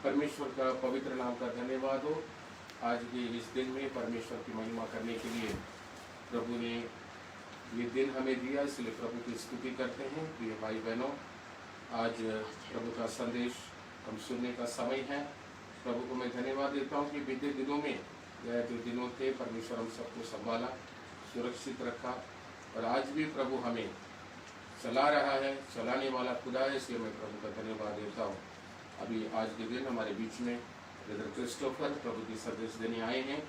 परमेश्वर का पवित्र नाम का धन्यवाद हो। आज के इस दिन में परमेश्वर की महिमा करने के लिए प्रभु ने ये दिन हमें दिया, इसलिए प्रभु की स्तुति करते हैं। प्रिय भाई बहनों, आज प्रभु का संदेश हम सुनने का समय है। प्रभु को मैं धन्यवाद देता हूँ कि बीते दिनों में यह जो दिनों थे परमेश्वर हम सबको संभाला, सुरक्षित रखा और आज भी प्रभु हमें चला रहा है, चलाने वाला खुदा है, इसलिए मैं प्रभु का धन्यवाद देता हूँ। अभी आज के दिन हमारे बीच में ब्रदर क्रिस्टोफर प्रभु की संदेश देने आए हैं।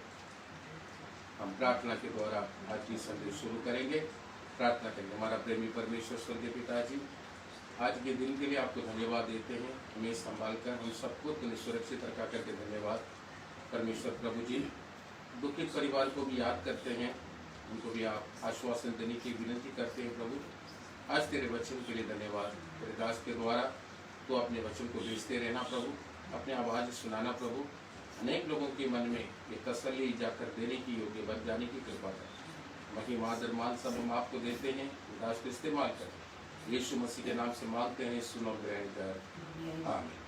हम प्रार्थना के द्वारा आज की संदेश शुरू करेंगे। प्रार्थना करेंगे। हमारा प्रेमी परमेश्वर स्वर्गीय पिताजी, आज के दिन के लिए आपको धन्यवाद देते हैं। हमें संभाल कर हम सबको तुम्हें सुरक्षित रखा करके धन्यवाद। परमेश्वर प्रभु जी, दुखित परिवार को भी याद करते हैं, उनको भी आप आश्वासन देने की विनती करते हैं। प्रभु आज तेरे वचन के लिए धन्यवाद। तेरे दास के द्वारा तो अपने वचन को भेजते रहना प्रभु, अपने आवाज़ सुनाना प्रभु, अनेक लोगों के मन में ये तसल्ली जाकर देने की योग्य बन जाने की कृपा कर। महिमा आदर मान सब हम आपको देते हैं, दास को इस्तेमाल कर। यीशु मसीह के नाम से मांगते हैं, सुनो ग्रहण कर, आमीन।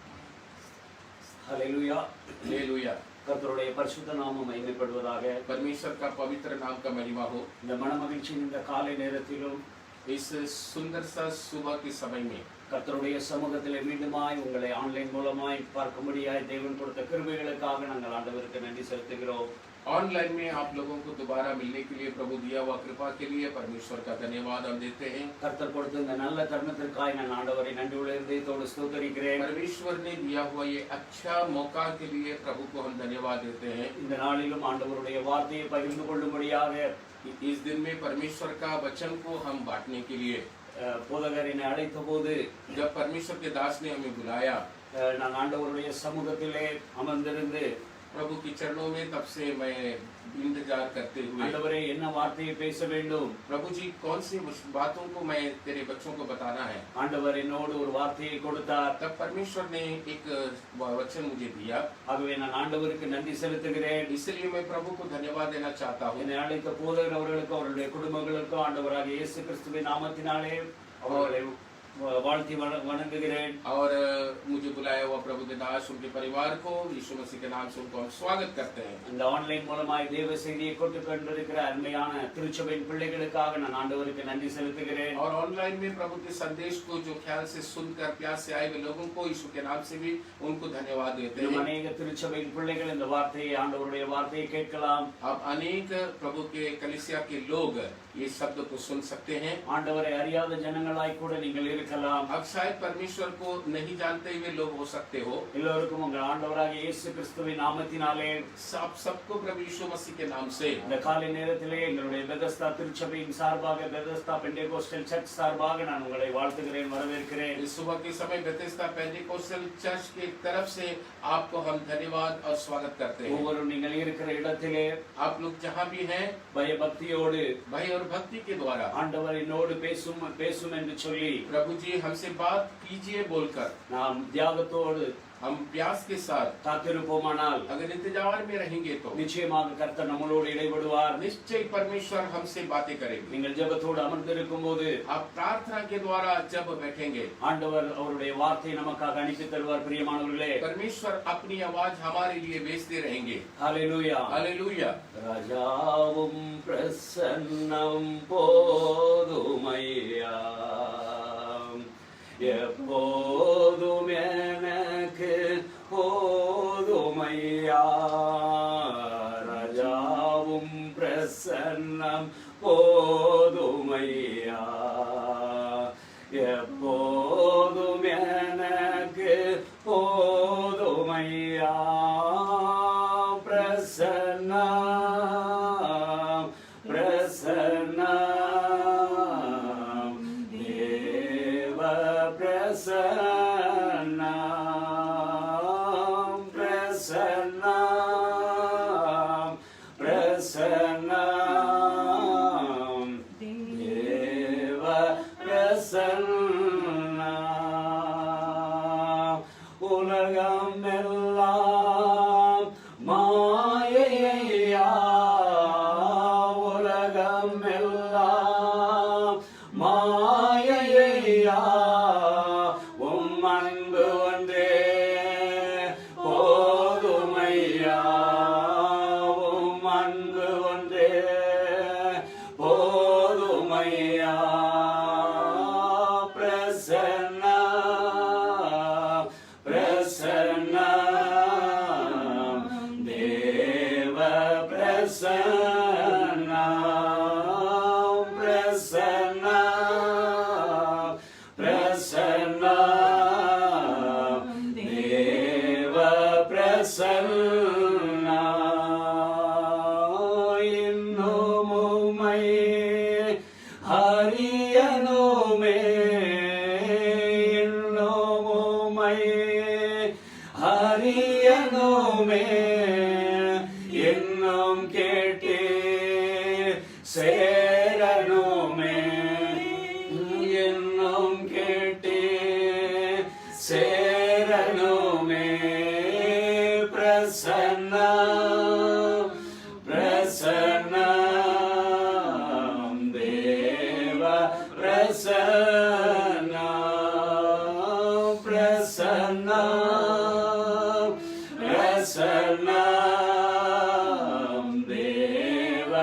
Hallelujah, hallelujah. கர்த்தருடைய பரிசுத்த நாமம் மகிமைப்படுவதாக। परमेश्वर का पवित्र नाम का महिमा हो। இந்த மனமகிழ்ச்சியின் இந்த காலை நேரத்திலும் इस सुंदर सा सुबह के समय में கர்த்தருடைய சமூகத்திலே மீண்டுமாய் உங்களை ஆன்லைன் மூலமாய் பார்க்கும்படியாய் தேவன் கொடுத்த கிருபைகளுக்காக நாங்கள் ஆண்டவருக்கு நன்றி செலுத்துகிறோம்। ऑनलाइन में आप लोगों को दोबारा मिलने के लिए प्रभु दिया हुआ कृपा के लिए परमेश्वर का धन्यवाद हम देते हैं। கர்த்தர் கொடுத்த இந்த நல்ல தருணத்திற்காக நான் ஆண்டவரை நன்றியுள்ள இதயத்தோடு ஸ்தோத்திரிக்கிறேன்। परमेश्वर ने दिया हुआ ये अच्छा मौका के लिए प्रभु को हम धन्यवाद देते हैं। இந்த நாளிலும் ஆண்டவருடைய வார்த்தையை பகிர்ந்து கொள்ளும்படியாக इस दिन में परमेश्वर का वचन को हम बांटने के लिए போதகர் என்னை அழைத்த போது, जब परमेश्वर के दास ने हमें बुलाया, நான் ஆண்டவருடைய சமூகத்திலே அமர்ந்திருந்து प्रभु की चरणों में, तब से मैं इंतजार करते हुए, ஆண்டவரே என்ன வார்த்தையை பேச வேண்டும், प्रभु जी कौन सी बातों को मैं तेरे बच्चों को बताना है। ஆண்டவர் என்னோடு ஒரு வார்த்தையை கொடுத்தார்। तब परमेश्वर ने एक वचन मुझे दिया, ஆகவே நான் ஆண்டவருக்கு நன்றி செலுத்துகிறேன்। इसलिए मैं प्रभु को धन्यवाद देना चाहता हूँ। என்னை அழைத்த போதகர் அவர்களுக்கும் அவருடைய குடும்பங்களுக்கும் ஆண்டவராகிய இயேசு கிறிஸ்துவின் நாமத்தினாலே அவர்களை வாழ்த்தி வணங்குகிறேன்। और मुझे बुलाया हुआ प्रभु के दास, उनके परिवार को यीशु मसीह के नाम से उनको हम स्वागत करते हैं। இந்த ஆன்லைன் மூலமாய் தேவ செய்தியை கொண்டிருக்கிற அருமையான திருச்சபையின் பிள்ளைகளுக்காக நான் ஆண்டவருக்கு நன்றி செலுத்துகிறேன்। और ऑनलाइन में प्रभु के संदेश को जो ख्याल से सुनकर प्यार से आए हुए लोगों को यीशु के नाम से भी उनको धन्यवाद देते हैं। अनेक திருச்சபையின் பிள்ளைகள் இந்த வார்த்தையை, ஆண்டவருடைய வார்த்தையை கேட்கலாம்। अब अनेक प्रभु के कलीसिया के लोग ये शब्द को सुन सकते हैं। ஆண்டவரை அறியாத ஜனங்களாய் கூட நீங்கள் இருக்கலாம்। अब शायद परमेश्वर को नहीं जानते हुए लोग हो सकते हो। எல்லோருக்கும் உங்கள் ஆண்டவராகிய இயேசு கிறிஸ்துவின் நாமத்தினாலே सबको प्रभु यीशु मसीह के नाम से இந்த காலை நேரத்திலே எங்களுடைய பெதஸ்தா திருச்சபையின் சார்பாக, பெதஸ்தா பெண்டேகோஸ்டல் சர்ச் சார்பாக நான் உங்களை வாழ்த்துகிறேன், வரவேற்கிறேன்। इस सुबह के समय बेथेस्दा पेंटेकोस्टल चर्च की तरफ से आपको हम धन्यवाद और स्वागत करते हैं। ஒவ்வொரு நீங்கள் இருக்கிற இடத்திலே आप लोग जहाँ भी हैं, பயபக்தியோடு भय और भक्ति के द्वारा ஆண்டவர் என்னோடு பேசும் என்று சொல்லி, प्रभु जी हमसे बात कीजिए बोलकर, நாம் தியாகத்தோடு हम प्यास के साथ காத்திருப்போமானால் अगर इंतजार में रहेंगे तो நிச்சயமாக கர்த்தர் நம்மளோடு இடைபடுவார்। निश्चय परमेश्वर हमसे बातें करेंगे। நீங்கள் ஜெபத்தோடு அமர்ந்திருக்கும் போது, आप प्रार्थना के द्वारा जब बैठेंगे, ஆண்டவர் அவருடைய வார்த்தையை நமக்காக அனுப்பி தருவார்। பிரியமானவர்களே, परमेश्वर अपनी आवाज हमारे लिए भेजते रहेंगे। ஹalleluya, हालेलुया। ராஜாவும் பிரசன்னம் போதுமையா, எப்போதும் எனக்கு போதுமையா, ராஜாவும் பிரசன்னம் போதுமையா, எப்போதும் எனக்கு போதுமையா, பிரசன்னம் பிரசன்னம் தேவ பிரசன்னம் பிரசன்னம் பிரசன்னம் தேவ பிரசன்னம் உலகம் எல்லாம் மாயையா, உலகம் எல்லாம் மாயையா, உம் அன்பு ஒன்றே பிரசன்னா இன்னும் உம்மை அறியணுமே இன்னும் உம்மை அறியணுமே இன்னும் கேட்டு சேரணுமே இன்னும் கேட்டு சேரணுமே பிரசன்னா பிரசன்னா தேவ பிரசன்னா பிரசன்னா பிரசன்னா தேவ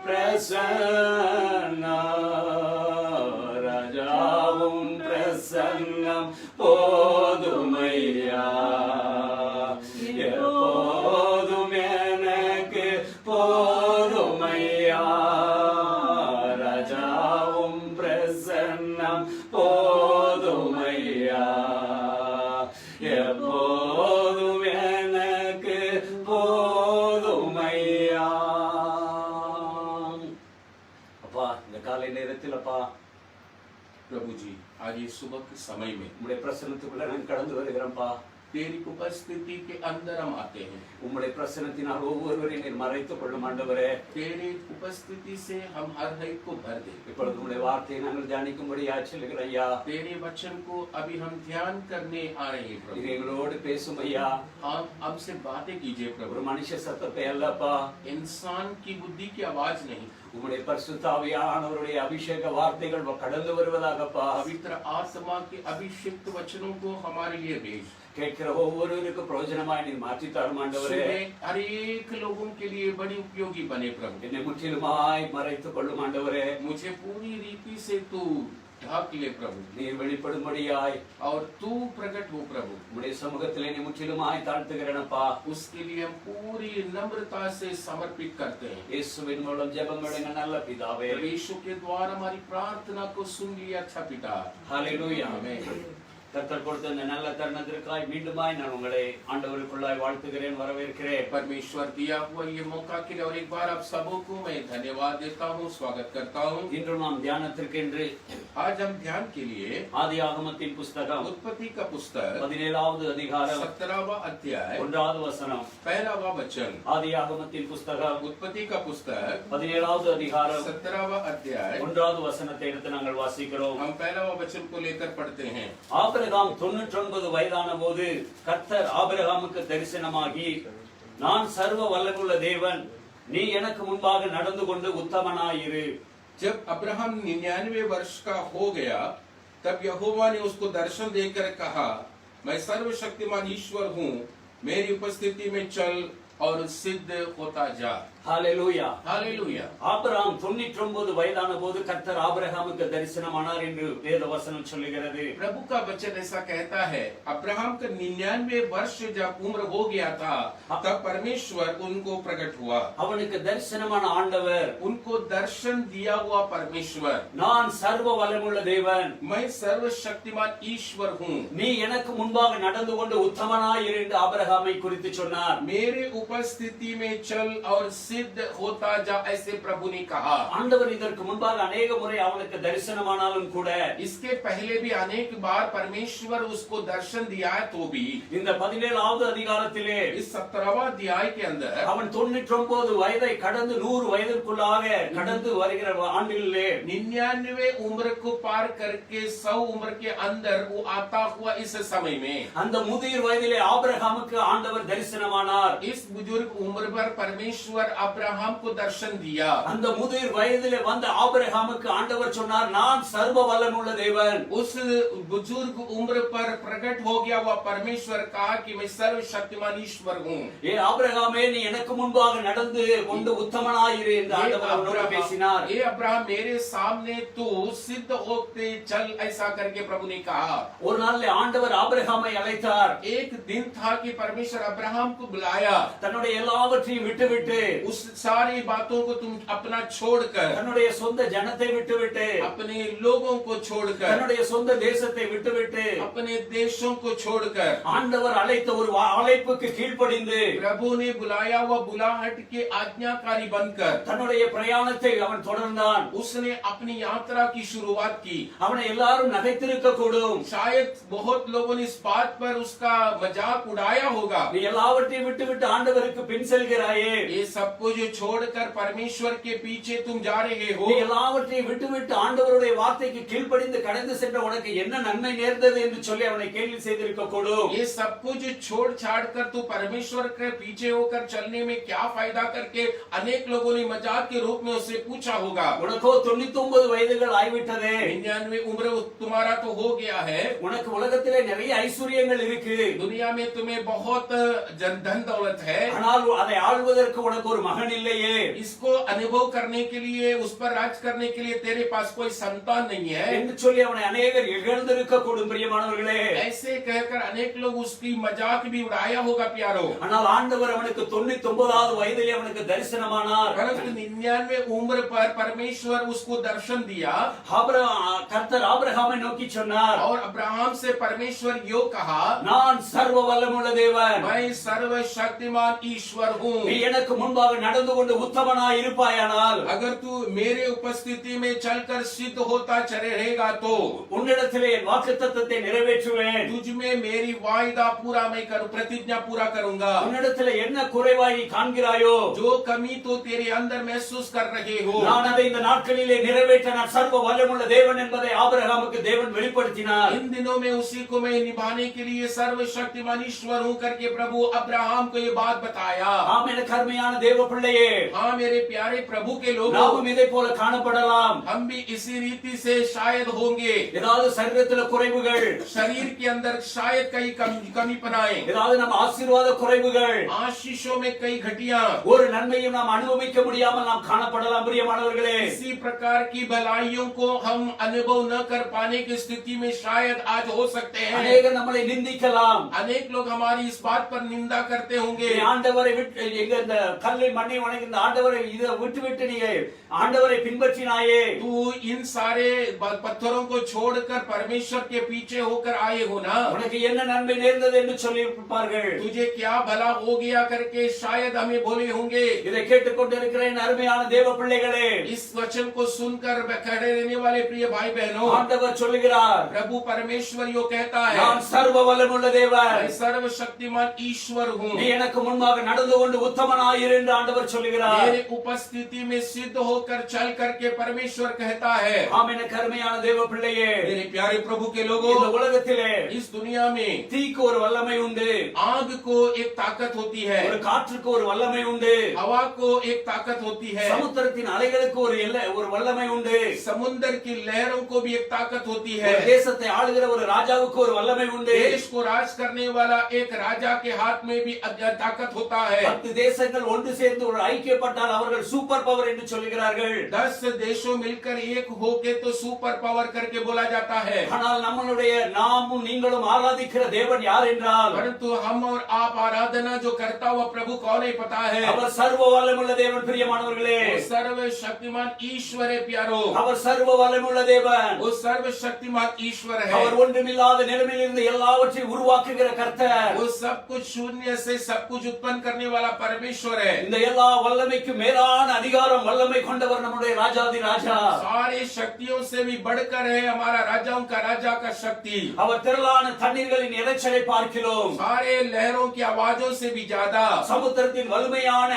பிரசன்னா ராஜாவும் பிரசன்னம் போதுமையா எப்போதும் எனக்கு போதுமையா ராஜாவும் பிரசன்னம் போதுமையா எப்போதும் எனக்கு போதுமையா அப்பா இந்த காலை நேரத்தில் அப்பா प्रभु जी आज ये सुबह के समय में உம்முடைய பிரசன்னத்துக்குள்ள நான் கடந்து வருகிறேன்ப்பா तेरी उपस्थिति के अंदर हम आते हैं உம்முடைய பிரசன்னத்தினால் ஒவ்வொருவரையும் நீர் மறைத்துக் கொள்ளும் ஆண்டவரே तेरी उपस्थिति से हम हर एक को भर दे இப்பொழுது உம்முடைய வார்த்தையை நாங்கள் தியானிக்கும்படியா சொல்லுகிறேன் ஐயா तेरे वचन को अभी हम ध्यान करने आ रहे हैं நீர் प्रभु எங்களோடு பேசும் ஐயா आप हमसे बातें कीजिए ஒரு प्रभु மனுஷ சத்தத்தை அல்லப்பா इंसान की बुद्धि की आवाज नहीं உம்முடைய பரிசுத்த ஆவியானவருடைய அபிஷேக வார்த்தைகள் கடந்து வருவதாகப்பா पवित्र आत्मा के अभिषिक्त वचनों को हमारे लिए भेज கேட்கிற ஒவ்வொருவருக்கும் பிரயோஜனமாய் நீர் மாற்றி தாரும் ஆண்டவரே सुने हर एक लोगों के लिए बड़ी उपयोगी बने प्रभु என்னை முற்றிலுமாய் மறைத்துக் கொள்ளும் ஆண்டவரே मुझे पूरी रीति से तू ढाक ले प्रभु நீர் வெளிப்படும்படியாய் और तू प्रकट हो प्रभु உம்முடைய சமூகத்திலே நீ முற்றிலுமாய் தாழ்த்துகிறேனப்பா उसके लिए हम पूरी नम्रता से समर्पित करते हैं இயேசுவின் மூலம் ஜெபங்களுடைய நல்ல பிதாவே यीशु के द्वारा हमारी प्रार्थना को सुन लिया अच्छा पिता ஹalleluya आमेन கர்த்தர் கொடுத்த இந்த நல்ல தருணத்திற்காய் மீண்டுமாய் நான் உங்களை ஆண்டவருக்குள்ளாய் வாழ்த்துகிறேன் வரவேற்கிறேன் परमेश्वर दिया हुआ ये मौका के लिए और एक बार आप सबों को मैं धन्यवाद देता हूँ स्वागत करता हूँ இன்று நாம் தியானத்திற்கென்று आज हम ध्यान के लिए ஆதியாகமத்தின் புஸ்தகம் उत्पत्ति का पुस्तक 17வது அதிகாரம் 17वां अध्याय 1வது வசனம் 1वां वचन ஆதியாகமத்தின் புஸ்தகம் उत्पत्ति का पुस्तक 17வது அதிகாரம் 17वां अध्याय 1வது வசனத்தை எடுத்து நாங்கள் வாசிக்கிறோம் हम 1वां वचन को लेकर पढ़ते हैं ஆபிரகாம் 99 வயதான போது கர்த்தர் ஆபிரகாமுக்கு தரிசனமாகி நான் சர்வ வல்லமையுள்ள தேவன் நீ எனக்கு முன்பாக நடந்து கொண்டு உத்தமனாயிரு जब अब्राहम 99 वर्ष का हो गया तब यहोवा ने उसको दर्शन देकर कहा मैं सर्वशक्तिमान ईश्वर हूँ मेरी उपस्थिति में चल और सिद्ध होता जा ஹalleluya हालेलुया ஆபிரகாம் 99 வயதான போது கர்த்தர் ஆபிரகாமுக்கு தரிசனமானார் என்று வேத வசனம் சொல்லுகிறது प्रभु का वचन ऐसा कहता है अब्राहम का 99 वर्ष जब उम्र हो गया था तब परमेश्वर उनको प्रकट हुआ அவனுக்கு தரிசனமான ஆண்டவர் उनको दर्शन दिया हुआ परमेश्वर நான் சர்வ வல்லமையுள்ள தேவன் मैं सर्वशक्तिमान ईश्वर हूँ நீ எனக்கு முன்பாக நடந்து கொண்டு உத்தமனாயிரு என்று ஆபிரகாமை குறித்து சொன்னார் मेरे उपस्थिति में चल और सिद्ध होता जा ऐसे प्रभु ने कहा ஆண்டவர் இதற்கு முன்பாக अनेक முறை அவனுக்கு தரிசனமானாலும் கூட इसके पहले भी अनेक बार परमेश्वर उसको दर्शन दिया है तो भी இந்த 17வது அதிகாரத்திலே इस 17वां अध्याय के अंदर அவன் 99 வயதை கடந்து 100 வயதிற்குள்ளாக கடந்து வருகிற ஆண்டிலே 99 उम्र को पार करके 100 उम्र के अंदर वो आता हुआ इस समय में அந்த முதிர் வயதிலே ஆபிரகாமுக்கு ஆண்டவர் தரிசனமானார் इस बुजुर्ग उम्र पर परमेश्वर अब्राहम को दर्शन दिया அந்த முதிர் வயதிலே வந்த ஆபிரகாமுக்கு ஆண்டவர் சொன்னார் நான் சர்வ வல்லமையுள்ள தேவன் उस बुजुर्ग उम्र पर प्रकट हो गया हुआ परमेश्वर कहा कि मैं सर्वशक्तिमान ईश्वर हूँ ஏ ஆபிரகாமே நீ எனக்கு முன்பாக நடந்து கொண்டு உத்தமனாயிரு என்று ஆண்டவர் அவனோடு பேசினார் ये अब्राहम मेरे सामने तू सिद्ध होते चल ऐसा करके प्रभु ने कहा ஒரு நாள்ல ஆண்டவர் ஆபிரகாமை அழைத்தார் एक दिन था कि परमेश्वर अब्राहम को बुलाया தன்னுடைய எல்லாவற்றையும் விட்டுவிட்டு उस सारी बातों को तुम अपना छोड़कर, தன்னுடைய சொந்த ஜனத்தை விட்டுவிட்டு, अपने लोगों को छोड़कर, தன்னுடைய சொந்த தேசத்தை விட்டுவிட்டு, अपने देशों को छोड़कर, ஆண்டவர் அழைத்த ஒரு அழைப்புக்கு கீழ்ப்படிந்து, प्रभु ने बुलाया हुआ बुलाहट के आज्ञाकारी बनकर தன்னுடைய பிரயாணத்தை அவன் தொடர்ந்தான். उसने अपनी यात्रा की शुरुआत की। அவனை எல்லாரும் நகைத்திருக்க கூடும். शायद बहुत लोगों ने इस बात पर उसका मजाक उड़ाया होगा, நீ எல்லாவற்றையும் விட்டுவிட்டு ஆண்டவருக்கு பின் செல்கிறாயே, ये सब कुछ छोड़कर परमेश्वर के पीछे तुम जा रहे हो, நீ எல்லாவற்றையும் விட்டுவிட்டு ஆண்டவருடைய வார்த்தைக்கு கீழ்ப்படிந்து கடந்து சென்ற உனக்கு என்ன நன்மை நேர்ந்தது என்று சொல்லி அவனை கேள்வி செய்திருக்க கூடும். ये सब कुछ छोड़ छाड़ कर तू परमेश्वर के पीछे होकर चलने में क्या फायदा करके अनेक लोगों ने मजाक के रूप में उससे पूछा होगा। உனக்கோ 99 வயதுகள் ஆகிவிட்டதே, 99 उम्र तुम्हारा तो हो गया है, உனக்கு உலகத்திலே நிறைய ஐஸ்வர்யங்கள் இருக்கு, दुनिया में तुम्हें बहुत धन दौलत है, ஆனால் அதை ஆள்வதற்கு உனக்கு ஒரு மகன் இல்லையே, इसको अनुभव करने के लिए, उस पर राज करने के लिए तेरे पास कोई संतान नहीं है என்று சொல்லி அவனை அநேகர் இகழ்ந்திருக்க கூடும். பிரியமானவர்களே, ऐसे कहकर अनेक लोग उसकी मजाक भी उड़ाया होगा प्यारो। ஆனால் ஆண்டவர் அவனுக்கு 99வது வயதிலே அவனுக்கு தரிசனமானார். परंतु 99 उम्र पर परमेश्वर उसको दर्शन दिया கர்த்தர் ஆபிரகாமை நோக்கி சொன்னார், और अब्राहम से परमेश्वर यो कहा, நான் சர்வ வல்லமுள்ள தேவன், मैं सर्वशक्तिमान ईश्वर हूँ, நீ எனக்கு मुன்பாக நடந்து கொண்டு உத்தமனாய் இருப்பாயானால், अगर तू मेरे उपस्थिति में चलकर सिद्ध होता चले रहेगा तो உன்னிடத்திலே என் வாக்குத்தத்தத்தை நிறைவேற்றுவேன், तुझ में मेरी वायदा पूरा मैं करूँ, प्रतिज्ञा पूरा करूंगा। உன்னிடத்திலே என்ன குறைவாய் நீ காண்கிறாயோ, जो कमी तो तेरे अंदर महसूस कर रहे हो, நான் அதை இந்த நாட்களிலே நிறைவேற்ற நான் சர்வ வல்லமுள்ள தேவன் என்பதை ஆபிரகாமுக்கு தேவன் வெளிப்படுத்தினார். इन दिनों में उसी को मैं निभाने के लिए सर्वशक्तिमान ईश्वर हूँ करके प्रभु अब्राहम को ये बात बताया। ஆம், எனக்கு அருமையான தேவ பிள்ளையே, हाँ मेरे प्यारे प्रभु के लोगों, நாமும் இதை போல காணப்படலாம். हम भी इसी रीति से शायद होंगे, ஏதாவது சரீரத்தில குறைவுகள், शरीर के अंदर शायद कई कमी पनाएं, ஏதாவது நம்ம ஆசீர்வாத குறைவுகள், आशीषों में कई घटिया, ஒரு நன்மையும் நாம் அனுபவிக்க முடியாமல் நாம் காணப்படலாம். பிரியமானவர்களே, इसी प्रकार की भलाइयों को हम अनुभव न कर पाने की स्थिति में शायद आज हो सकते हैं। அநேகர் நம்மளை நிந்திக்கலாம். अनेक लोग हमारी इस बात पर निंदा करते होंगे, நீ ஆண்டவரை விட்டு எங்க இந்த கல்லை மண்ணை வணங்கி இந்த ஆண்டவரை இதை விட்டு விட்டு நீ ஆண்டவரை பின்பற்றினாயே, तू इन सारे पत्थरों को छोड़कर परमेश्वर के पीछे होकर आए हो ना, உனக்கு என்ன நன்மை நேர்ந்தது என்று சொல்லி இருப்பார்கள். तुझे क्या भला हो गया करके शायद हमें बोले होंगे। இதை கேட்டுக்கொண்டிருக்கிற என் அருமையான தேவ பிள்ளைகளே, इस वचन को सुनकर खड़े रहने वाले प्रिय भाई बहनों, ஆண்டவர் சொல்லுகிறார், प्रभु परमेश्वर यो कहता है, நான் சர்வ வல்லமுள்ள தேவன், मैं सर्वशक्तिमान ईश्वर हूँ, நீ எனக்கு முன்பாக நடந்து கொண்டு உத்தமனாயிரு என்று ஆண்டவர் சொல்லுகிறார். मेरे उपस्थिति में सिद्ध होकर चल करके परमेश्वर कहता है। ஆம், எனக்கு அருமையான தேவ பிள்ளையே, मेरे प्यारे प्रभु के இந்த लोगों, உலகத்திலே इस दुनिया में தீக்கு ஒரு வல்லமை உண்டு, आग को एक ताकत होती है, ஒரு காற்றுக்கு ஒரு வல்லமை உண்டு, हवा को एक ताकत होती है, சமுத்திரத்தின் அலைகளுக்கு ஒரு வல்லமை உண்டு, समुद्र की लहरों को भी एक ताकत होती है, ஒரு தேசத்தை ஆளுகிற ஒரு ராஜாவுக்கு ஒரு வல்லமை உண்டு, देश को राज करने वाला एक राजा के हाथ में भी ताकत होता है। 10 தேசங்கள் ஒன்று சேர்ந்து ஒரு ஐக்கியப்பட்டால் அவர்கள் சூப்பர் பவர் என்று சொல்கிறார்கள். 10 देशों मिलकर एक होके तो सुपर पावर करके बोला जाता है। ஆனால் நம்மளுடைய நாமும் நீங்களும் ஆராதிக்கிற தேவன் யார் என்றால், परंतु हम और आप आराधना जो करता हुआ प्रभु कौन है पता है? அவர் சர்வ வல்லமுள்ள தேவன். பிரியமானவர்களே, वो सर्वशक्तिमान ईश्वर है प्यारो, அவர் சர்வ வல்லமுள்ள தேவன், वो सर्वशक्तिमान ईश्वर है, அவர் ஒன்றுமில்லாத நிலைமையில் இருந்து எல்லாவற்றையும் உருவாக்குகிற கர்த்தர், वो सब कुछ शून्य से सब कुछ उत्पन्न करने वाला परमेश्वर है। இந்த எல்லா வல்லமைக்கு மேலான அதிகாரம் வல்லமை கொண்டவர் நம்முடைய ராஜாதி ராஜா. सारे शक्तियों से भी बढ़कर है हमारा राजाओं का राजा का शक्ति। அவர் திரளான தண்ணீர்களின் இரைச்சலை பார்க்கிறோம், सारे लहरों की आवाजों से भी ज्यादा, சமுத்திரத்தின் வலிமையான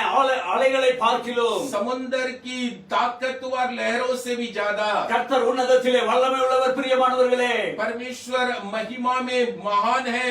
அலைகளை பார்க்கிறோம், समुद्र की ताकतवर लहरों से भी ज्यादा। கர்த்தர் உன்னதத்திலே வல்லமை உள்ளவர். பிரியமானவர்களே, परमेश्वर महिमा में महान है,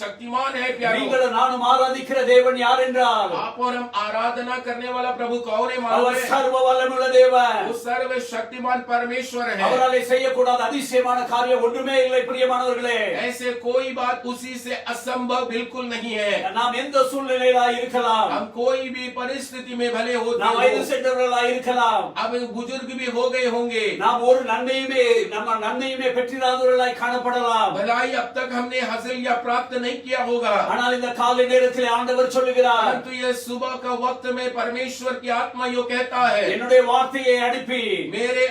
शक्तिमान है प्यारो। நீங்களும் நானும் ஆராதிக்கிற தேவன் யார் என்றால், आप और हम आराधना करने वाला प्रभु कौन है मालूम அவர் है? சர்வ வல்லமுள்ள தேவன். वो सर्वशक्तिमान परमेश्वर है। அவராலே செய்யக்கூடாத அதிசயமான காரியம் ஒன்றுமே இல்லை. பிரியமானவர்களே, ऐसे कोई बात उसी से असंभव बिल्कुल नहीं है। நாம் எந்த சூழ்நிலையில இருக்கலாம், हम कोई भी परिस्थिति में भले होते நாம் வயது हो, சென்றவர்களா இருக்கலாம், अब बुजुर्ग भी हो गए होंगे, நாம் ஒரு நன்மையுமே பெற்றிராதவர்களாய் காணப்படலாம். भलाई अब तक हमने हासिल या प्राप्त नहीं किया होगा, ஆனால் இந்த காலை நேரத்தில் ஆண்டவர் சொல்லுகிறார், परंतु यह सुबह का वक्त में परमेश्वर की आत्मा यो कहता है, என்னுடைய வார்த்தையை அனுப்பி मेरे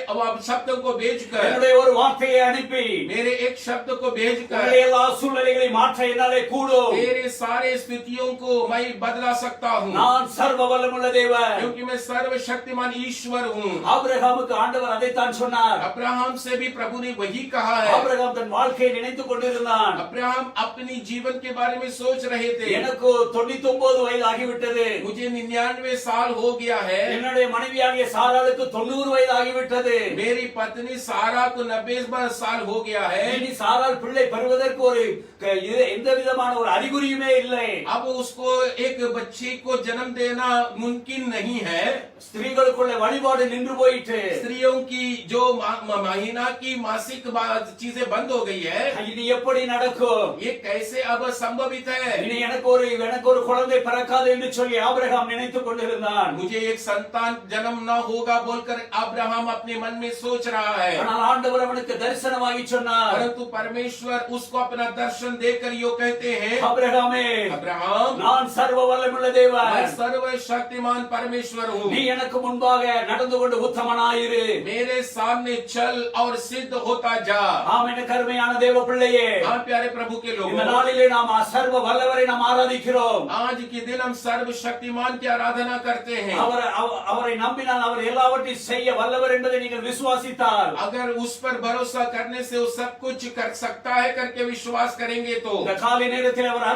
शब्दों को भेजकर, என்னுடைய ஒரு வார்த்தையை அனுப்பி मेरे एक शब्द को भेजकर உங்களுடைய எல்லா சூழ்நிலைகளை மாற்ற என்னாலே கூடும். तेरे सारे स्थितियों को मैं बदला सकता हूँ, நான் சர்வ வல்லமுள்ள தேவன். क्योंकि मैं सर्वशक्तिमान ईश्वर हूँ। ஆபிரகாமுக்கு ஆண்டவர் அதைத்தான் சொன்னார். अब्राहम से भी प्रभु ने वही कहा है। ஆபிரகாம் தன் வாழ்க்கையை நினைத்துக் கொண்டிருந்தான். अब्राहम अपनी जीवन के बारे में सोच रहे थे, எனக்கு 99 வயது ஆகிவிட்டது. मुझे 99 साल हो गया है, என்னுடைய மனைவியாகிய சாராளுக்கு 90 வயது ஆகிவிட்டது. मेरी पत्नी सारा को 90 साल हो गया है। இனி சாராள் பிள்ளை பெறுவதற்கு ஒரு எந்த விதமான ஒரு அறிகுறியுமே இல்லை. अब उसको एक बच्चे को जन्म देना मुमकिन नहीं है। ஸ்திரீகளுக்குள்ள வழிபாடு நின்று போயிட்டு, स्त्रियों की जो महीना की मासिक चीजें बंद हो गई है। இது எப்படி நடக்கும்? ये कैसे अब संभवित है? இனி எனக்கு ஒரு குழந்தை பிறக்காது என்று சொல்லி ஆபிரகாம் நினைத்துக் கொண்டிருந்தான். मुझे एक संतान जन्म न होगा बोलकर अब्राहम अपने मन में सोच रहा है। ஆனால் ஆண்டவர் அவனுக்கு தரிசனமாகி சொன்னார், परंतु परमेश्वर उसको अपना दर्शन देकर यो कहते हैं, ஆபிரகாமே, अब्राहम, நான் சர்வ வல்லமுள்ள தேவன். मैं सर्वशक्तिमान परमेश्वर हूँ। நீ எனக்கு முன்பாக நடந்து கொண்டு உத்தமனாயிரு. मेरे सामने चल और सिद्ध होता जा। ஆம், எனக்கு அருமையான தேவ பிள்ளையே, हाँ प्यारे प्रभु के இந்த लोगों, நாளிலே நாம் சர்வ வல்லவரை நாம் ஆராதிக்கிறோம். आज के दिन हम सर्वशक्तिमान की आराधना करते हैं। அவரை நம்பினால் அவர் எல்லாவற்றையும் செய்ய வல்லவர் என்பதை நீங்கள் விசுவாசித்தால், अगर उस पर भरोसा करने से वो सब कुछ कर सकता है करके विश्वास करेंगे तो இந்த காலை நேரத்தில் அவர்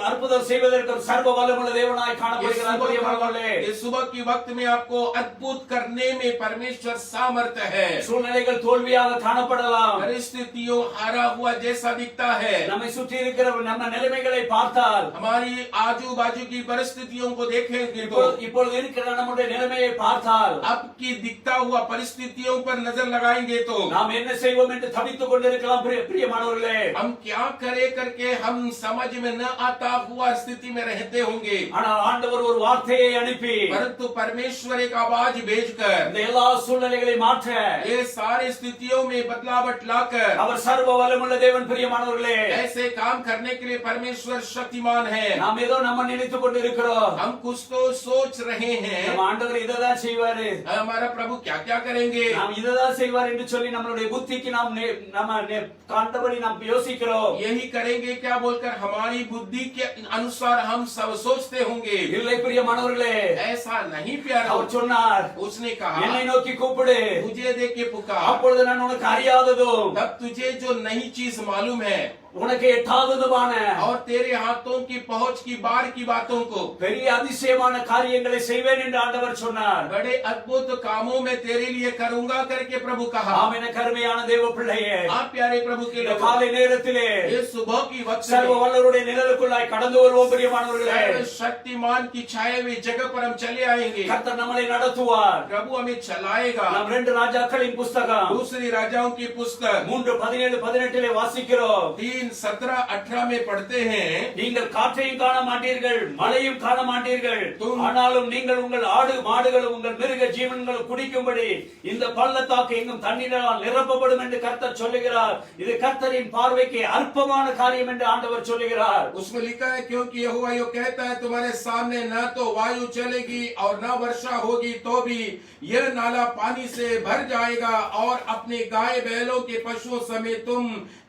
அற்புதம் செய்வதற்கு ஒரு சர்வ வல்லமுள்ள தேவனாய் காணப்படுகிறார். பிரியமானவர்களே, ये सुबह की वक्त में आपको अद्भुत करने में परमेश्वर सामर्थ्य है। சூழ்நிலைகள் தோல்வியாக காணப்படலாம். परिस्थितियों हारा हुआ जैसा दिखता है। நம்மை சுற்றி இருக்கிற நம்ம நிலைமைகளை பார்த்தால், हमारी आजू बाजू की परिस्थितियों को देखेंगे तो, இப்பொழுது இருக்கிற நம்முடைய நிலைமையை பார்த்தால், अब की दिखता हुआ परिस्थितियों पर नजर लगाएंगे तो நாம் என்ன செய்வோம் என்று தவித்துக் கொண்டிருக்கலாம். பிரியமானவர்களே, हम क्या करे करके हम समझ में न आता हुआ स्थिति में रहते होंगे। ஆனால் ஆண்டவர் ஒரு வார்த்தையை அனுப்பி, परंतु परमेश्वर एक आवाज भेजकर இந்த எல்லா சூழ்நிலைகளை மாற்ற ये सारी स्थितियों में बदलावट लाकर அவர் சர்வ வல்லமுள்ள தேவன். பிரியமானவர்களே, ऐसे काम करने के लिए परमेश्वर शक्तिमान है। நாம் ஏதோ நம்ம நினைத்துக் கொண்டிருக்கிறோம், हम कुछ तो सोच रहे हैं, நம்ம ஆண்டவர் இததான் செய்வாரு, हमारा प्रभु क्या क्या करेंगे, நாம் இததான் செய்வார் என்று சொல்லி நம்மளுடைய புத்திக்கு நாம் காண்டபடி நாம் யோசிக்கிறோம். यही करेंगे क्या बोलकर हमारी बुद्धि के अनुसार हम सब सोचते होंगे। இல்லை பிரியமானவர்களே, ऐसा नहीं प्यारा। அவர் சொன்னார், उसने कहा, என்னை நோக்கி கூப்பிடு, मुझे देख के पुकार, அப்பொழுது நான் உனக்கு அறியாததும் तब तुझे जो नई चीज मालूम है உனக்கு எட்டாததுமான और तेरे हाथों की पहुंच की बार की बातों को பெரிய அதிசயமான காரியங்களை செய்வேன் என்று ஆண்டவர் சொன்னார். बड़े अद्भुत कामों में तेरे लिए करूंगा करके प्रभु कहा। ஆம், எனக்கு அருமையான தேவ பிள்ளையே, आप प्यारे प्रभु के இந்த लोग, காலை நேரத்திலே ये सुबह की वक्त சர்வ में வல்லவருடைய நிழலுக்குள்ளாய் கடந்து வருவோம். பிரியமானவர்களே, शक्तिमान की छाए हुई जगह पर हम चले आएंगे। கர்த்தர் நம்மளை நடத்துவார். प्रभु हमें चलाएगा। நாம் 2 ராஜாக்களின் புஸ்தகம் दूसरी राजाओं की पुस्तक 3:17-18 வாசிக்கிறோம். 3:17-18 में पढ़ते हैं, நீங்கள் காற்றையும் காண மாட்டீர்கள், மழையும் காண மாட்டீர்கள், தும். ஆனாலும் நீங்கள் உங்கள் ஆடு மாடுகளும் உங்கள் மிருக ஜீவன்களும் குடிக்கும்படி இந்த பள்ளத்தாக்கு எங்கும் தண்ணீரால் நிரப்பப்படும் என்று கர்த்தர் சொல்லுகிறார். இது கர்த்தரின் பார்வைக்கு அற்பமான காரியம் என்று ஆண்டவர் சொல்லுகிறார். उसमें लिखा है, क्योंकि यहोवा यो कहता है, तुम्हारे सामने न तो वायु चलेगी और न वर्षा होगी, तो भी यह नाला पानी से भर जाएगा और अपने गाय बैलों के पशुओं समेत तुम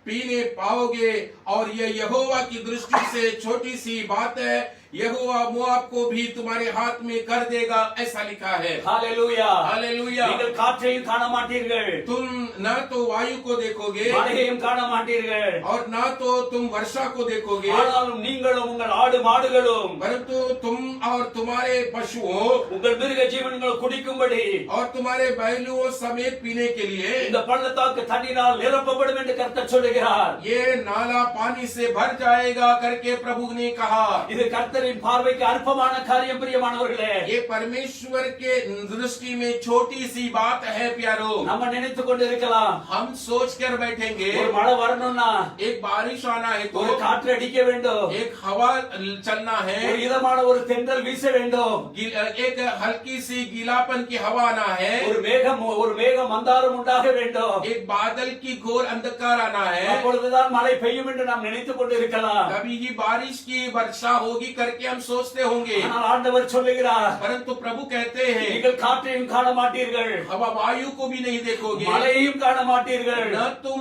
पीने पाओगे। और यह यहोवा की दृष्टि से छोटी सी बात है, यहोवा मोआब को भी तुम्हारे हाथ में कर देगा, ऐसा लिखा है। ஹalleluya, हालेलुया। நீங்கள் காற்றையும் காண மாட்டீர்கள், तुम न तो वायु को देखोगे மழையையும் காண மாட்டீர்கள், और न तो तुम वर्षा को देखोगे, ஆனாலும் நீங்களும் உங்கள் ஆடு மாடுகளும் परंतु तुम और तुम्हारे पशुओं உங்கள் மிருக ஜீவன்கள் குடிக்கும்படி और तुम्हारे बैलों समेत पीने के लिए இந்த பள்ளத்தாக்கு தண்ணீரால் நிரப்பப்படும் என்று கர்த்தர் சொல்லுகிறார். ये नाला पानी से भर जाएगा करके प्रभु ने कहा। இது கர்த்தரின் பார்வைக்கு அற்பமான காரியம். பிரியமானவர்களே, ये परमेश्वर के दृष्टि में छोटी सी बात है प्यारो। நம்ம நினைத்துக் கொண்டிருக்கலாம், हम सोच कर बैठेंगे ஒரு மழை வரணும்னா एक बारिश आना है तो ஒரு காற்று அடிக்க வேண்டும், एक हवा चलना है, ஒரு இதமான ஒரு தென்றல் வீச வேண்டும், एक हल्की सी गीलापन की हवा आना है, ஒரு மேகம் மந்தாரம் உண்டாக வேண்டும், एक बादल की घोर अंधकार आना है, அப்பொழுதுதான் மழை பெய்யும் என்று நாம் நினைத்துக் கொண்டிருக்கலாம். कभी ही बारिश की वर्षा होगी करके हम सोचते होंगे, ஆனால் ஆண்டவர் சொல்லுகிறார், परंतु प्रभु कहते हैं நீங்கள் காற்றையும் காண மாட்டீர்கள், हवा वायु को भी नहीं देखोगे, மழையையும் காண माटीர்கள், न तुम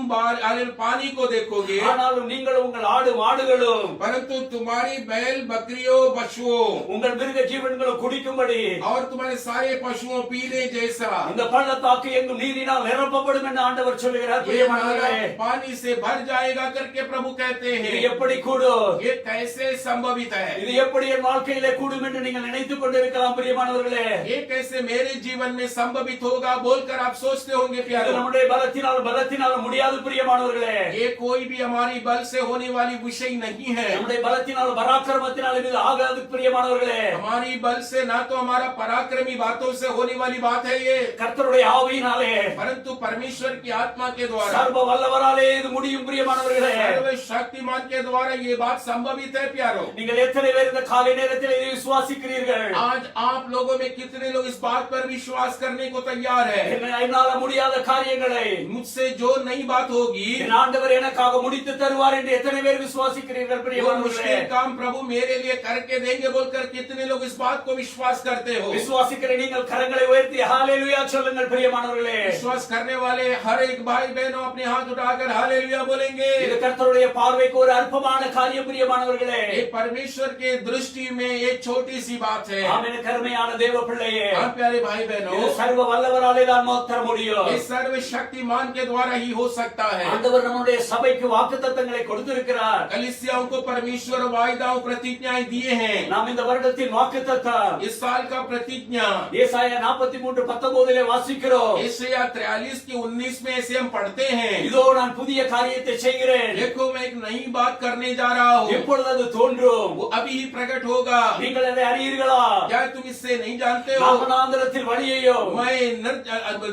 पानी को देखोगे, ஆனாலும் நீங்கள் உங்கள் ஆடு மாடுகளும் परंतु तुम्हारी बैल बकरियों पशुओं உங்கள் மிருக ஜீவன்களும் குடிக்கும்படி और तुम्हारे सारे पशुओं पीने जैसा இந்த பள்ளத்தாக்கு எங்கும் நீரினால் நிரப்பப்படும் என்று ஆண்டவர் சொல்லுகிறார். ये பிரியமானவர்களே, नाला पानी से भर जाएगा करके प्रभु कहते இது हैं। எப்படி கூடும், ये कैसे संभवित है? இது எப்படி என் வாழ்க்கையிலே கூடும் என்று நீங்கள் நினைத்துக் கொண்டிருக்கலாம். பிரியமானவர்களே, ये कैसे मेरे जीवन में संभवित होगा बोलकर आप सोचते होंगे இது प्यारे। நம்முடைய பலத்தினால் முடியாது. பிரியமானவர்களே, ये कोई भी हमारी बल से होने वाली विषय नहीं है, நம்முடைய பலத்தினால் பராக்கிரமத்தினால் இது ஆகாது. பிரியமானவர்களே, हमारी बल से ना तो हमारा पराक्रमी बातों से होने वाली बात है ये, கர்த்தருடைய ஆவியினாலே परंतु परमेश्वर की आत्मा के द्वारा, சர்வ வல்லவராலே இது முடியும். பிரியமானவர்களே, सर्व शक्तिमान के द्वारा ये बात संभवित है प्यारो। நீங்கள் எத்தனை பேர் இந்த காலை நேரத்தில் இதை விசுவாசிக்கிறீர்கள்? आज आप लोगों में कितने लोग इस बात पर विश्वास करने को तैयार है? என்னால முடியாத காரியங்களை मुझसे जो नई बात होगी, என் ஆண்டவர் எனக்காக முடித்து தருவார் என்று எத்தனை பேர் விசுவாசிக்கிறீர்கள்? वो பிரியமானவர்களே, मुश्किल काम प्रभु मेरे लिए करके देंगे बोलकर कितने लोग इस बात को विश्वास करते हो? விசுவாசிக்கிற நீங்கள் கரங்களை உயர்த்தி ஹalleluya சொல்லுங்கள். பிரியமானவர்களே, विश्वास करने वाले हर एक भाई बहनों अपने हाथ उठाकर हालेलुया बोलेंगे। இது கர்த்தருடைய பார்வைக்கு ஒரு அற்பமான காரியம். பிரியமானவர்களே, ये परमेश्वर के दृष्टि में एक छोटी सी बात है। ஆமென். கருமையான தேவ பிள்ளையே, हाँ प्यारे भाई இது बहनों, சர்வ வல்லவராலே தான் மாத்திர முடியும். ये सर्व शक्तिमान के द्वारा ही हो सकता है। ஆண்டவர் நம்முடைய சபைக்கு வாக்குத்தத்தங்களை கொடுத்திருக்கிறார். कलीसियाओं को परमेश्वर वायदाओं प्रतिज्ञाएं दिए हैं। நாம் இந்த வருடத்தின் வாக்குத்தத்தம் इस साल का प्रतिज्ञा ஏசாயா 43:19 வாசிக்கிறோம். एशिया 43 की 19 में ऐसे हम पढ़ते हैं, இதோ நான் புதிய காரியத்தை செய்கிறேன், देखो मैं एक नई बात करने जा रहा हूँ, எப்பொழுது அது தோன்றும், वो अभी ही प्रकट होगा। நீங்கள் அதை அறியீர்களா? क्या तुम इससे नहीं जानते हो? நான் வனாந்திரத்தில் வழியையும் मैं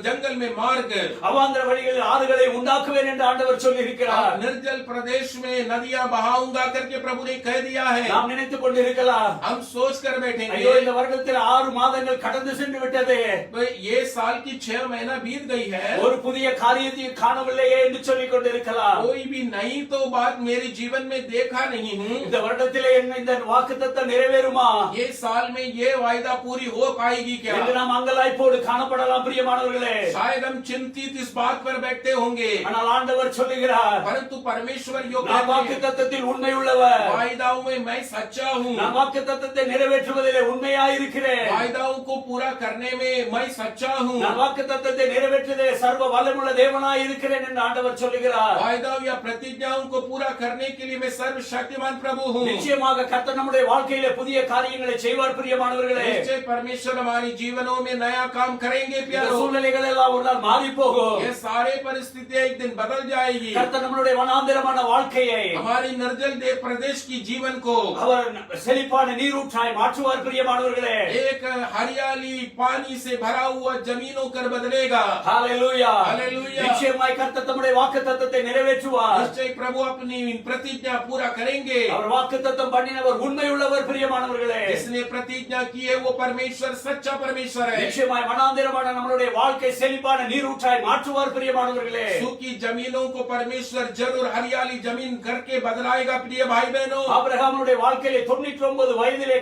जंगल में मार्ग, அவாந்திர வழிகளில் ஆறுகளை உண்டாக்குவேன் என்று ஆண்டவர் சொல்லியிருக்கிறார். निर्जल प्रदेश में नदियां बहाऊंगा करके प्रभु ने कह दिया है। நாம் நினைத்துக் கொண்டிருக்கலாம், हम सोच कर ஐயோ बैठेंगे இந்த வருடத்தில் 6 மாதங்கள் கடந்து சென்று விட்டது, ये साल की 6 महीना बीत गई है, ஒரு புதிய காரியத்தை காணவில்லையே என்று சொல்லிக் கொண்டிருக்கலாம். कोई भी नई तो बात मेरे जीवन में देखा नहीं हूँ। இந்த வருடத்திலே இந்த வாக்குத்தத்தம் நிறைவேறுமா ये साल में ये वायदा पूरी हो पाएगी क्या? என்று நாம் அங்கலாய்ப்போடு காணப்படலாம். பிரியமானவர்களே, शायद हम चिंतित इस बात पर बैठते होंगे, ஆனால் ஆண்டவர் சொல்லுகிறார், परंतु परमेश्वर यो நான் कहते हैं, வாக்குத்தத்தத்தில் உண்மை உள்ளவர், वायदाओं में मैं सच्चा हूँ, நான் வாக்குத்தத்தத்தை நிறைவேற்றுவதிலே உண்மையாயிருக்கிறேன், वायदाओं को पूरा करने में मैं सच्चा हूँ, நான் வாக்குத்தத்தத்தை நிறைவேற்றுவதிலே சர்வ வல்லமுள்ள தேவனாயிருக்கிறேன் என்று ஆண்டவர் சொல்லுகிறார். वायदाओं या प्रतिज्ञाओं को पूरा करने के लिए मैं सर्वशक्तिमान प्रभु हूँ। நிச்சயமாக கர்த்தர் நம்முடைய வாழ்க்கையிலே புதிய காரியங்களை செய்வார். பிரியமானவர்களே, निश्चय परमेश्वर हमारी जीवनों में नया काम करेंगे இந்த प्यारो। சூழ்நிலைகள் எல்லாம் ஒரு நாள் மாறி போகும். ये सारे परिस्थितियां एक दिन बदल जाएगी। கர்த்தர் நம்முடைய வனாந்திரமான வாழ்க்கையை हमारी निर्जल देव प्रदेश की जीवन को அவர் செழிப்பான நீரூற்றாய் மாற்றுவார். பிரியமானவர்களே, एक हरियाली पानी से भरा हुआ जमीनों कर बदलेगा। ஹalleluya, हालेलुया। நிச்சயமாய் கர்த்தர் தம்முடைய வாக்குத்தத்தத்தை நிறைவேற்றுவார். निश्चय प्रभु अपनी प्रतिज्ञा पूरा करेंगे। அவர் வாக்குத்தத்தம் பண்ணினவர் உண்மை உள்ளவர். பிரியமானவர்களே, जिसने प्रतिज्ञा की है वो परमेश्वर सच्चा परमेश्वर है। நிச்சயமாய் வனாந்திரமான நம்மளுடைய வாழ்க்கை செழிப்பான நீரூற்றாய் மாற்றுவார். பிரியமானவர்களே, सूखी जमीनों को परमेश्वर जरूर हरियाली जमीन करके बदलाएगा। प्रिय भाई बहनों, ஆபிரகாமுடைய வாழ்க்கையிலே 99 வயதிலே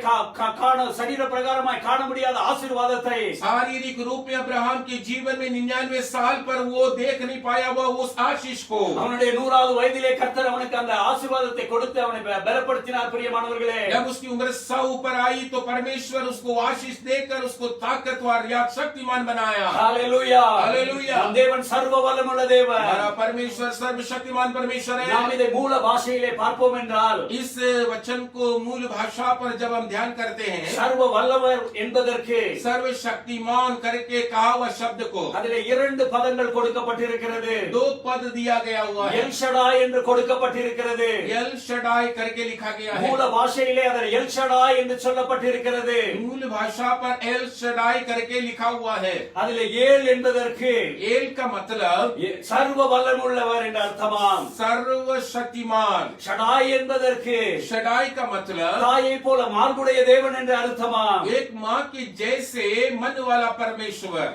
காண சரீர பிரகாரமாய் காண முடியாத ஆசீர்வாதத்தை शारीरिक रूप में अब्राहम के जीवन में 99 साल पर वो देख नहीं पाया हुआ उस आशीष को அவனுடைய 100வது வயதிலே கர்த்தர் அவனுக்கு அந்த ஆசீர்வாதத்தை கொடுத்து அவனை பலப்படுத்தினார். பிரியமானவர்களே, जब उसकी उम्र 100 ऊपर आई तो परमेश्वर उसको आशीष देकर उसको ताकतवर या शक्तिमान बनाया। ஹalleluya, हालेलुया। நம் தேவன் சர்வ வல்லமுள்ள தேவன். हमारा परमेश्वर सर्वशक्तिमान परमेश्वर நாம் है। இதை மூல பாஷையிலே பார்ப்போம் என்றால் इस वचन को मूल भाषा पर जब हम ध्यान करते हैं, சர்வ வல்லவர் என்பதற்கு सर्वशक्तिमान करके कहा हुआ शब्द को அதிலே 2 பதங்கள் கொடுக்கப்பட்டிருக்கிறது. 2 पद दिया गया हुआ है। எல் ஷடாய் என்று கொடுக்கப்பட்டிருக்கிறது. एल शडाई करके लिखा गया है। மூல பாஷையிலே அதில் எல் ஷடாய் என்று சொல்லப்பட்டிருக்கிறது. मूल भाषा पर एल शडाई करके लिखा हुआ है। அதிலே ஏல் என்பதற்கு एल का मतलब சர்வ வல்லமுள்ளவர் என்ற அர்த்தமாம். सर्वशक्तिमान। ஷடாய் என்பதற்கு शडाई का मतलब தாயை போல மார்புடைய தேவன் என்ற அர்த்தமாம். एक माँ की जैसे मन वाला परमेश्वर।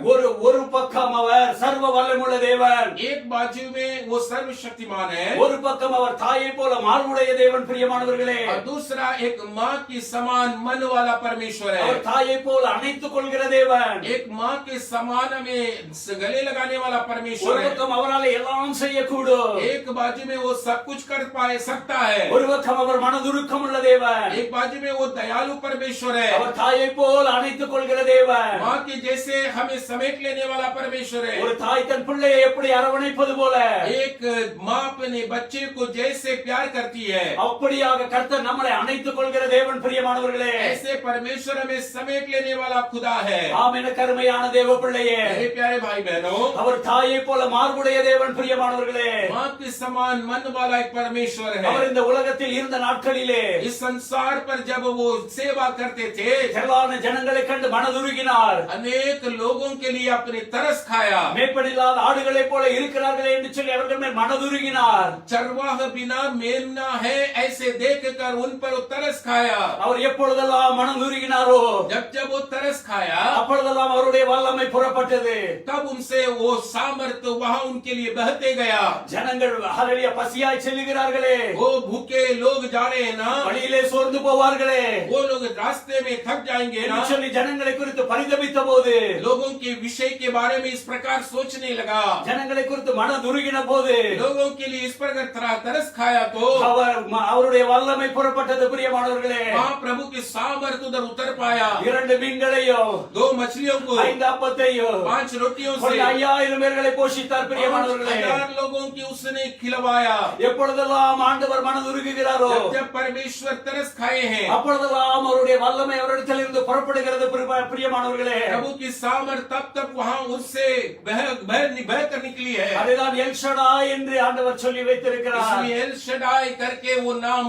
ஒரு பக்கம் அவர் சர்வ வல்லமுள்ள தேவன், एक बाजू में वो सर्वशक्तिमान है ஒரு பக்கம் அவர் தாயை போல மார்புடைய தேவன். பிரியமானவர்களே, और दूसरा एक माँ की समान मन वाला परमेश्वर அவர் है। தாயை போல் அணைத்துக் கொள்கிற தேவன். एक माँ के समान हमें गले लगाने वाला ஒரு परमेश्वर है। பக்கம் அவரால் எல்லாம் செய்யக்கூடும், एक बाजू में वो सब कुछ कर पाए सकता है, ஒரு பக்கம் அவர் மனதுருக்கம் உள்ள தேவன். एक बाजू में वो दयालु परमेश्वर है। அவர் தாயை போல் அணைத்துக் கொள்கிற தேவன். माँ के जैसे हमें समेट लेने वाला परमेश्वर है। ஒரு தாய் தன் பிள்ளையை எப்படி அரவணைப்பது போல एक माँ अपने बच्चे को जैसे प्यार करती है, அப்படியாக கர்த்தர் நம்மளை அணைத்துக் கொள்கிற தேவன். பிரியமானவர்களே, ऐसे परमेश्वर हमें समेट लेने वाला खुदा है। ஆம் என கருமையான தேவ பிள்ளையே, मेरे प्यारे भाई बहनों, அவர் தாயை போல மார்புடைய தேவன். பிரியமானவர்களே, माँ के समान मन वाला एक परमेश्वर அவர் है। இந்த உலகத்தில் இருந்த நாட்களிலே इस संसार पर जब वो सेवा करते थे, திரளான ஜனங்களை கண்டு மனதுருகினார். अनेक लोगों के लिए अपने तरस खाया। மேய்ப்பனில்லாத ஆடுகளைப் போல இருக்கிறார்களே என்று சொல்லி அவர்கள் மேல் மனதுருகினார். चरवाह बिना मेमना है ऐसे देखकर उन पर वो तरस खाया। அவர் எப்பொழுதெல்லாம் மனதுருகினாரோ जब जब वो तरस खाया, அப்பொழுதெல்லாம் அவருடைய வல்லமை புறப்பட்டது. तब उनसे वो सामर्थ्य वहां उनके लिए बहते गया। ஜனங்கள் ஹல்லேலூயா பசியாய் செல்லுகிறார்களே, वो भूखे लोग जा रहे हैं ना, வழியிலே சோர்ந்து போவார்களே वो लोग रास्ते में थक जाएंगे ना। என்று சொல்லி ஜனங்களை குறித்து பரிதபித்த போது, लोगों के विषय के बारे में इस प्रकार सोचने लगा, ஜனங்களை குறித்து மனதுருகின போது लोगों के लिए इस प्रकार तरस खाया तो அவருடைய வல்லமை புறப்பட்டது. பிரியமானவர்களே, वहाँ प्रभु के सामर्थ्य उधर उतर पाया। 2 மீன்களையும் 2 मछलियों को 5 அப்பத்தையும் 5 रोटियों से 5000 பேர்களை போஷித்தார். பிரியமானவர்களே, 5000 लोगों की उसने खिलवाया। எப்பொழுதெல்லாம் ஆண்டவர் மனதுருகுகிறாரோ जब जब परमेश्वर तरस खाए हैं, அப்பொழுதெல்லாம் அவருடைய வல்லமை அவரிடத்தில் இருந்து புறப்படுகிறது. பிரியமானவர்களே, प्रभु की सामर्थ तब तक वहाँ उससे बह कर निकली है। அதுதான் எல் ஷடாய் என்று ஆண்டவர் சொல்லி வைத்திருக்கிறார். इसलिए एल शडाई करके वो नाम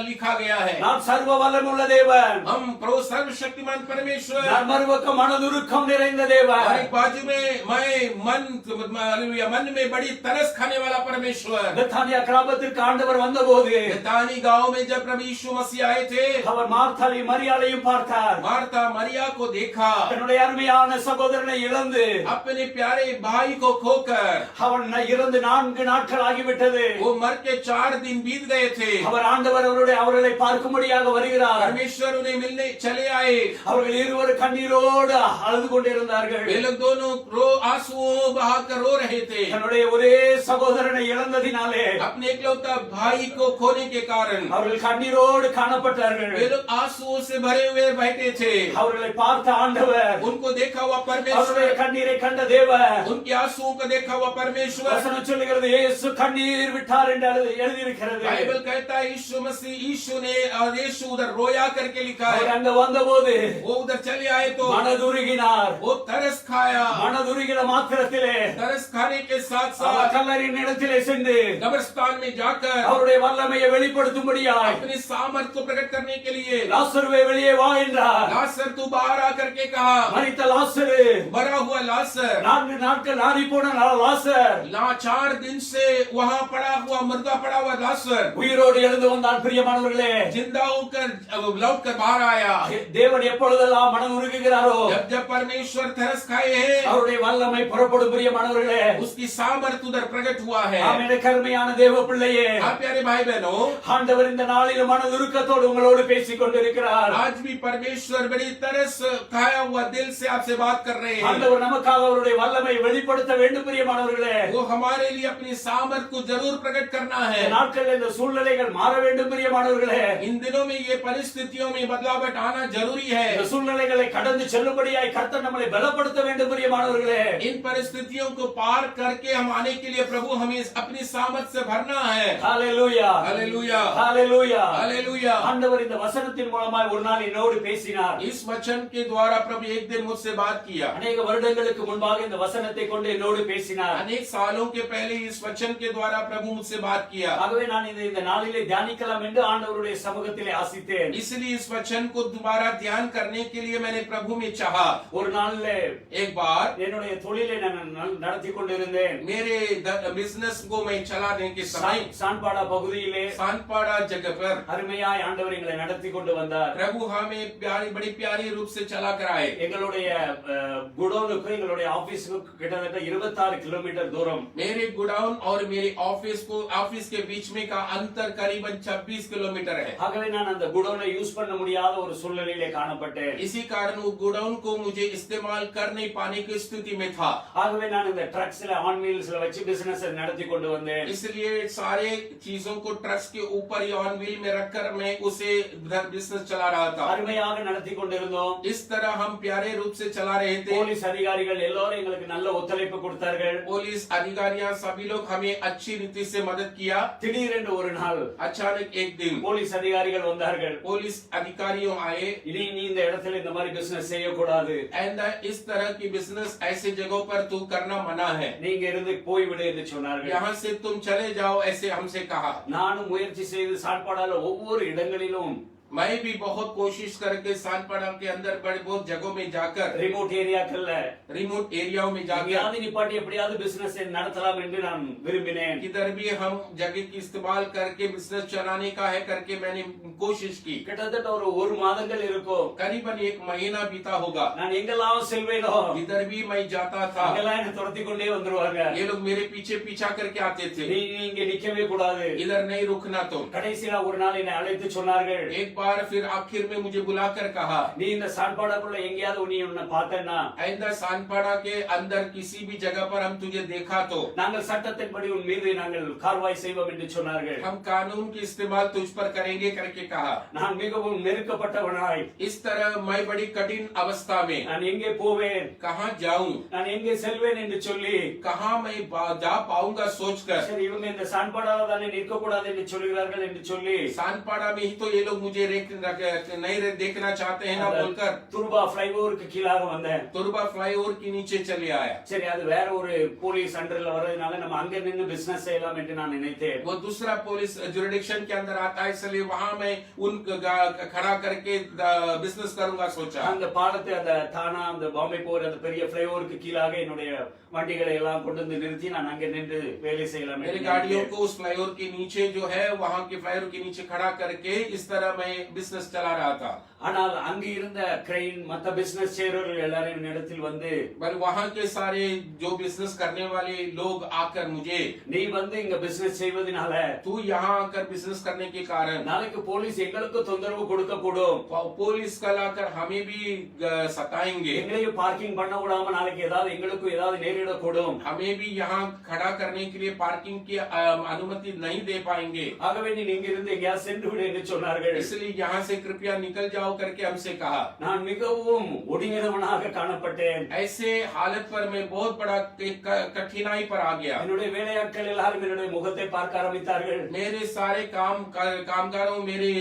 लिखा गया है। நான் சர்வ வல்லமுள்ள தேவன், हम प्रभु सर्वशक्तिमान परमेश्वर, நான் மறுபக்கம் மனதுருக்கம் நிறைந்த தேவன். और एक बाजू में मैं मन में बड़ी तरस खाने वाला परमेश्वर। பெத்தானியா கிராமத்திற்கு ஆண்டவர் வந்தபோது बेतानी गांव में जब प्रभु यीशु मसीह आए थे, அவர் மார்த்தாளையும் மரியாளையும் பார்த்தார். मार्था मरिया को देखा, தன்னுடைய அருமையான சகோதரனை இழந்து अपने प्यारे भाई को खोकर। அவன் இறந்து 4 நாட்கள் ஆகிவிட்டது. वो मर के 4 दिन बीत गए थे। அவர் ஆண்டவர் அவர்களை பார்க்கும்படியாக வருகிறார். परमेश्वर उन्हें मिलने चले आए। அவர்கள் இருவரும் கண்ணீரோடு அழுது கொண்டிருந்தார்கள். वे लोग दोनों आंसुओं बहाकर रो रहे थे। தன்னுடைய ஒரே சகோதரனை இழந்ததினாலே अपने एकलौता भाई को खोने के कारण அவர்கள் கண்ணீரோடு காணப்பட்டார்கள். वे लोग आंसुओं से भरे हुए बैठे थे। அவர்களை பார்த்த ஆண்டவர், उनको देखा हुआ அவருடைய परमेश्वर, கண்ணீரை கண்ட தேவன், उनके आंसुओं को देखा हुआ परमेश्वर। வசனம் சொல்லுகிறது இயேசு கண்ணீர் விட்டார் என்று எழுதியிருக்கிறது. बाइबल कहता है यीशु ने और यीशु उधर रोया करके लिखा அவர் है। அங்க வந்தபோது वो उधर चले आए तो மனதுருகினார். वो तरस खाया। மனதுருகின மாத்திரத்திலே तरस खाने के साथ அவர் साथ கல்லறையின் இடத்திலே சென்று कब्रिस्तान में जाकर அவருடைய வல்லமையை வெளிப்படுத்தும்படியாய் अपने सामर्थ्य को प्रकट करने के लिए லாசருவே வெளியே வா என்றார். लासर तू बाहर आकर के कहा। மரித்த லாசரு, मरा हुआ लासर 4 नाட்கள் நாறி போன லாசர் 4 दिन से वहाँ पड़ा हुआ मुर्दा पड़ा हुआ लासर உயிரோடு எழுந்து வந்தான். பிரியமானவர்களே, जिंदा होकर लौट कर बाहर आया। தேவன் எப்பொழுதெல்லாம் மனம் உருகுகிறாரோ जब जब परमेश्वर तरस खाए हैं, அவருடைய வல்லமை புறப்படும். பிரியமானவர்களே, उसकी सामर्थ्य उधर प्रकट हुआ है। ஆமென். கருமையான தேவ பிள்ளையே, आप प्यारे भाई बहनों, ஆண்டவர் இந்த நாளில் மனதுருக்கத்தோடு உங்களோடு பேசிக் கொண்டிருக்கிறார். आज भी परमेश्वर बड़ी तरस खाया हुआ दिल से आपसे बात कर रहे हैं। ஆண்டவர் நமக்காக அவருடைய வல்லமை வெளிப்படுத்த வேண்டும். பிரியமானவர்களே, वो हमारे लिए अपनी सामर्थ्य को जरूर प्रकट करना है। இந்த நாட்களில் இந்த சூழ்நிலைகள் மாற வேண்டும். பிரியமானவர்களே, इन दिनों में ये परिस्थितियों में बदलावट आना जरूरी இந்த है। சூழ்நிலைகளை கடந்து செல்லும்படியாய் கர்த்தர் நம்மை பலப்படுத்த வேண்டும். பிரியமானவர்களே, इन परिस्थितियों को पार करके हम आने के लिए प्रभु हमें अपनी सामर्थ से भरना है। ஹalleluya, हालेलुया, ஹalleluya. हालेलुया। ஆண்டவர் இந்த வசனத்தின் மூலமாய் ஒரு நாள் என்னோடு பேசினார். इस वचन के द्वारा प्रभु एक दिन मुझसे बात किया। அநேக வருடங்களுக்கு முன்பாக இந்த வசனத்தை கொண்டு என்னோடு பேசினார். अनेक सालों के पहले इस वचन के द्वारा प्रभु मुझसे बात किया। ஆகவே நான் இந்த நாளிலே தியானிக்கலாம் என்று ஆண்டவருடைய சமூகத்திலே ஆசித்தேன். इसलिए इस वचन को दोबारा ध्यान करने के लिए मैंने प्रभु में चाहा। ஒரு நாள்ல एक बार என்னுடைய தொழிலை நான் நடத்தி கொண்டிருந்தேன். मेरे बिजनेस को मैं चलाने के समय சான்பாடா பகுதியிலே सानपाड़ा जगह पर அருமையாய் ஆண்டவர் எங்களை நடத்தி கொண்டு வந்தார். प्रभु हमें बड़ी प्यारी रूप से चला कर आए। எங்களுடைய குடோனுக்கு எங்களுடைய ஆபீஸுக்கு கிட்டத்தட்ட 26 கிலோமீட்டர் தூரம். मेरे गुडाउन और मेरे ऑफिस के बीच में का अंतर करीबन 26 किलोमीटर है। ஆகவே நான் அந்த குடோனை யூஸ் பண்ண முடியாத ஒரு சூழ்நிலையிலே காணப்பட்டேன். इसी कारण वो गोडाउन को मुझे इस्तेमाल कर नहीं पाने की स्थिति में था। ஆகவே நான் இந்த ட்ரக்ஸ்ல ஆன் வீல்ஸ்ல வச்சு பிசினஸ் நடத்தி கொண்டு வந்தேன். इसलिए सारे चीजों को ट्रक्स के ऊपर या ऑन व्हील में रखकर मैं उसे बिजनेस चला रहा था। அருமையாக நடத்தி கொண்டிருந்தோம். इस तरह हम प्यारे रूप से चला रहे थे। போலீஸ் அதிகாரிகள் எல்லாரும் எங்களுக்கு நல்ல ஒத்துழைப்பு கொடுத்தார்கள். पुलिस अधिकारियां सभी लोग हमें अच्छी रीति से मदद किया। திடீரென்று ஒரு நாள் अचानक एक दिन போலீஸ் அதிகாரிகள் வந்தார்கள். पुलिस अधिकारियों आए। இனி நீ இந்த இடத்துல இந்த மாதிரி பிசினஸ் செய்யக்கூடாது. एंड इस तरह की बिजनेस ऐसे जगहों पर तू करना मना है। நீங்க இருந்து போய்விடு என்று சொன்னார்கள். यहाँ से तुम चले जाओ ऐसे हमसे कहा। நானும் முயற்சி செய்து சாட்பாடால ஒவ்வொரு இடங்களிலும் मैं भी बहुत कोशिश करके सानपाड़ा के अंदर बड़े बहुत जगहों में जाकर ரிமோட் ஏரியாக்கள்ல रिमोट एरियाओं में जाकर எங்கேயாவது நிப்பாட்டி எப்படியாவது பிசினஸ் நடத்தலாம் என்று நான் விரும்பினேன். किधर भी हम जगह की इस्तेमाल करके बिजनेस चलाने का है करके मैंने कोशिश की। கிட்டத்தட்ட ஒரு மாதங்கள் இருக்கும். करीबन एक महीना बीता होगा। நான் எங்கெல்லாம் செல்வேனோ इधर भी मैं जाता था, அங்கெல்லாம் என்ன துரத்தி கொண்டே வந்துருவாங்க. ये लोग मेरे पीछे पीछा करके आते थे। நீ இங்க நிக்கவே கூடாது. इधर नहीं रुकना तुम। கடைசியா ஒரு நாள் என்னை அழைத்து சொன்னார்கள், एक बार फिर आखिर में मुझे बुलाकर कहा, நீ இந்த சாட்பாடாக்குள்ள எங்கேயாவது நீ உன்னை பார்த்தேன்னா आइंदा सानपाड़ा के अंदर किसी भी जगह पर हम तुझे देखा तो நாங்கள் சட்டத்தின்படி உன் மீது நாங்கள் கார்வாய் செய்வோம் என்று சொன்னார்கள். हम कानून की इस्तेमाल तुझ पर करेंगे करके कहा। நான் மிகவும் நெருக்கப்பட்டவனாய் इस तरह मैं बड़ी कठिन अवस्था में நான் எங்கே போவேன், कहाँ जाऊं, நான் எங்கே செல்வேன் என்று சொல்லி कहाँ मैं जा पाऊंगा सोचकर சரி இவங்க இந்த சான்பாடால தானே நிற்க கூடாது என்று சொல்கிறார்கள் என்று சொல்லி सानपाड़ा में ही तो ये लोग मुझे नहीं देखना चाहते हैं ना बोलकर துருபா ஃப்ளைஓவருக்கு கீழாக வந்தேன். तुरबा फ्लाईओवर के नीचे चले आया। சரி அது வேற ஒரு போலீஸ் அண்டர்ல வர்றதுனால நம்ம அங்க நின்னு பிசினஸ் செய்யலாம் என்று நான் நினைத்தேன். वो दूसरा पुलिस जुरिडिक्शन के अंदर आता है, इसलिए वहां मैं उन खड़ा करके बिजनेस करूंगा सोचा। அந்த பாலத்தை அந்த தானா அந்த பாம்பே போற அந்த பெரிய ஃப்ளைஓவருக்கு கீழாக என்னுடைய வண்டிகளை எல்லாம் கொண்டு வந்து நிறுத்தி நான் அங்க நின்று வேலை செய்யலாம். मेरी गाड़ियों को उस फ्लाईओवर के नीचे जो है वहां के फ्लाईओवर के नीचे खड़ा करके इस तरह मैं बिजनेस चला रहा था। ஆனால் அங்க இருந்த கிரெயின் மத்த பிசினஸ் செய்யறவர்கள் எல்லாரும் இடத்தில் வந்து पर वहां के सारे जो बिजनेस करने वाले लोग आकर मुझे, நீ வந்து இங்க பிசினஸ் செய்வதனால तू यहाँ आकर बिजनेस करने के कारण நாளைக்கு போலீஸ் எங்களுக்கு தொந்தரவு கொடுக்க கூடும், पुलिस कल आकर हमें भी सताएंगे, எங்களையும் பார்க்கிங் பண்ண விடாம நாளைக்கு ஏதாவது எங்களுக்கு ஏதாவது நேரிடக்கூடும், हमें भी यहाँ खड़ा करने के लिए पार्किंग की अनुमति नहीं दे पाएंगे, ஆகவே நீ இங்க இருந்து எங்கேயாவது சென்று விடு என்று சொன்னார்கள். इसलिए यहाँ से कृपया निकल जाओ करके हमसे कहा। நான் மிகவும் ஒடுங்கினவனாக காணப்பட்டேன். ऐसे हालत पर मैं बहुत बड़ा कठिनाई पर आ गया। என்னுடைய வேலையாட்கள் எல்லாரும் என்னுடைய முகத்தை பார்க்க ஆரம்பித்தார்கள். मेरे सारे कामगारों मेरे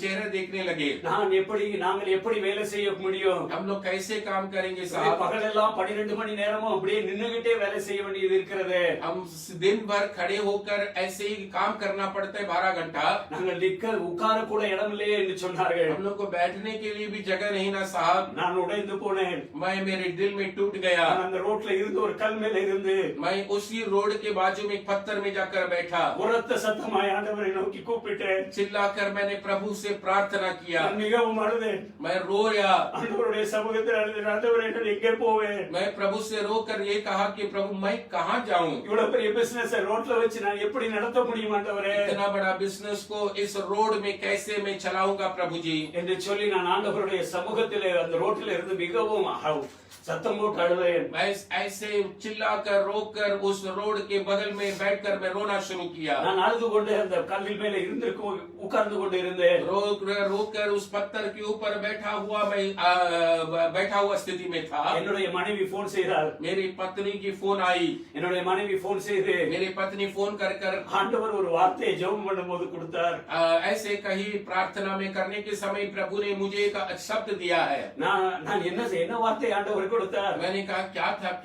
चेहरे देखने लगे। நாங்கள் எப்படி வேலை செய்ய முடியும், हम लोग कैसे काम करेंगे साहब, பகலெல்லாம் 12 மணி நேரமும் அப்படியே நின்னுகிட்டே வேலை செய்ய வேண்டியது இருக்கிறது. हम दिन भर खड़े होकर ऐसे ही काम करना पड़ता है 12 घंटा। நாங்கள் நிக்க உட்கார கூட இடம் இல்லையே என்று சொன்னார்கள். हम लोग को बैठने के लिए भी जगह नहीं ना साहब। நான் உடைந்து போனேன். मैं मेरे दिल में टूट गया। நான் அந்த ரோட்ல இருந்து ஒரு கல் மேல இருந்து मैं उसी रोड के बाजू में एक पत्थर में जाकर बैठा। உரத்த சத்தமாய் ஆண்டவரை நோக்கி கூப்பிட்டேன். चिल्लाकर मैंने प्रभु से प्रार्थना किया। நான் மிகவும் அழுதேன். मैं रोया। ஆண்டவருடைய சமூகத்தில் அழுதேன். ஆண்டவரே நான் எங்கே போவேன், मैं प्रभु से रोकर ये कहा कि प्रभु मैं कहाँ जाऊं, இவ்வளவு பெரிய பிசினஸ் ரோட்ல வச்சு நான் எப்படி நடத்த முடியும் ஆண்டவரே इतना बड़ा बिजनेस को इस रोड में कैसे मैं चलाऊंगा प्रभु जी। என்று சொல்லி நான் ஆண்டவருடைய சமூகத்திலே அந்த ரோட்டில இருந்து மிகவும் சத்தம் போட்டு அழுதேன். मैं ऐसे चिल्लाकर रोकर उस रोड के बगल में बैठकर मैं रोना शुरू किया। நான் அழுது கொண்டு அந்த கல்லில் மேல உட்கார்ந்து கொண்டு இருந்தேன். रोकर उस पत्थर के ऊपर बैठा हुआ स्थिति में था। என்னுடைய மனைவி போன் செய்தார். मेरी पत्नी की फोन आई। என்னுடைய மனைவி போன் செய்து मेरी पत्नी फोन कर ஆண்டவர் ஒரு வார்த்தையை ஜெபம் பண்ணும்போது கொடுத்தார். ऐसे कहीं प्रार्थना में करने के समय प्रभु ने मुझे एक शब्द दिया है। நான் என்ன வார்த்தை ஆண்டவர் கொடுத்தார்? मैंने कहा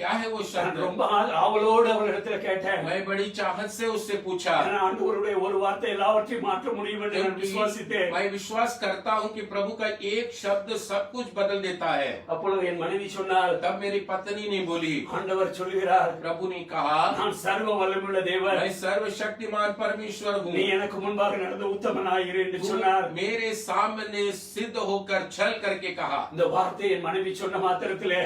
क्या है वो शब्द? ரொம்ப ஆவலோடு அவரிடத்தில் கேட்டேன். मैं बड़ी चाहत से उससे पूछा। ஆண்டவருடைய ஒரு வார்த்தை எல்லாவற்றையும் மாற்ற முடியும் என்று நான் விசுவாசித்தேன். मैं विश्वास करता हूँ कि प्रभु का एक शब्द सब कुछ बदल देता है। அப்பொழுது என் மனைவி சொன்னார், तब मेरी पत्नी ने बोली, ஆண்டவர் சொல்கிறார், प्रभु ने कहा நான் சர்வ வல்லமையுள்ள தேவன், मैं सर्वशक्तिमान परमेश्वर हूँ। நீ எனக்கு முன்பாக நடந்த உத்தமனாயிரு என்று சொன்னார். சொன்னார். मेरे सामने सिद्ध होकर छल करके कहा। இந்த வார்த்தையை என் மனைவி சொன்ன மாத்திரத்திலே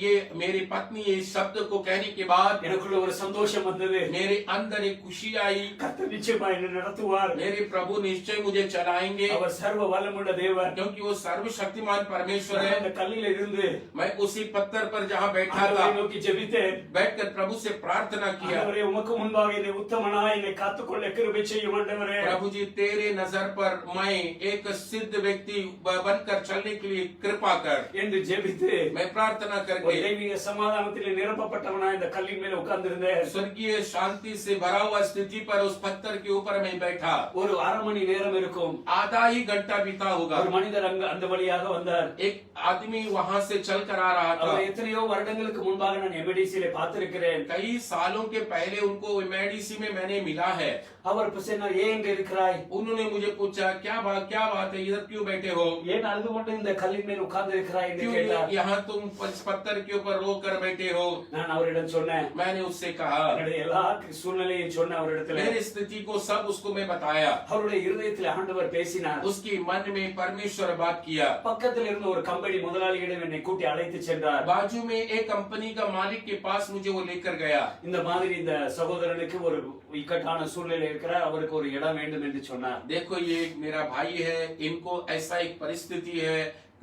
ये मेरी पत्नी इस शब्द को कहने के बाद எனக்குள்ள ஒரு சந்தோஷம் வந்தது. मेरे अंदर एक खुशी आई। கர்த்தர் நிச்சயமா என்னை நடத்துவார். मेरे प्रभु निश्चय मुझे चलाएंगे, அவர் சர்வ வல்லமுள்ள தேவன். क्योंकि वो सर्वशक्तिमान परमेश्वर है। அந்த கல்லில் இருந்து मैं उसी पत्थर पर जहाँ बैठा था ஆண்டவரை நோக்கி ஜெபித்தேன். बैठकर प्रभु से प्रार्थना किया, ஆண்டவரே உமக்கு முன்பாக என்னை உத்தமனாய் என்னை காத்துக்கொள்ள கிருபை செய்யும் ஆண்டவரே. प्रभु जी तेरे नजर पर मैं एक सिद्ध व्यक्ति बनकर चलने के लिए कृपा कर। என்று ஜெபித்து मैं प्रार्थना ஒரு करके தெய்வீக சமாதானத்திலே நிரப்பப்பட்டவனாய் இந்த கல்லின் மேல உட்கார்ந்திருந்தேன். स्वर्गीय शांति से भरा हुआ स्थिति पर उस पत्थर के ऊपर मैं बैठा। ஒரு அரை மணி நேரம் இருக்கும். आधा ही घंटा बीता होगा। ஒரு மனிதர் அந்த வழியாக வந்தார். एक आदमी वहां से चल कर आ रहा था। அவர் எத்தனையோ வருடங்களுக்கு முன்பாக நான் எம்டிசியிலே பார்த்திருக்கிறேன். कई सालों के पहले उनको एमआईडीसी में मैंने मिला है। அவர் சொன்னார், ஏன் இங்க இருக்கிறாய்? उन्होंने मुझे पूछा क्या बात है, इधर क्यों बैठे हो, ஏன் அழுது கொண்டு இந்த கல்லின் மேல் உட்கார்ந்து இருக்கிறாய் என்று क्यों கேட்டார். यहाँ तुम पत्थर के ऊपर रो कर बैठे हो। நான் அவரிடம் சொன்னேன், मैंने उससे कहा, என்னுடைய எல்லா சூழ்நிலையும் சொன்ன அவரிடத்துல. मेरी स्थिति को सब उसको मैं बताया। அவருடைய இருதயத்தில் ஆண்டவர் பேசினார். उसकी मन में परमेश्वर बात किया। பக்கத்தில் இருந்த ஒரு கம்பெனி முதலாளியிடம் என்னை கூட்டி அழைத்து சென்றார். बाजू में एक कंपनी का मालिक के पास मुझे वो लेकर गया। இந்த மாதிரி இந்த சகோதரனுக்கு ஒரு இக்கட்டான சூழ்நிலை இருக்கிறார், அவருக்கு ஒரு இடம் வேண்டும் என்று சொன்னார். देखो ये मेरा भाई है, इनको ऐसा एक परिस्थिति है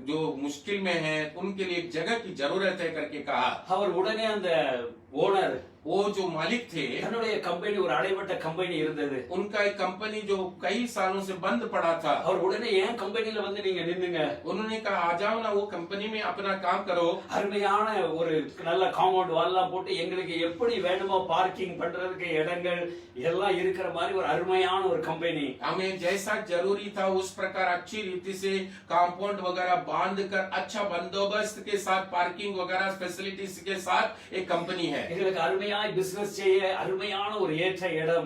जो मुश्किल में है, उनके लिए एक जगह की जरूरत है करके कहा। அவர் உடனே அந்த ஓனர், वो जो मालिक थे தன்னுடைய கம்பெனி ஒரு அடைபட்ட கம்பெனி இருந்தது. उनका एक कंपनी जो कई सालों से बंद पड़ा था। அவர் உடனே ஏன் கம்பெனில வந்து நீங்க நின்னுங்க, उन्होंने कहा आ जाओ ना वो कंपनी में अपना काम करो। அருமையான ஒரு நல்ல காம்பவுண்ட் வால்லாம் போட்டு எங்களுக்கு எப்படி வேணுமோ பார்க்கிங் பண்றதுக்கு இடங்கள் எல்லாம் இருக்கிற மாதிரி ஒரு அருமையான ஒரு கம்பெனி. हमें जैसा जरूरी था उस प्रकार अच्छी रीति से कंपाउंड वगैरह बांध कर अच्छा बंदोबस्त के साथ पार्किंग वगैरह फैसिलिटीज के साथ एक कंपनी है। எங்களுக்கு அருமையாய் பிசினஸ் செய்ய அருமையான ஒரு ஏற்ற இடம்.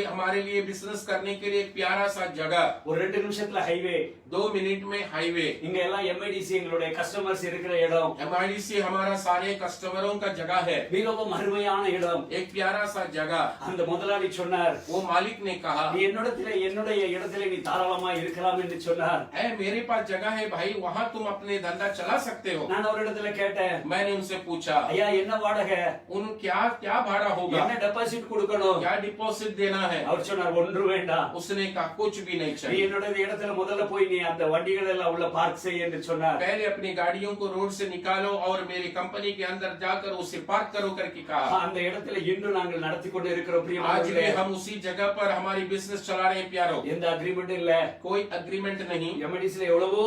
हमारे लिए बिजनेस करने के लिए एक प्यारा सा जगह। ஒரு 2 நிமிஷத்துல ஹைவே, 2 मिनट में हाईवे। இங்க எல்லாம் எம்ஐடிசி எங்களுடைய கஸ்டமர்ஸ் இருக்கிற இடம். एमआईडीसी हमारा सारे कस्टमरों का जगह है, மிகவும் அருமையான இடம். एक प्यारा सा जगह। அந்த முதலாளி சொன்னார், वो मालिक ने कहा நீ என்னுடைய இடத்திலே நீ தாராளமா இருக்கலாம் என்று சொன்னார். है मेरे पास जगह है भाई, वहाँ तुम अपने धंधा चला सकते हो। நான் அவரிடத்துல கேட்டேன், मैंने उनसे पूछा ஐயா என்ன வாடகை, उन क्या भाड़ा होगा, என்ன டெபாசிட் கொடுக்கணும்? क्या डिपॉजिट देना है। அவர் சொன்னார், ஒன்று வேண்டாம், उसने कहा कुछ भी नहीं நீ चाहिए, என்னுடைய இடத்துல முதல்ல போய் நீ அந்த வண்டிகள் எல்லாம் உள்ள பார்க் செய்ய என்று சொன்னார். पहले अपनी गाड़ियों को रोड से निकालो और मेरी कंपनी के अंदर जाकर उसे पार्क करो करके कहा। அந்த இடத்துல இன்று நாங்கள் நடத்தி கொண்டு இருக்கிறோம் आज பிரியமானவர்களே. भी हम उसी जगह पर हमारी बिजनेस चला रहे हैं प्यारो। எந்த அக்ரிமெண்ட் இல்ல, कोई अग्रीमेंट नहीं। எம்ஐடிசில எவ்வளவோ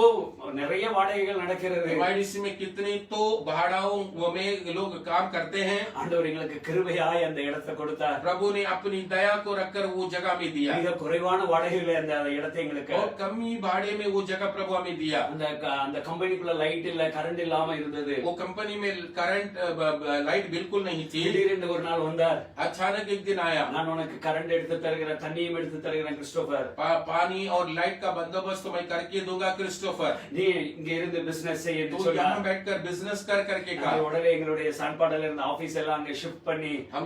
நிறைய வாடகைகள் நடக்கிறது. एमआईडीसी में कितने तो भाड़ाओं में लोग काम करते हैं। ஆண்டவர் எங்களுக்கு கிருபையாய் அந்த இடத்தை கொடுத்தார். प्रभु ने अपनी दया को रखकर वो जगह में दिया மிக குறைவான வாடகையில அந்த இடத்தை எங்களுக்கு, और कम ही भाड़े में वो जगह प्रभु हमें दिया। அந்த கம்பெனிக்குள்ள லைட் இல்ல, கரண்ட் இல்லாம இருந்தது. वो कंपनी में करंट लाइट बिल्कुल नहीं थी। திடீரென்று ஒரு நாள் வந்தார், अचानक एक दिन आया, நான் உனக்கு கரண்ட் எடுத்து தருகிறேன், தண்ணியும் எடுத்து தருகிறேன் கிறிஸ்டோபர், पानी और लाइट का बंदोबस्त मैं करके दूंगा क्रिस्टोफर, நீ இங்க இருந்து பிசினஸ் செய்ய तू சொன்னார். यहाँ बैठकर बिजनेस कर करके நாங்க कहा। உடனே எங்களுடைய சான்பாடல இருந்த ஆபீஸ் எல்லாம் அங்க ஷிஃப்ட் பண்ணி हम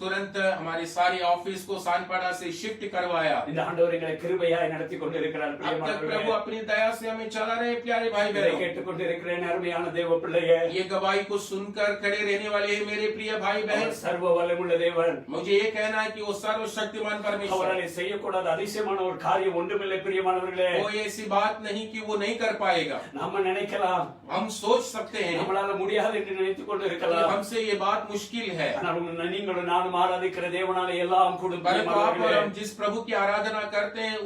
तुरंत हमारी सारी ऑफिस को सानपाड़ा से शिफ्ट करवाया। இந்த ஆண்டவர் எங்களை கிருபையாய் நடத்தி கொண்டிருக்கிறார். अब तक प्रभु பிரியமானவர்களே, अपनी दया से हमें चला रहे हैं प्यारे भाई இதை बहनों। கேட்டுக்கொண்டிருக்கிறேன் அருமையான தேவ பிள்ளையே. ये गवाही को सुनकर खड़े रहने वाले हैं मेरे प्रिय भाई बहन। அவர் சர்வ வல்லமுள்ள தேவன். मुझे ये कहना है कि वो सर्वशक्तिमान परमेश्वर, அவராலே செய்யக்கூடாத அதிசயமான ஒரு காரியம் ஒன்றுமில்லை பிரியமானவர்களே. कोई ऐसी बात नहीं कि वो नहीं कर पाएगा। நம்ம நினைக்கலாம், हम सोच सकते हैं, நம்மளால முடியாது என்று நினைத்துக் கொண்டிருக்கலாம். हमसे ये बात मुश्किल है, ஆனால் நீங்களும் நானும் ஆராதிக்கிற தேவனாலே எல்லாம் கூடும் परंतु आप और பிரியமானவர்களே. हम जिस प्रभु की आराधना करते हैं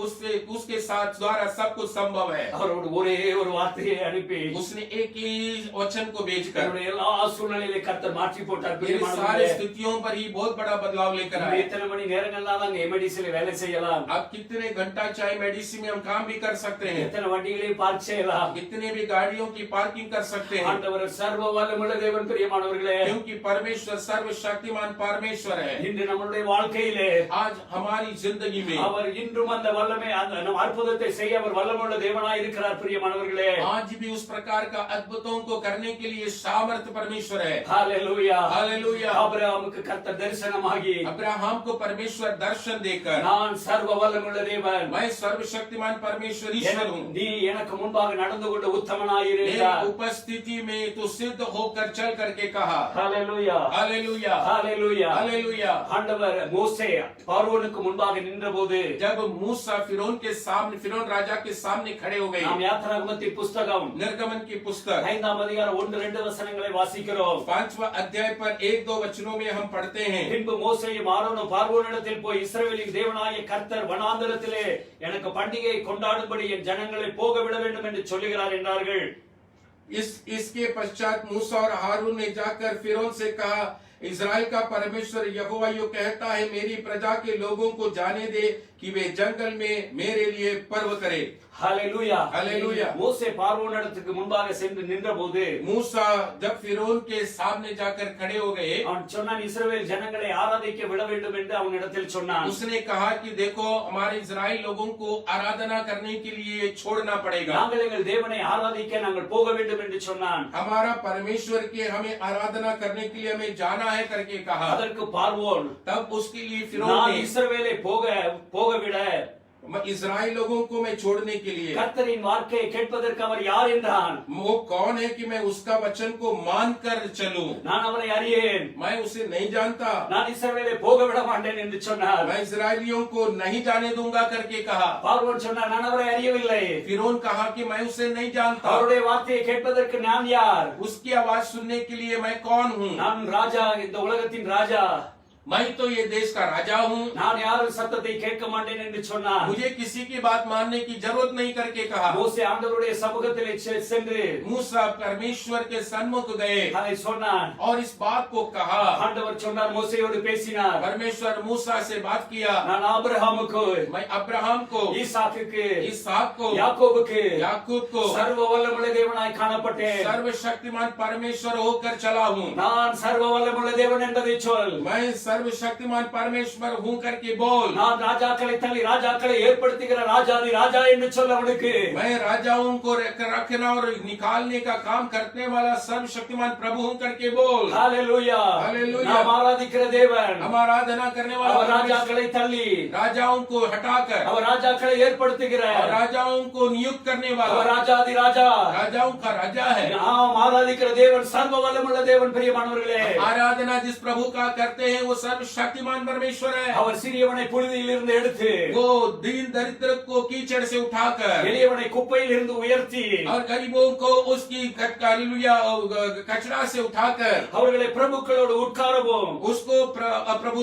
उसके साथ द्वारा सब कुछ संभव है। அவரோட ஒரே ஒரு வார்த்தையை அனுப்பி उसने एक ही वचन को भेजकर என்னுடைய எல்லா சூழ்நிலையிலே கர்த்தர் மாற்றி போட்டார் मेरे सारे பிரியமானவர்களே. स्थितियों पर ही बहुत बड़ा बदलाव लेकर आए। எத்தனை மணி நேரங்கள்லாம் அங்க எம்ஐடிசில வேலை செய்யலாம், अब कितने घंटा चाहे मेडिसिन में हम काम भी कर सकते हैं, எத்தனை வண்டிகளையும் பார்க் செய்யலாம். कितने भी गाड़ियों की पार्किंग कर सकते हैं, ஆண்டவர் சர்வ வல்லமுள்ள தேவன் பிரியமானவர்களே. क्योंकि परमेश्वर सर्व सर्वशक्तिमान परमेश्वर है। இன்று நம்மளுடைய வாழ்க்கையிலே आज हमारी जिंदगी में அவர் இன்றும் அந்த வல்லமை அந்த நம் அற்புதத்தை செய்ய அவர் வல்லமையுள்ள தேவனாய் இருக்கிறார் பிரியமானவர்களே। आज भी उस प्रकार का अद्भुतों को करने के लिए सामर्थ्य परमेश्वर है। ஹalleluya हालेलुया। ஆபிரகாமுக்கு கர்த்தர் தரிசனமாகி अब्राहम को परमेश्वर दर्शन देकर, நான் சர்வ வல்லமையுள்ள தேவன், मैं सर्वशक्तिमान परमेश्वर ईश्वर हूँ, நீ எனக்கு முன்பாக நடந்து கொண்ட உத்தமனாய் இரு मेरी என்றார்। उपस्थिति में तो सिद्ध होकर चल करके कहा। ஹalleluya हालेलुया ஹalleluya हालेलुया। ஆண்டவர் மோசே பார்வோனுக்கு முன்பாக நின்றபோது जब मूसा फिरौन के सामने, फिरौन राजा के सामने खड़े हो गए, நாம் யாத்திராகமத்தின் புஸ்தகம் निर्गमन की पुस्तक 5ஆம் அதிகாரம் 1-2 வசனங்களை வாசிக்கிறோம்। 5वां अध्याय पर 1-2 वचनों में हम पढ़ते हैं। பின்பு மோசேயும் ஆரோனும் பார்வோனிடத்தில் போய் இஸ்ரவேலின் தேவனாகிய கர்த்தர் வனாந்தரத்திலே எனக்கு பண்டிகை கொண்டாடும்படி என் ஜனங்களை போக விட வேண்டும் என்று சொல்லுகிறார் என்றார்கள்। इसके पश्चात मूसा और हारून ने जाकर फिरौन से कहा, इज़राइल का परमेश्वर यहोवा यूं कहता है, मेरी प्रजा के लोगों को जाने दे कि वे जंगल में मेरे लिए पर्व करें। ஹalleluya हालेलुया। மோசே பார்வோனிடத்துக்கு முன்பாக சென்று நின்றபோது मूसा जब फिरौन के सामने जाकर खड़े हो गए, அவன் சொன்னான், இஸ்ரவேல் ஜனங்களை ஆராதிக்க விட வேண்டும் என்று அவனிடத்தில் சொன்னான்। उसने कहा कि देखो, हमारे इज़राइल लोगों को आराधना करने के लिए छोड़ना पड़ेगा। நாங்கள் எங்கள் தேவனை ஆராதிக்க நாங்கள் போக வேண்டும் என்று சொன்னான்। हमारा परमेश्वर के हमें आराधना करने के लिए हमें जाना है करके कहा। அதற்கு பார்வோன், तब उसके लिए फिरौन நான் ने, இஸ்ரவேலை போக விட इज़राइल लोगों को मैं छोड़ने के लिए, கர்த்தரின் வார்த்தையை கேட்பதற்கு அவர் யார் என்றான்। वो कौन है कि मैं उसका वचन को मानकर चलूं? நான் அவரை அறியேன், मैं उसे नहीं जानता, நான் இஸ்ரவேலை போக விட மாட்டேன் என்று சொன்னார்। मैं इज़राइलियों को नहीं जाने दूंगा करके कहा। பார்வோன் சொன்னார், நான் அவரை அறியவில்லை, फिरौन कहा कि मैं उसे नहीं जानता, அவருடைய வார்த்தையை கேட்பதற்கு நான் யார்? उसकी आवाज सुनने के लिए मैं कौन हूँ? நான் ராஜா, இந்த உலகத்தின் ராஜா, मैं तो ये देश का राजा हूँ, நான் யாரும் சத்தத்தை கேட்க மாட்டேன் என்று சொன்னார்। मुझे किसी की बात मानने की जरूरत नहीं करके कहा। மோசே ஆண்டவருடைய சமூகத்திலே சென்று मूसा परमेश्वर के सन्मुख गए அதை சொன்னான்। और इस बात को कहा। ஆண்டவர் சொன்னார், மோசேயோடு பேசினார், परमेश्वर मूसा से बात किया, நான் ஆபிரகாமுக்கு, मैं अब्राहम को, ஈசாக்குக்கு, इसहाक को, யாக்கோபுக்கு याकूब को சர்வ வல்லமுள்ள தேவனாய் காணப்பட்டேன்। सर्वशक्तिमान परमेश्वर होकर चला हूँ। நான் சர்வ வல்லமுள்ள தேவன் என்பதை சொல்। मैं सर्वशक्तिमान परमेश्वर हूँ करके बोल। நான் ராஜாக்களை தள்ளி ராஜாக்களை ஏற்படுத்துகிற ராஜாதி ராஜா என்று சொல் அவனுக்கு। मैं राजाओं को रखना और निकालने का काम करने वाला सर्वशक्तिमान प्रभु हूँ करके बोल। ஹalleluya हालेलुया। நாம் ஆராதிக்கிற தேவன், हम आराधना करने वाला அவர் ராஜாக்களை தள்ளி राजाओं को हटाकर அவர் ராஜாக்களை ஏற்படுத்துகிற, और राजाओं को नियुक्त करने அவர் वाला ராஜாதி ராஜா, राजाओं का राजा है। நாம் ஆராதிக்கிற தேவன் சர்வ வல்லமுள்ள தேவன்। பிரியமானவர்களே, आराधना जिस प्रभु का करते हैं वो सर्वशक्तिमान परमेश्वर है। அவர் சிறியவனை புழுதியில் இருந்து எடுத்து, वो दीन दरिद्र को कीचड़ से उठाकर எளியவனை குப்பையில் இருந்து உயர்த்தி, और गरीबों को उसकी हालेलुया कचरा से उठाकर அவர்களை பிரபுக்களோடு உட்காரவும், उसको प्रभु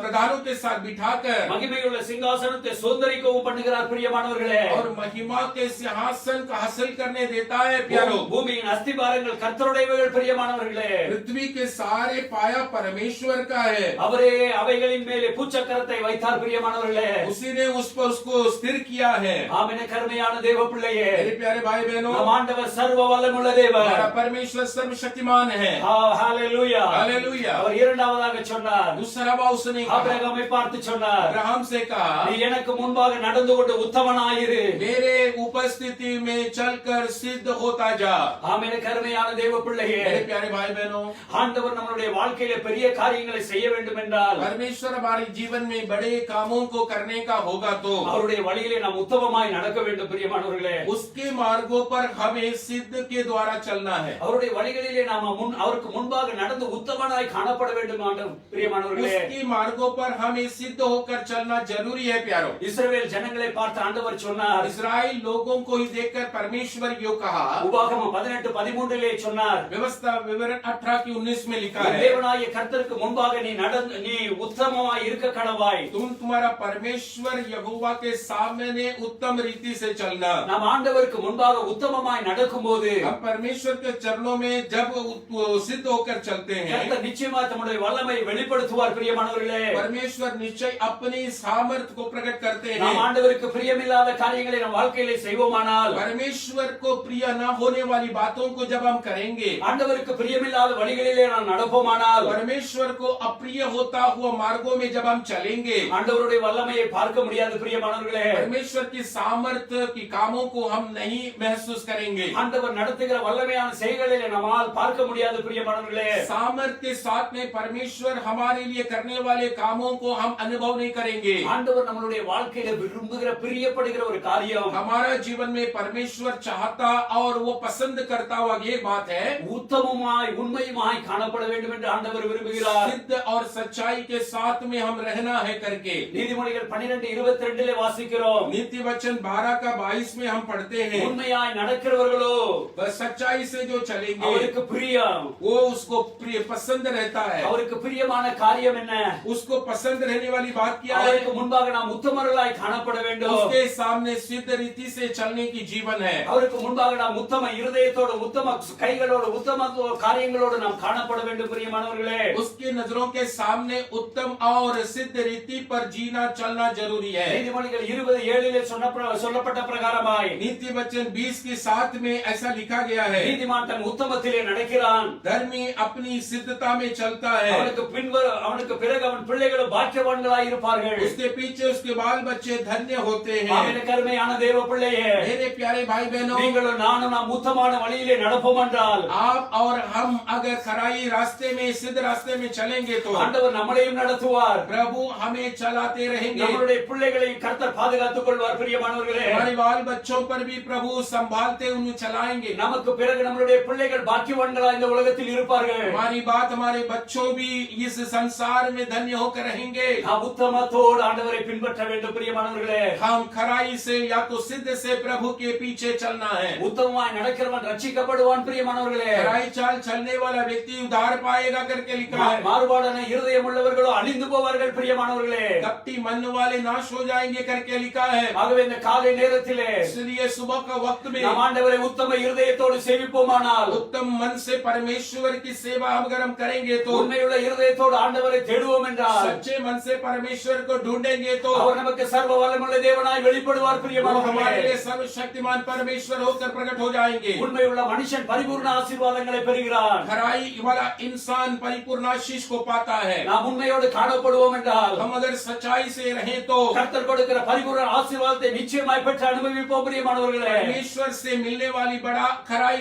प्रधानों के साथ बिठाकर மகிமையுள்ள சிங்காசனத்தை சுதந்தரிக்கவும் பண்ணுகிறார்। பிரியமானவர்களே, और महिमा के सिंहासन का हासिल करने देता है। प्यारो, பூமியின் அஸ்திபாரங்கள் கர்த்தருடையவைகள்। பிரியமானவர்களே, पृथ्वी के सारे पाया परमेश्वर का है। அவரே அவைகளின் மேலே பூச்சக்கரத்தை வைத்தார்। பிரியமானவர்களே, उसी ने उस पर उसको स्थिर किया है। ஆமென்। கருமையான தேவ பிள்ளையே, मेरे प्यारे भाई बहनों, நம் ஆண்டவர் சர்வ வல்லமுள்ள தேவன்। हमारा परमेश्वर सर्वशक्तिमान है। ஹalleluya हालेलुया। அவர் இரண்டாவதாக சொன்னார், दूसरा बात उसने कहा, ஆபிரகாமை பார்த்து சொன்னார், अब्राहम से कहा, நீ எனக்கு முன்பாக நடந்து கொண்டு உத்தமனாயிரு। मेरे उपस्थिति में चलकर सिद्ध होता जा। ஆமென்। கருமையான தேவ பிள்ளையே, मेरे प्यारे भाई बहनों, ஆண்டவர் நம்மளுடைய வாழ்க்கையில பெரிய காரியங்களை செய்ய வேண்டும் என்றால், परमेश्वर हमारे जीवन में बड़े कामों को करने का होगा तो அவருடைய வழியிலே நாம் உத்தமமாய் நடக்க வேண்டும்। பிரியமானவர்களே, उसके मार्गों पर हमें सिद्ध के द्वारा चलना है। அவருடைய வழிகளிலே நாம் அவருக்கு முன்பாக நடந்து உத்தமனாய் காணப்பட வேண்டும்। ஆண்டவர் பிரியமானவர்களே, उसके मार्गों पर हमें सिद्ध होकर चलना जरूरी है। प्यारो, இஸ்ரவேல் ஜனங்களை பார்த்து ஆண்டவர் சொன்னார், इस्राएल लोगों को ही देखकर परमेश्वर यो कहा, உபாகமம் 18:13 சொன்னார், व्यवस्था विवरण 18:19 में लिखा है, தேவனாகிய கர்த்தருக்கு முன்பாக நீ உத்தமமாய் இருக்க கடவாய்। तुम्हारा परमेश्वर यहोवा के सामने उत्तम रीति से चलना। நாம் ஆண்டவருக்கு முன்பாக உத்தமமாய் நடக்கும்போது हम परमेश्वर के चरणों में जब सिद्ध होकर चलते हैं, கர்த்தர் நிச்சயமா தம்முடைய வல்லமையை வெளிப்படுத்துவார்। பிரியமானவர்களே, परमेश्वर निश्चय अपनी सामर्थ को प्रकट करते நாம் हैं। ஆண்டவருக்கு பிரியமில்லாத காரியங்களை நம் வாழ்க்கையிலே செய்வோம் செய்வோமானால் परमेश्वर को प्रिय न होने वाली बातों को जब हम करेंगे, ஆண்டவருக்கு பிரியமில்லாத வழிகளிலே நாம் நடப்போமானால் परमेश्वर को अप्रिय होता हुआ मार्गों में जब हम चलेंगे, ஆண்டவருடைய வல்லமையை பார்க்க முடியாது பிரியமானவர்களே. परमेश्वर की सामर्थ्य की कामों को हम नहीं महसूस करेंगे। ஆண்டவர் நடத்துகிற வல்லமையான செயல்களிலே நம்மால் பார்க்க முடியாது பிரியமானவர்களே. सामर्थ्य के साथ में परमेश्वर हमारे लिए करने वाले कामों को हम अनुभव नहीं करेंगे। ஆண்டவர் நம்மளுடைய வாழ்க்கையில விரும்புகிற பிரியப்படுகிற ஒரு காரியம், हमारा जीवन में परमेश्वर चाहता और वो पसंद करता हुआ ये बात है, உத்தமமாய் உண்மையுமாய் காணப்பட வேண்டும் என்று ஆண்டவர் விரும்புகிறார். सिद्ध और सच्चाई के साथ में हम रहना है करके நீதிமொழிகள் 12:22 வாசிக்கிறோம். नीति वचन 12 का 22 में हम पढ़ते हैं, உண்மையாய் நடக்கிறவர்களோ बस सच्चाई से जो चलेंगे அவருக்கு பிரியம். वो उसको प्रिय पसंद रहता है। அவருக்கு பிரியமான காரியம் என்ன? उसको पसंद रहने वाली बात क्या है? அவருக்கு முன்பாக நாம் உத்தமர்களாய் காணப்பட வேண்டும். उसके सामने सिद्ध रीति से चलने की जीवन है। அவருக்கு முன்பாக நாம் உத்தம இருதயத்தோடு, உத்தம கைகளோடு, உத்தம காரியங்களோடு நாம் காணப்பட வேண்டும் பிரியமானவர்களே. उसकी नजरों के सामने उत्तम और सिद्ध रीति पर जीना चलना जरूरी है। நீதிமொழிகள் 20:7 சொல்லப்பட்ட பிரகாரமாய் नीति वचन 20 के 7 में ऐसा लिखा गया है, நீதிமான் தன் உத்தமத்திலே நடக்கிறான். धर्मी अपनी सिद्धता में चलता है, அவனுக்கு பிறகு அவன் பிள்ளைகளும் பாக்கியவான்களாய் இருப்பார்கள். उसके पीछे उसके बाल बच्चे धन्य होते हैं। ஆமென். அருமையான தேவ பிள்ளையே, मेरे प्यारे भाई बहनों, நீங்களும் நானும் நாம் உத்தமமான வழியிலே நடப்போம் என்றால், आप और हम अगर खराई रास्ते में, सिद्ध रास्ते में चलेंगे तो ஆண்டவர் நம்மளையும் நடத்துவார். प्रभु हमें चलाते रहेंगे। நம்மளுடைய பிள்ளைகளை கர்த்தர் பாதுகாத்துக் கொள்வார் பிரியமானவர்களே. हमारे बाल बच्चों पर भी प्रभु संभालते उन्हें चलाएंगे। நமக்கு பிறகு நம்மளுடைய பிள்ளைகள் பாக்கியவான்களாய் இந்த உலகத்தில் இருப்பார்கள். हमारी बात हमारे बच्चों भी इस संसार में धन्य होकर रहेंगे। நாம் உத்தமத்தோடு ஆண்டவரை பின்பற்ற வேண்டும் பிரியமானவர்களே. हम खराई से या तो सिद्ध से प्रभु के पीछे चलना है। உத்தமமாய் நடக்கிறவன் ரட்சிக்கப்படுவான் பிரியமானவர்களே. खराई चाल चलने वाला व्यक्ति उद्धार पाएगा करके लिखा है। மாறுபாடான இருதயம் உள்ளவர்களோ அழிந்து போவார்கள் பிரியமானவர்களே. कपटी मन वाले नाश हो जाएंगे करके लिखा है। ஆகவே இந்த காலை நேரத்திலே इसलिए सुबह का वक्त में நாம் ஆண்டவரை உத்தம இருதயத்தோடு சேவிப்போமானால், उत्तम मन से परमेश्वर की सेवा अगर हम करेंगे तो, உண்மையுள்ள இருதயத்தோடு ஆண்டவரை தேடுவோம் என்றால், सच्चे मन से परमेश्वर को ढूंढेंगे तो அவர் நமக்கு சர்வ வல்லமையுள்ள தேவனாய் வெளிப்படுவார் वो பிரியமானவர்களே. हमारे लिए सर्वशक्तिमान परमेश्वर होकर प्रकट हो जाएंगे। உண்மையுள்ள மனுஷன் பரிபூர்ண ஆசீர்வாதங்களை பெறுகிறான். खराई वाला इंसान परिपूर्ण आशीष को पाता है। நாம் उண்மையோடு காணப்படுவோம் என்றால், हम अगर सच्चाई से रहें तो கர்த்தர் கொடுக்கிற பரிபூர்ண ஆசீர்வாதத்தை நிச்சயமாய் பெற்று அனுபவிப்போம் பிரியமானவர்களே. परमेश्वर से मिलने वाली बड़ा खराई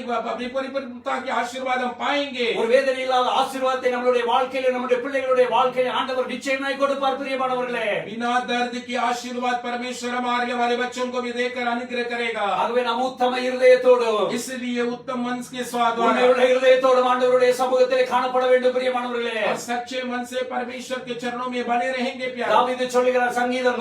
परिपूर्णता के आशीर्वाद हम पाएंगे। ஒரு வேதனை இல்லாத ஆசீர்வாதத்தை நம்மளுடைய வாழ்க்கையில, நம்முடைய பிள்ளைகளுடைய வாழ்க்கையில ஆண்டவர் நிச்சயமாய் கொடுப்பார் பிரியமானவர்களே. बिना दर्द के आशीर्वाद परमेश्वर हमारे बच्चों को भी देकर अनुग्रह करेगा। ஆகவே நாம் உத்தம இருதயத்தோடு, इसलिए उत्तम मन के स्वाद உண்மையுள்ள இருதயத்தோடு ஆண்டவருடைய சமூகத்திலே காணப்பட வேண்டும் பிரியமானவர்களே. और सच्चे मन से परमेश्वर के चरणों में बने रहेंगे प्यारे। தாவீது சொல்லுகிறார், சங்கீதம்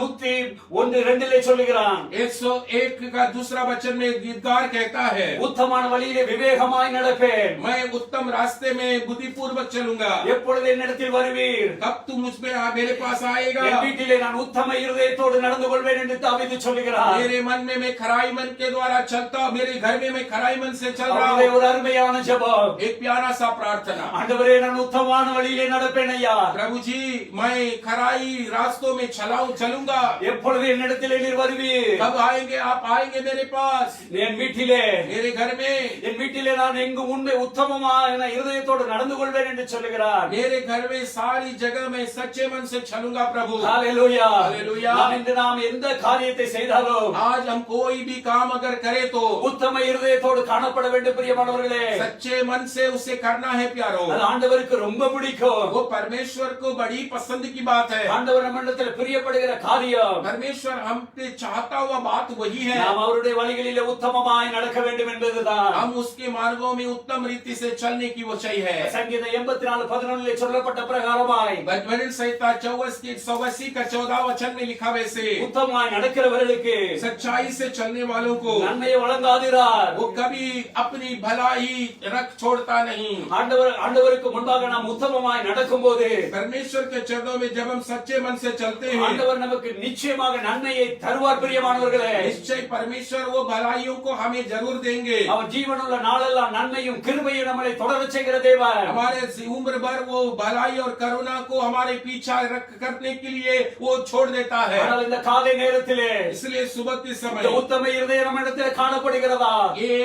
101:2 சொல்லுகிறான், 101 का दूसरा वचन में गीतकार कहता है, உத்தமான வழியிலே விவேகமாய் நடப்பேன். मैं उत्तम रास्ते में बुद्धिपूर्वक चलूंगा। எப்பொழுது என்னிடத்தில் வருவீர்? कब तुम मुझ पे मेरे पास आएगा? என் வீட்டிலே நான் உத்தம இருதயத்தோடு நடந்து கொள்வேன் என்று தாவீது சொல்லுகிறார். मेरे मन में मैं खराई मन के द्वारा चलता हूं, मेरे घर में मैं खराई मन से चल रहा அவருடைய हूं। ஒரு அருமையான ஜெபம், एक प्यारा सा प्रार्थना, ஆண்டவரே நான் உத்தமமான வழியிலே நடப்பேன் ஐயா. प्रभु जी मैं खराई रास्तों में चलूंगा। எப்பொழுது என்னிடத்திலே நீர் வருவீர்? कब आएंगे आप? आएंगे मेरे पास, என் வீட்டிலே, मेरे घर में। என் வீட்டிலே நான் எங்கு உண்மை உத்தமமான இருதயத்தோடு நடந்து கொள்வேன் என்று சொல்லுகிறார். मेरे घर में सारी जगह में सच्चे मन से चलूंगा प्रभु। ஹalleluya. हालेलुया। நாம் இன்று நாம் எந்த காரியத்தை செய்தாலும் आज हम कोई भी काम अगर करें तो உத்தம இருதயத்தோடு காணப்பட வேண்டும் பிரியமானவர்களே. सच्चे मन से उसे करना है प्यारो। அது ஆண்டவருக்கு ரொம்ப பிடிக்கும். वो परमेश्वर को बड़ी पसंद की बात है। ஆண்டவர் நம்மிடத்தில் பிரியப்படுகிற காரியம், परमेश्वर हम पे चाहता हुआ बात वही है। நாம் அவருடைய வழிகளிலே உத்தமமாய் நடக்க வேண்டும் என்பதுதான். हम उसके मार्गों में उत्तम रीति से चलने की वो चाहिए है। சங்கீதம் 84:11 சொல்லப்பட்ட பிரகாரமாய் भजन संहिता 84 का 14 वचन में लिखा वैसे உத்தமமாய் நடக்கிறவர்களுக்கு सच्चाई से चलने वालों को நன்மையை வழங்காதிரார். वो कभी अपनी भलाई रख छोड़ता नहीं। ஆண்டவருக்கு முன்பாக நாம் உத்தமமாய் நடக்கும்போது, परमेश्वर के चरणों में जब हम सच्चे मन से चलते हैं, ஆண்டவர் நமக்கு நிச்சயமாக நன்மையை தருவார் பிரியமானவர்களே. निश्चय परमेश्वर वो भलाइयों को हमें जरूर देंगे। அவர் ஜீவனுள்ள நாளெல்லாம் நன்மையும் கிருபையும் நம்மை தொடரச் செய்கிற தேவன். हमारे उम्र भर वो भलाई और करुणा को हमारे पीछा करने के लिए वो छोड़ देता है। ஆனால் இந்த காலை நேரத்திலே इसलिए सुबह के समय இந்த உத்தம இருதயம் நம்மிடத்தில் காணப்படுகிறதா? ये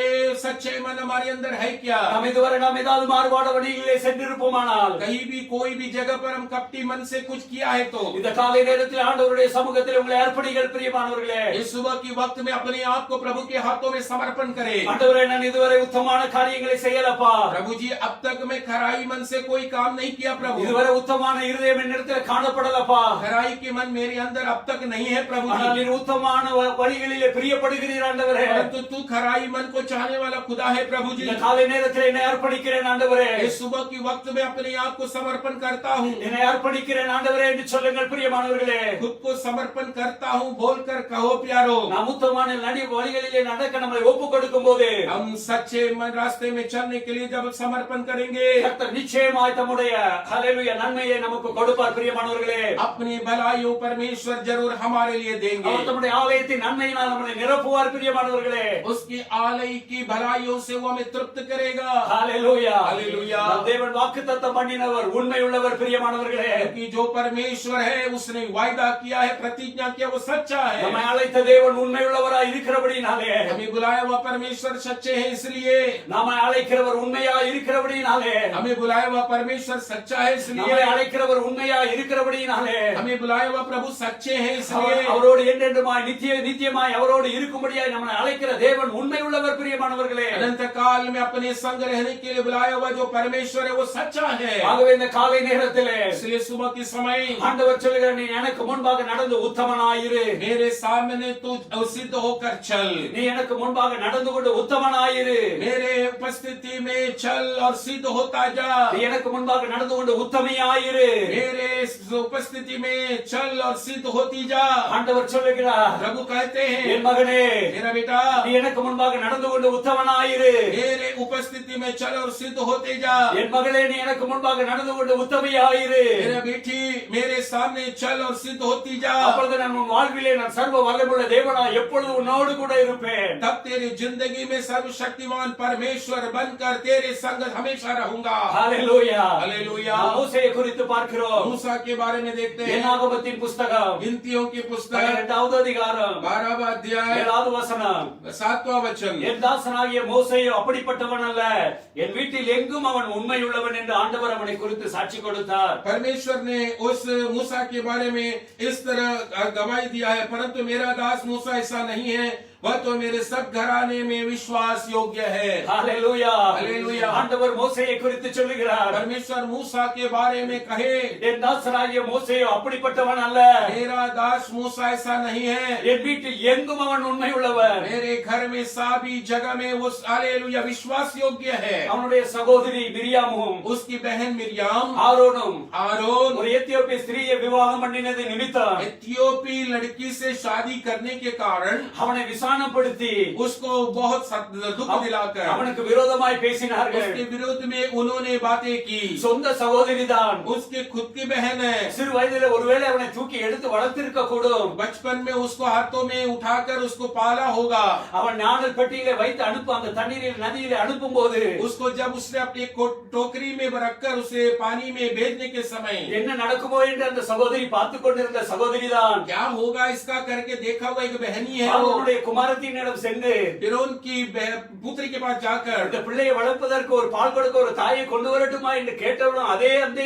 सच्चे मन हमारे अंदर है क्या? நாம் இதுவரை நாம் ஏதாவது மாறுபாடு வழியிலே சென்றிருப்போமானால், कहीं भी कोई भी जगह पर हम कपटी मन से कुछ किया है तो இந்த காலை நேரத்தில் ஆண்டவருடைய சமூகத்தில் உங்களை அர்ப்பணிகள் பிரியமானவர்களே. इस सुबह की वक्त में अपने आप को प्रभु के हाथों में समर्पण करें। ஆண்டவரே, நான் இதுவரை உத்தமமான காரியங்களை செய்யலப்பா. प्रभु जी, अब तक मैं खराई मन से कोई काम नहीं किया प्रभु। இதுவரை உத்தமமான இருதயம் என்னிடத்தில் காணப்படலப்பா. खराई के मन मेरे अंदर अब तक नहीं है प्रभु ஆனால் जी। நீர் உத்தமமான வழிகளிலே பிரியப்படுகிறீர் ஆண்டவரே. परंतु तू खराई मन को चाहने वाला खुदा है प्रभु जी। இந்த காலை நேரத்தில் என்னை அர்ப்பணிக்கிறேன் ஆண்டவரே. इस सुबह की वक्त में अपने आप को समर्पण करता हूँ। என்னை அர்ப்பணிக்கிறேன் ஆண்டவரே என்று சொல்லுங்கள் பிரியமானவர்களே. खुद को समर्पण करता हूँ बोलकर कहो प्यारो। நாம் உத்தமமான வழிகளிலே நடக்க நம்மை ஒப்பு கொடுக்கும் போது हम सच्चे मन रास्ते में चलने के लिए जब समर्पण करेंगे, கர்த்தர் நிச்சயமாய் தம்முடைய ஹல்லேலூயா நன்மையை நமக்கு கொடுப்பார் பிரியமானவர்களே. अपनी भलाइयों परमेश्वर जरूर हमारे लिए देंगे। அவர் தம்முடைய ஆலயத்தின் நன்மையினால் நம்மை நிரப்புவார் பிரியமானவர்களே. उसकी आलय की भलाइयों से वो हमें तृप्त करेगा। ஹல்லேலூயா. ஹல்லேலூயா. நம் தேவன் வாக்குத்தத்தம் பண்ணினவர் உண்மை உள்ளவர் பிரியமானவர்களே. क्योंकि जो परमेश्वर है उसने वायदा किया है, प्रतिज्ञा किया, वो सच्चा है। நம்மை அழைத்த தேவன் உண்மை உள்ளவராய் இருக்கிறபடினாலே, हमें बुलाया हुआ परमेश्वर सच्चे हैं, इसलिए நம்மை அழைக்கிறவர் உண்மையாய் இருக்கிறபடினாலே, हमें बुलाया हुआ परमेश्वर सच्चा है, इसलिए நம்மை அழைக்கிறவர் உண்மையாய் இருக்கிறபடினாலே, हमें बुलाया हुआ प्रभु सच्चे हैं, इसलिए அவரோடு என்றென்றுமாய் நித்தியமாய் அவரோடு இருக்கும்படியாய் நம்மை அழைக்கிற தேவன் உண்மை உள்ளவர் பிரியமானவர்களே. अनंत काल में अपने संग रहने के लिए बुलाया हुआ जो परमेश्वर है वो सच्चा है। ஆகவே இந்த காலை நேரத்திலே इसलिए सुबह के समय ஆண்டவர் சொல்கிறார், நீ எனக்கு முன்பாக நடந்து உத்தமனாயிரு. मेरे सामने तू सिद्ध होकर चल। நீ எனக்கு முன்பாக நடந்து கொண்டு உத்தமனாயிரு. मेरे उपस्थिति में चल और सिद्ध होता जा। நீ எனக்கு முன்பாக நடந்து கொண்டு உத்தமையாயிரு. मेरे उपस्थिति में चल और सिद्ध होती जा। ஆண்டவர் சொல்லுகிறார், प्रभु कहते हैं, என் மகனே, मेरा बेटा, நீ எனக்கு முன்பாக நடந்து கொண்டு உத்தமனாயிரு. मेरे उपस्थिति में चल और सिद्ध होते जा। என் மகளே, நீ எனக்கு முன்பாக நடந்து கொண்டு உத்தமையாயிரு. मेरा बेटी, मेरे सामने चल और सिद्ध होती जा। அப்பொழுது நான் உன் வாழ்விலே நான் சர்வ வல்லமையுள்ள தேவனாய் எப்பொழுதும் உன்னோடு கூட இருப்பேன். तब तेरी जिंदगी में सर्वशक्तिमान परमेश्वर बनकर तेरे संग हमेशा रहूंगा। ஹல்லேலூயா. हालेलुया। நாம் மூசையை குறித்து பார்க்கிறோம். मूसा के बारे में देखते हैं। என்னாகமத்தின் புஸ்தகம் गिनतियों की पुस्तक 12வது அதிகாரம் 12वां अध्याय 7வது வசனம். 7वां वचन। என் தாசனாகிய மோசேயோ அப்படிப்பட்டவன் அல்ல, என் வீட்டில் எங்கும் அவன் உண்மையுள்ளவன் என்று ஆண்டவர் அவனை குறித்து சாட்சி கொடுத்தார். परमेश्वर ने उस मूसा के बारे में इस तरह गवाही दिया है, परंतु मेरा दास मूसा ऐसा नहीं है, वह तो मेरे सब घराने में विश्वास योग्य है। ஹல்லேலூயா. ஹல்லேலூயா. ஆண்டவர் மோசேயை குறித்து சொல்லுகிறார், परमेश्वर मूसा के बारे में कहे, என் தாசனாகிய மோசேயோ அப்படிப்பட்டவன் அல்ல, मेरा दास मूसा ऐसा नहीं है, என் வீட்டில் எங்கும் அவன் உண்மையுள்ளவன். मेरे घर में सभी जगह में वो हालेलुया विश्वास योग्य है। அவனுடைய சகோதரி மிரியாமும் उसकी बहन मिर्याम, ஆரோனும் आरोन ஒரு எத்தியோப்பிய ஸ்திரீயை விவாகம் பண்ணினது நிமித்தம் इथियोपी लड़की से शादी करने के कारण அவனை விசானப்படுத்தி उसको बहुत दुख दिलाकर அவனுக்கு விரோதமாய் பேசினார்கள். उसके विरोध में उन्होंने बातें की। சொந்த சகோதரி தான், उसकी खुद की बहन है। சிறு வயதிலே ஒருவேளை அவனை தூக்கி எடுத்து வளர்த்திருக்க கூடும். बचपन में उसको हाथों में उठाकर उसको पाला होगा। அவன் ஞானல் பெட்டியிலே வைத்து அனுப்ப அந்த தண்ணீரில் நதியிலே அனுப்பும் போது उसको जब उसने अपनी टोकरी में रखकर उसे पानी में भेजने के समय என்ன நடக்குமோ என்று அந்த சகோதரி பார்த்து கொண்டிருந்த சகோதரி தான். क्या होगा इसका करके देखा हुआ एक बहनी है। அவனுடைய குமாரத்தினிடம் சென்று फिर उनकी पुत्री के पास जाकर இந்த பிள்ளையை வளர்ப்பதற்கு ஒரு பால் கொடுக்க ஒரு தாயை கொண்டு வரட்டுமா என்று கேட்டவனும் அதே அந்த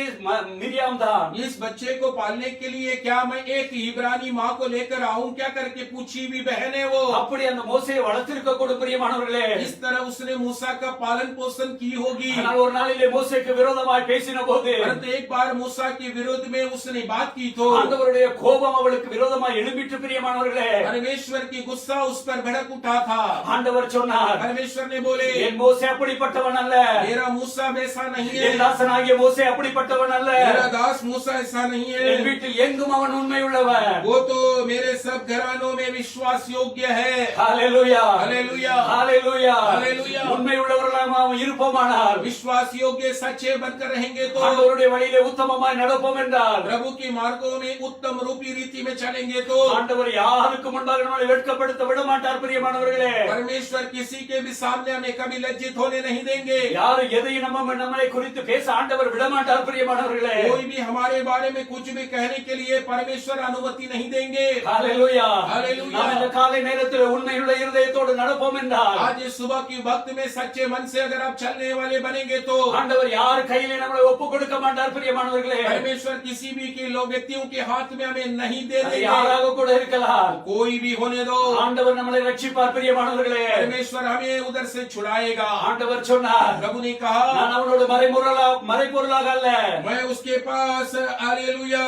மிரியாம் தான். इस बच्चे को पालने के लिए क्या मैं एक इब्रानी माँ को लेकर आऊं क्या करके पूछी भी बहन है वो। அப்படி அந்த மோசேயை வளர்த்திருக்க கூடும் பிரியமானவர்களே. इस तरह उसने मूसा का पालन पोषण की होगी। ஆனால் ஒரு நாளிலே மோசேக்கு விரோதமாய் பேசின போது परंतु एक बार मूसा के विरोध में उसने बात की तो ஆண்டவருடைய கோபம் அவளுக்கு விரோதமாய் எழும்பிட்டு பிரியமானவர்களே. परमेश्वर की गुस्सा उस पर भड़क उठा था। ஆண்டவர் சொன்னார், परमेश्वर ने बोले, என் மோசே அப்படிப்பட்டவன் அல்ல, मेरा मूसा वैसा नहीं है, என் தாசனாகிய மோசே அப்படிப்பட்டவன் அல்ல, मेरा दास मूसा ऐसा नहीं है, என் வீட்டில் எங்கும் அவன் உண்மையுள்ளவன். वो तो मेरे सब घरानों में विश्वास योग्य है। ஹல்லேலூயா. हालेलुया। ஹல்லேலூயா. ஹalleluya Hallelujah. உண்மை உள்ளவர்களாக நாம் இருப்போமானால் विश्वास योग्य सच्चे बनकर रहेंगे तो ஆண்டவருடைய வழியிலே உத்தமமாய் நடப்போம் என்றால் प्रभु की मार्गों में उत्तम रूपी रीति में चलेंगे तो ஆண்டவர் யாருக்கு முன்பாக நம்மை வெட்கப்படுத்த விட மாட்டார் பிரியமானவர்களே परमेश्वर किसी के भी सामने हमें कभी लज्जित होने नहीं देंगे யாரு எதையும் நம்மை குறித்து பேச ஆண்டவர் விட மாட்டார் பிரியமானவர்களே कोई भी हमारे बारे में कुछ भी कहने के लिए परमेश्वर अनुमति नहीं देंगे ஹalleluya Hallelujah. நாம் இந்த காலை நேரத்தில் உண்மையுள்ள இருதயத்தோடு நடப்போம் என்றால் आज इस सुबह की वक्त में सच्चे मन से अगर आप चलने वाले बनेंगे तो ஆண்டவர் யார் கையிலே நம்மை ஒப்பு கொடுக்க மாட்டார் பிரியமானவர்களே परमेश्वर किसी भी के लोग व्यक्तियों के हाथ में हमें नहीं दे அது देंगे யாராக கூட இருக்கலாம் कोई भी होने दो ஆண்டவர் நம்மை ரட்சிப்பார் பிரியமானவர்களே परमेश्वर हमें उधर से छुड़ाएगा ஆண்டவர் சொன்னார் प्रभु ने कहा நான் அவனோடு மறைபொருளாக அல்ல मैं उसके पास हालेलुया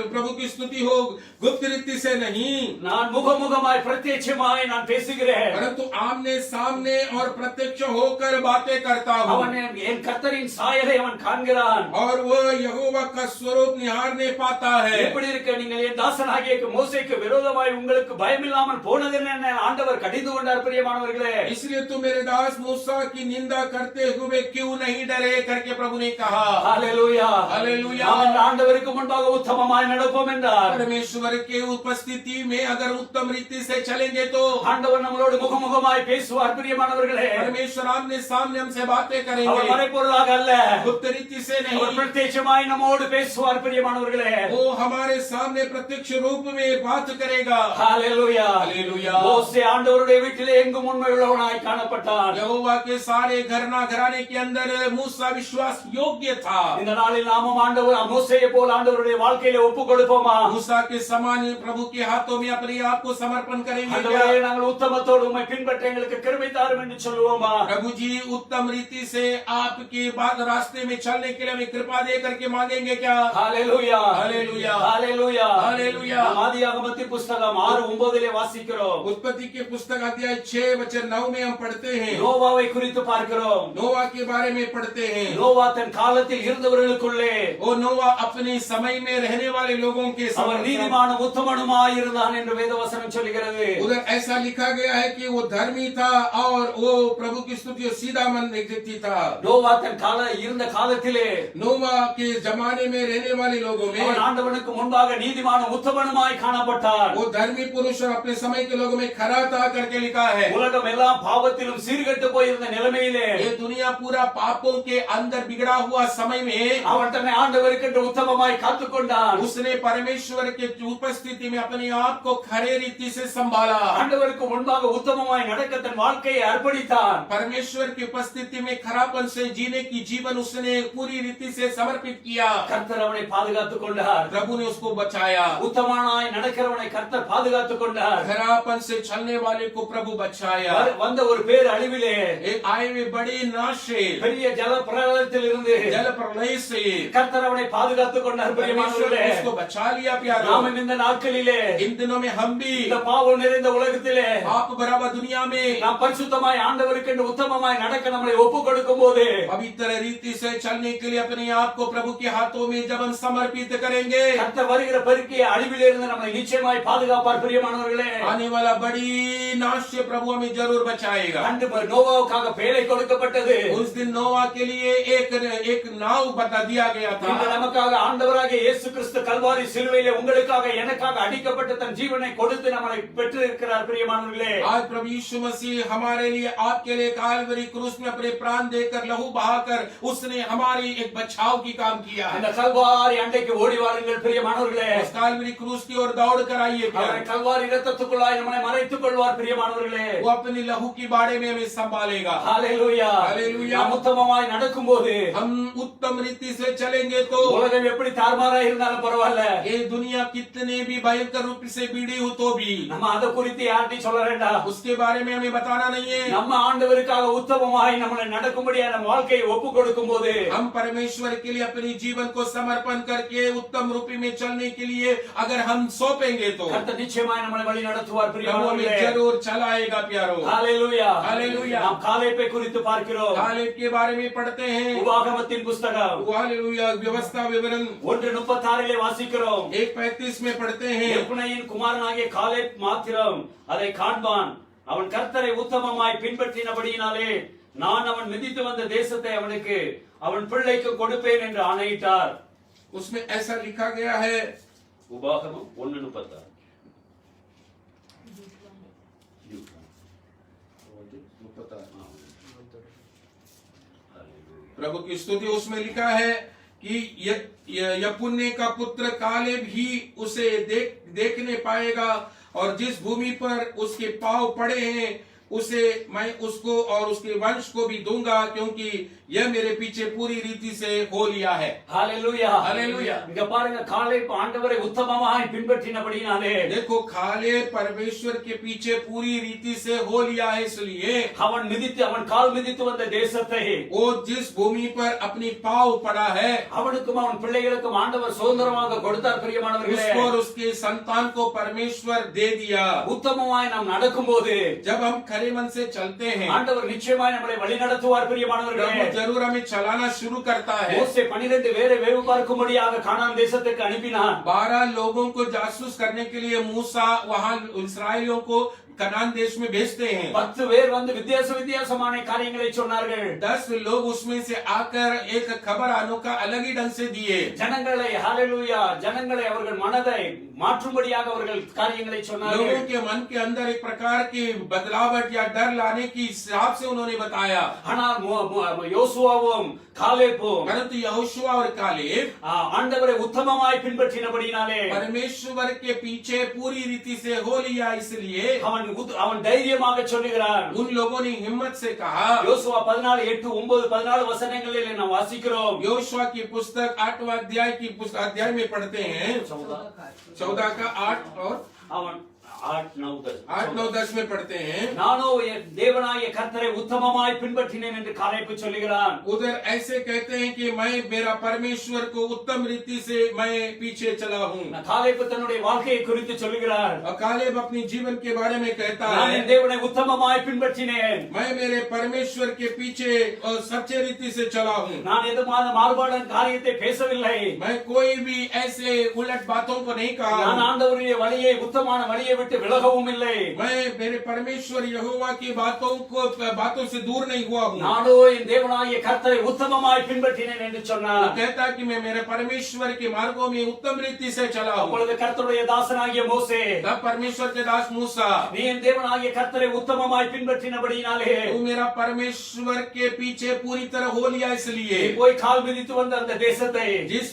प्रभु की स्तुति हो गुप्त रीति से नहीं நான் முகமுகமாய் பிரத்யட்சமாய் நான் பேசுகிறேன் परंतु आमने सामने और प्रत्यक्ष होकर बातें करता हूँ அவன் என் கர்த்தரின் சாயலை அவன் காண்கிறான் और वो यहोवा का स्वरूप निहारने पाता है எப்படி இருக்க நீங்கள் என் தாசனாகிய மோசேக்கு விரோதமாய் உங்களுக்கு பயமில்லாமல் போனது என்ன ஆண்டவர் கடிந்து கொண்டார் பிரியமானவர்களே इसलिए तू मेरे दास मूसा की निंदा करते हुए क्यों नहीं डरे करके प्रभु ने कहा ஹalleluya हालेलुया நாம் ஆண்டவருக்கு முன்பாக உத்தமமாய் நடப்போம் என்றால் परमेश्वर के उपस्थिति में अगर उत्तम रीति से चलेंगे तो ஆண்டவர் நம்மளோடு முகமுகமாய் பேசுவார் பிரியமானவர்களே परमेश्वर आमने सामने हमसे बातें அவர் करेंगे மறைபொருளாக அல்ல गुप्त रीति से அவர் नहीं பிரத்யட்சமாய் நம்மோடு பேசுவார் பிரியமானவர்களே वो हमारे सामने प्रत्यक्ष रूप में बात करेगा ஹalleluya हालेलुया மோசே ஆண்டவருடைய வீட்டிலே எங்கும் உண்மையுள்ளவனாய் காணப்பட்டான் यहोवा के सारे घराने के अंदर मूसा विश्वास योग्य था இந்த நாளில் நாமும் ஆண்டவர் மோசேயை போல் ஆண்டவருடைய வாழ்க்கையிலே ஒப்பு கொடுப்போமா मूसा के समान प्रभु के हाथों में अपने आप को समर्पण करेंगे क्या? ஆண்டவரே நாங்கள் உத்தமத்தோடு உம்மை பின்பற்ற எங்களுக்கு கிருபை தாரும் என்று சொல்லுவோமா प्रभु जी उत्तम रीति से आपके बाद रास्ते में चलने के लिए हमें कृपा दे करके मांगेंगे क्या ஹalleluya हालेलुया ஹalleluya हालेलुया நாம் ஆதியாகமத்தின் புத்தகம் 6:9 வாசிக்கிறோம் उत्पत्ति के पुस्तक अध्याय 6:9 में हम पढ़ते हैं நோவாவை குறித்து பார்க்கிறோம் नोवा के बारे में पढ़ते हैं நோவா தன் காலத்தில் இருந்தவர்களுக்குள்ளே वो नोवा अपने समय में रहने वाले लोगों के அவர் समय நீதிமானும் உத்தமனுமாய் இருந்தான் என்று வேதவசனம் சொல்கிறது उधर ऐसा लिखा गया है कि वो धर्मी था और वो प्रभु की स्तुति और सीधा मन व्यक्ति था நோவா தன் இருந்த காலத்திலே नोवा के जमाने में रहने वाले लोगों में அவன் ஆண்டவனுக்கு முன்பாக நீதிமானும் உத்தமனுமாய் காணப்பட்டான் वो धर्मी पुरुष और अपने समय के लोगों में खरा था करके लिखा है உலகம் எல்லாம் பாவத்திலும் சீர்கெட்டு போயிருந்த நிலைமையிலே ये दुनिया पूरा पापों के अंदर बिगड़ा हुआ समय में அவன் தன்னை ஆண்டவருக்கென்று உத்தமமாய் காத்துக்கொண்டான் उसने परमेश्वर के उपस्थिति में अपने आप को खरे रीति से संभाला ஆண்டவருக்கு முன்பாக உத்தமமாய் நடக்க தன் வாழ்க்கையை அர்ப்பணித்தான் परमेश्वर की उपस्थिति में खरापन से जीने की जीवन उसने पूरी रीति से समर्पित किया கர்த்தர் அவனை பாதுகாத்துக் கொண்டார் प्रभु ने उसको बचाया உத்தமனாய் நடக்கிறவனை கர்த்தர் பாதுகாத்துக் கொண்டார் खरापन से चलने वाले को प्रभु बचाया வந்த ஒரு பேர் அழிவிலே एक आए हुए बड़ी नाश से பெரிய ஜல பிரளயத்தில் இருந்து जल प्रलय से கர்த்தர் அவனை பாதுகாத்துக் கொண்டார் परमेश्वर பிரியமானவர்களே ने उसको बचा लिया प्यारो நாமும் இந்த நாட்களிலே इन दिनों में हम भी இந்த பாவம் நிறைந்த உலகத்திலே पाप बराबर दुनिया में நாம் பரிசுத்தமாய் ஆண்டவருக்கென்று உத்தமமாய் நடக்க நம்மை ஒப்பு கொடுக்கும் போது पवित्र रीति से चलने के लिए अपने आप को प्रभु के हाथों में जब हम समर्पित करेंगे கர்த்தர் வருகிற பெருக்கிய அழிவிலே இருந்து நம்மை நிச்சயமாய் பாதுகாப்பார் பிரியமானவர்களே आने वाला बड़ी नाश से प्रभु हमें जरूर बचाएगा அன்று நோவாவுக்காக பேழை கொடுக்கப்பட்டது उस दिन नोवा के लिए एक नाव बता दिया गया இன்று था நமக்காக ஆண்டவராகிய இயேசு கிறிஸ்து கல்வாரி சிலுவையிலே உங்களுக்காக எனக்காக அடிக்கப்பட்ட தன் ஜீவனை கொடுத்து நம்மை பெற்று இருக்கிறார் பிரியமானவர்களே आज प्रभु यीशु मसीह हमारे लिए आपके लिए काल्वरी क्रूस में अपने प्राण देकर लहू बहाकर उसने हमारी एक बचाव की काम किया அந்த கல்வாரி அண்டைக்கு ஓடி வாருங்கள் பிரியமானவர்களே उस काल्वरी क्रूस की ओर दौड़ कर आइए அவரை கல்வாரி இரத்தத்துக்குள்ளாய் நம்மை மறைத்துக் கொள்வார் பிரியமானவர்களே वो अपनी लहू की बाड़े में हमें संभालेगा ஹalleluya ஹalleluya. நாம் உத்தமமாய் நடக்கும்போது हम उत्तम रीति से चलेंगे तो உலகம் எப்படி தாறுமாறாய் இருந்தாலும் பரவாயில்ல ये दुनिया कितने भी भयंकर रूप से बीड़ी हो तो भी நம்ம அத குறித்து யார்கிட்டயும் சொல்ல வேண்டாம் उसके बारे में हमें बताना नहीं है நம்ம ஆண்டவருக்காக உத்தமமாய் நம்மளை நடக்கும்படியா நம்ம வாழ்க்கையை ஒப்பு கொடுக்கும் போது हम परमेश्वर के लिए अपने जीवन को समर्पण करके उत्तम रूपी में चलने के लिए अगर हम सौंपेंगे तो கர்த்தர் நிச்சயமாய் நம்மளை வழி நடத்துவார் प्रभु பிரியமானவர்களே हमें जरूर चलाएगा प्यारो ஹalleluya ஹalleluya. நாம் காலேபை குறித்து பார்க்கிறோம் कालेब के बारे में पढ़ते हैं உபாகமத்தின் புத்தகம் हालेलुया व्यवस्था विवरण 1:36 வாசிக்கிறோம் 1:35 में पढ़ते हैं எப்புனையின் குமாரனாகிய காலேப் மாத்திரம் அதை காண்பான் அவன் கர்த்தரை உத்தமமாய் பின்பற்றினபடியினாலே நான் அவன் மிதித்து வந்த தேசத்தை அவனுக்கு அவன் பிள்ளைக்கு கொடுப்பேன் என்று ஆணையிட்டார். उसमें ऐसा लिखा गया है, உபாகமம் 1:36. प्रभु की स्तुति। उसमें लिखा है कि यपुन्ने का पुत्र कालेब ही उसे देखने पाएगा, और जिस भूमि पर उसके पांव पड़े हैं उसे मैं उसको और उसके वंश को भी दूंगा, क्योंकि यह मेरे पीछे पूरी रीति से हो लिया है। Hallelujah, hallelujah. இங்க பாருங்க, காலேப் ஆண்டவரை உத்தமமாய் பின்பற்றினபடியினாலே देखो, खाले परमेश्वर के पीछे पूरी रीति से हो लिया है, इसलिए அவன் கால் மிதித்து வந்த தேசத்தை, वो जिस भूमि पर अपनी पांव पड़ा है, அவனுக்கும் அவன் பிள்ளைகளுக்கும் ஆண்டவர் சுதந்திரமாக கொடுத்தார். பிரியமானவர்களே, उसको और उसके संतान को परमेश्वर दे दिया। உத்தமமாய் நாம் நடக்கும்போது, जब हम खरे मन से चलते हैं, ஆண்டவர் நிச்சயமாய் நம்மை வழிநடத்துவார். பிரியமானவர்களே, जरूर हमें चलाना शुरू करता है। மோசே 12 பேரை வேவு பார்க்கும்படியாக கானான் தேசத்துக்கு அனுப்பினான். 12 लोगों को जासूस करने के लिए मूसा वहां इस्राएलियों को कनान देश में भेजते हैं। 10 பேர் வந்து வித்தியாசமான காரியங்களை சொன்னார்கள். 10 लोग उसमें से आकर एक खबर अनोखा अलग ही ढंग से दिए। ஜனங்களை, ஹalleluya, ஜனங்களை அவர்கள் மனதை மாற்றும்படியாக அவர்கள் காரியங்களை சொன்னார்கள். लोगों के मन के अंदर एक प्रकार की बदलावट या डर लाने की हिसाब से उन्होंने बताया। ஆனால் யோசுவாவும் காலேபும், परंतु यहोशुआ और कालेब ஆண்டவரை உத்தமமாய் பின்பற்றினபடியினாலே परमेश्वर के पीछे पूरी रीति से हो लिया, इसलिए அவன் தைரியமாக சொல்லுகிறான். उन लोगों ने हिम्मत से कहा। யோசுவா 14:8-9-14 वचनங்களில் நாம் வாசிக்கிறோம். योशुआ की पुस्तक 8वां अध्याय में पढ़ते हैं, 14 का 8 और அவன் 8-9-10 में पढ़ते हैं। நானோ என் தேவனாகிய கர்த்தரை உத்தமமாய் பின்பற்றினேன் என்று காலேப் சொல்லுகிறான். उधर ऐसे कहते हैं कि मैं मेरा परमेश्वर को उत्तम रीति से मैं पीछे चला हूँ। காலேப் தன்னுடைய வாழ்க்கையை குறித்து சொல்லுகிறார். और कालेब अपनी जीवन के बारे में कहता நான் है, என் தேவனை உத்தமமாய் பின்பற்றினேன். मैं मेरे परमेश्वर के पीछे सच्चे रीति से चला हूँ। நான் எது மாறுபாடான காரியத்தை பேசவில்லை. मैं कोई भी ऐसे उलट बातों को नहीं कहा। நான் ஆண்டவருடைய வழியை, உத்தமமான வழியை விட்டு விலகவும் இல்லை. मैं मेरे परमेश्वर यहोवा की बातों से दूर नहीं हुआ हूँ। நானோ என் தேவனாகிய கர்த்தரை உத்தமமாய் பின்பற்றினேன் என்று சொன்னார். कहता कि मैं मेरे परमेश्वर के मार्गों में उत्तम रीति से चला हूँ। அப்பொழுது கர்த்தருடைய தாசனாகிய மோசே, तब परमेश्वर के दास मूसा, நீ என் தேவனாகிய கர்த்தரை உத்தமமாய் பின்பற்றினபடியினாலே तू मेरा परमेश्वर के पीछे पूरी तरह हो लिया, इसलिए நீ போய் கால் மிதித்து வந்த அந்த தேசத்தை, जिस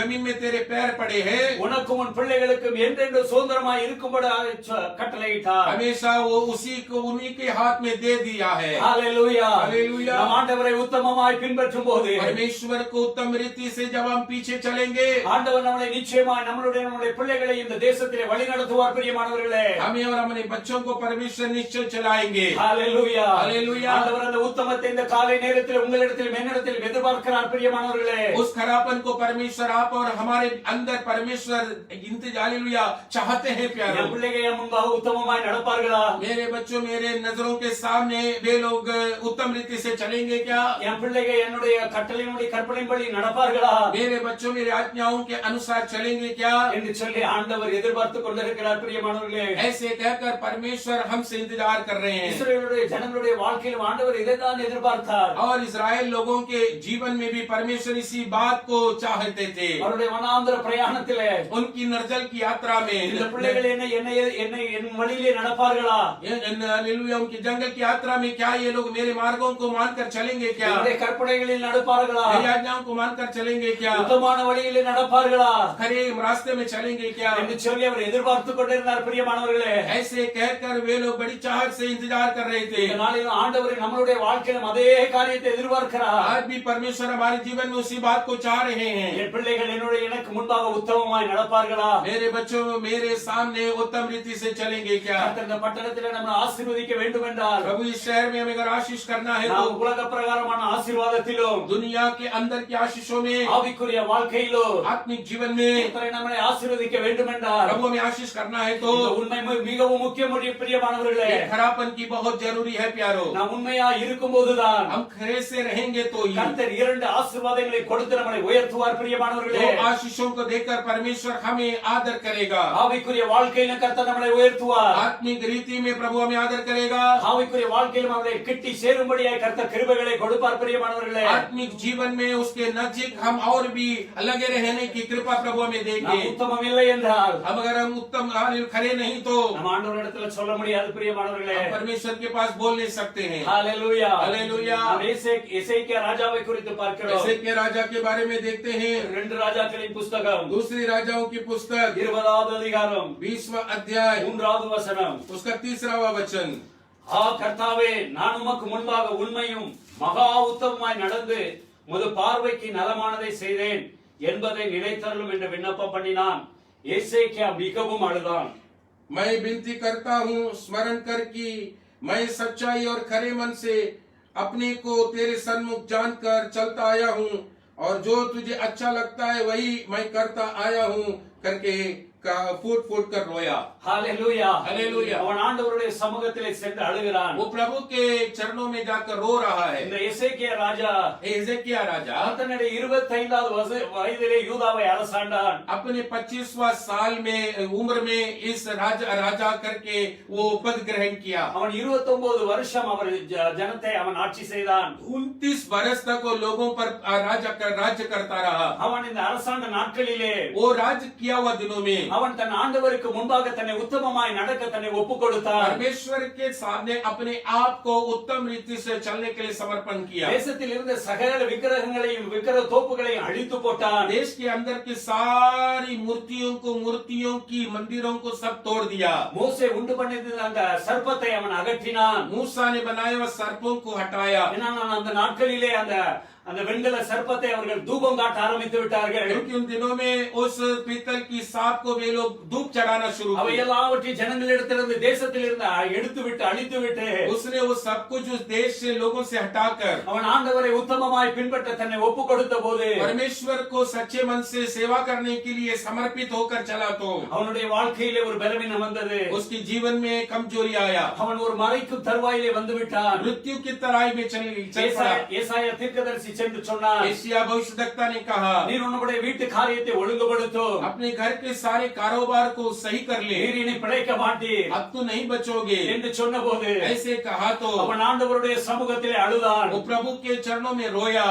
जमीन में तेरे पैर पड़े हैं, உனக்கும் உன் பிள்ளைகளுக்கும் என்றென்று சுதந்திரமாய் இருக்கும்படி கட்டளையிட்டார். हमेशा वो उन्हीं के हाथ में दे दिया है। Hallelujah, hallelujah. நாம் ஆண்டவரை உத்தமமாய் பின்பற்றும் போது, परमेश्वर को उत्तम रीति से जब हम पीछे चलेंगे, ஆண்டவர் நம்மை நிச்சயமாய் நம்முடைய பிள்ளைகளை இந்த தேசத்திலே வழிநடத்துவார். பிரியமானவர்களே, हमें और हमारे बच्चों को परमेश्वर निश्चय चलाएंगे। Hallelujah, hallelujah. ஆண்டவர் அந்த உத்தமத்தை இந்த காலை நேரத்தில் உங்களிடத்தில் என்னிடத்தில் எதிர்பார்க்கிறார். பிரியமானவர்களே, उस खरापन को परमेश्वर आप और हमारे अंदर परमेश्वर इंतजार, हालेलुया, चाहते हैं। प्यारे, என் பிள்ளைகள் என் முன்பாக உத்தமமாய் நடப்பார்களா? मेरे बच्चों मेरे नजरों के सामने वे लोग उत्तम रीति से चलेंगे क्या? என் பிள்ளைகள் என்னுடைய கட்டளையினுடைய கற்பனைப்படி நடப்பார்களா? मेरे बच्चों मेरे आज्ञाओं के अनुसार चलेंगे क्या? என்று சொல்லி ஆண்டவர் எதிர்பார்த்து கொண்டிருக்கிறார். பிரியமானவர்களே, ऐसे कहकर परमेश्वर हमसे इंतजार कर रहे हैं। இஸ்ரவேலுடைய ஜனங்களுடைய வாழ்க்கையில் ஆண்டவர் இதைத்தான் எதிர்பார்த்தார். और इजराइल लोगों के जीवन में भी परमेश्वर इसी बात को चाहते थे। அவருடைய வனாந்தர பிரயாணத்திலே, उनकी निर्जल की यात्रा में இந்த பிள்ளைகள் என்னை என் வழியிலே நடப்பார்களா? हालेलुया, उनकी जंगल की यात्रा में क्या ये लोग मेरे मार्गों को मानकर चलेंगे क्या? என்னுடைய கற்பனைகளில் நடப்பார்களா? मेरी आज्ञाओं को मानकर चलेंगे क्या? உத்தமமான வழியிலே நடப்பார்களா? खरे रास्ते में चलेंगे क्या? என்று சொல்லி அவர் எதிர்பார்த்து கொண்டிருந்தார். பிரியமானவர்களே, ऐसे कहकर वे लोग बड़ी चाहत से इंतजार कर रहे थे। இந்த நாளில் ஆண்டவர் நம்மளுடைய வாழ்க்கையிலும் அதே காரியத்தை எதிர்பார்க்கிறார். आज भी परमेश्वर हमारे जीवन में उसी बात को चाह रहे हैं। என் பிள்ளைகள் எனக்கு मुன்பாக உத்தமமாய் நடப்பார்களா? मेरे बच्चों मेरे सामने उत्तम रीति से चलेंगे क्या? கர்த்தர் இந்த பட்டணத்திலே நம்மை ஆசீர்வதிக்க வேண்டும் என்றால், प्रभु इस शहर में हमें अगर आशीष करना है நாம் तो உலக பிரகாரமான ஆசீர்வாதத்திலும் दुनिया के अंदर की आशीषों में, ஆவிக்குரிய வாழ்க்கையிலும் आत्मिक जीवन में கர்த்தர் நம்மை ஆசீர்வதிக்க வேண்டும் என்றால், प्रभु हमें आशीष करना है तो இந்த உண்மை மிகவும் முக்கியம். பிரியமானவர்களே, ये खरापन की बहुत जरूरी है। प्यारो, நாம் உண்மையா இருக்கும்போதுதான் हम खरे से रहेंगे तो ही கர்த்தர் 2 ஆசீர்வாதங்களை கொடுத்து நம்மை உயர்த்துவார். பிரியமானவர்களே, तो आशीषों को देकर परमेश्वर हमें आदर करेगा। ஆவிக்குரிய வாழ்க்கையில ஆவியில கர்த்தர் நம்மளை உயர்த்துவார். आत्मिक रीति में प्रभु हमें आदर करेगा। ஆவிக்குரிய வாழ்க்கையிலும் அவரை கிட்டி சேரும்படியாய் கர்த்தர் கிருபைகளை கொடுப்பார். பிரியமானவர்களே, आत्मिक जीवन में उसके नजदीक हम और भी लगे रहने की कृपा प्रभु हमें देंगे। நாம் உத்தமம் இல்லை என்றால், अब अगर हम उत्तम खरे नहीं तो நம்ம ஆண்டவரிடத்துல சொல்ல முடியாது. பிரியமானவர்களே, हम परमेश्वर के पास बोल नहीं सकते हैं। ஹalleluya, हालेलुया। நாம் எசேக்கியா ராஜாவை குறித்து பார்க்கிறோம். एसेकिया राजा के बारे में देखते हैं। 2 ராஜாக்களின் புத்தகம் दूसरी राजाओं की पुस्तक 20வது அதிகாரம் 20वां अध्याय 3வது வசனம். उसका 3वां वचन। கர்த்தாவே, நான் உமக்கு முன்பாக உண்மையும் மகா உத்தமமாய் நடந்து உமது பார்வைக்கு நலமானதை செய்தேன் என்பதை நினைத்தருளும் என்று விண்ணப்பம் பண்ணினான். எசேக்கியா மிகவும் அழுதான். मैं विनती करता हूँ, स्मरण कर कि मैं सच्चाई और खरे मन से अपने को तेरे सन्मुख जानकर चलता आया हूँ और जो तुझे अच्छा लगता है वही मैं करता आया हूँ करके फूट फूट कर रोया। ஹalleluya, हालेलुया। அவன் ஆண்டவருடைய சமூகத்திலே சென்று அழுகிறான். वो प्रभु के चरणों में जाकर रो रहा है। இந்த எசேக்கியா ராஜா एजेकिया राजा தன்னுடைய 25வது வயதிலே யூதாவை அரசாண்டான். अपने 25वां साल में उम्र में इस राजा करके वो पद ग्रहण किया। அவன் 29 வருஷம் அவர் ஜனத்தை அவன் ஆட்சி செய்தான். 29 वर्ष तक वो लोगों पर राज्य करता रहा। அவன் இந்த அரசாண்ட நாட்களிலே वो राज्य किया हुआ दिनों में அவன் தன் ஆண்டவருக்கு முன்பாக தன்னை உத்தமமாய் நடக்க தன்னை ஒப்பு கொடுத்தான். परमेश्वर के सामने अपने आप को उत्तम रीति से चलने के लिए समर्पण किया। தேசத்தில் இருந்த சகல விக்கிரகங்களையும் விக்கிரக தோப்புகளையும் அழித்து போட்டான். देश के अंदर की सारी मूर्तियों की मंदिरों को सब तोड़ दिया। மோசே உண்டு பண்ணியிருந்த அந்த சர்ப்பத்தை அவன் அகற்றினான். मूसा ने बनाए हुए सर्पों को हटाया। ஏன்னா அந்த நாட்களிலே அந்த வெண்கல சர்ப்பத்தை அவர்கள் தூபம் காட்ட ஆரம்பித்து விட்டார்கள். क्योंकि उन दिनों में उस पीतल की सांप को वे लोग धूप चढ़ाना शुरू அவை किए। எல்லாவற்றையும் ஜனங்களிடத்திலிருந்து தேசத்திலிருந்து எடுத்து விட்டு அழித்து விட்டு उसने वो सब कुछ उस देश से लोगों से हटाकर அவன் ஆண்டவரை உத்தமமாய் பின்பற்ற தன்னை ஒப்பு கொடுத்த போது परमेश्वर को सच्चे मन से सेवा करने के लिए समर्पित होकर चला तो அவனுடைய வாழ்க்கையிலே ஒரு பலவீனம் வந்தது. उसके जीवन में कमजोरी आया। அவன் ஒரு மறைக்கும் தருவாயிலே வந்து விட்டான். मृत्यु की तराई में चल पड़ा। ஏசாயா தீர்க்கதரிசி சென்று சொன்னார், एशिया भविष्यद्वक्ता ने कहा, நீர் உன்னுடைய வீட்டு காரியத்தை ஒழுங்குபடுத்தும், अपने घर के सारे कारोबार को सही कर ले, நீர் இனி பிழைக்க மாட்டீர் अब तो नहीं बचोगे। என்று சொன்னபோது ऐसे कहा तो அவன் ஆண்டவருடைய சமூகத்திலே அழுதான். वो प्रभु के चरणों में रोया।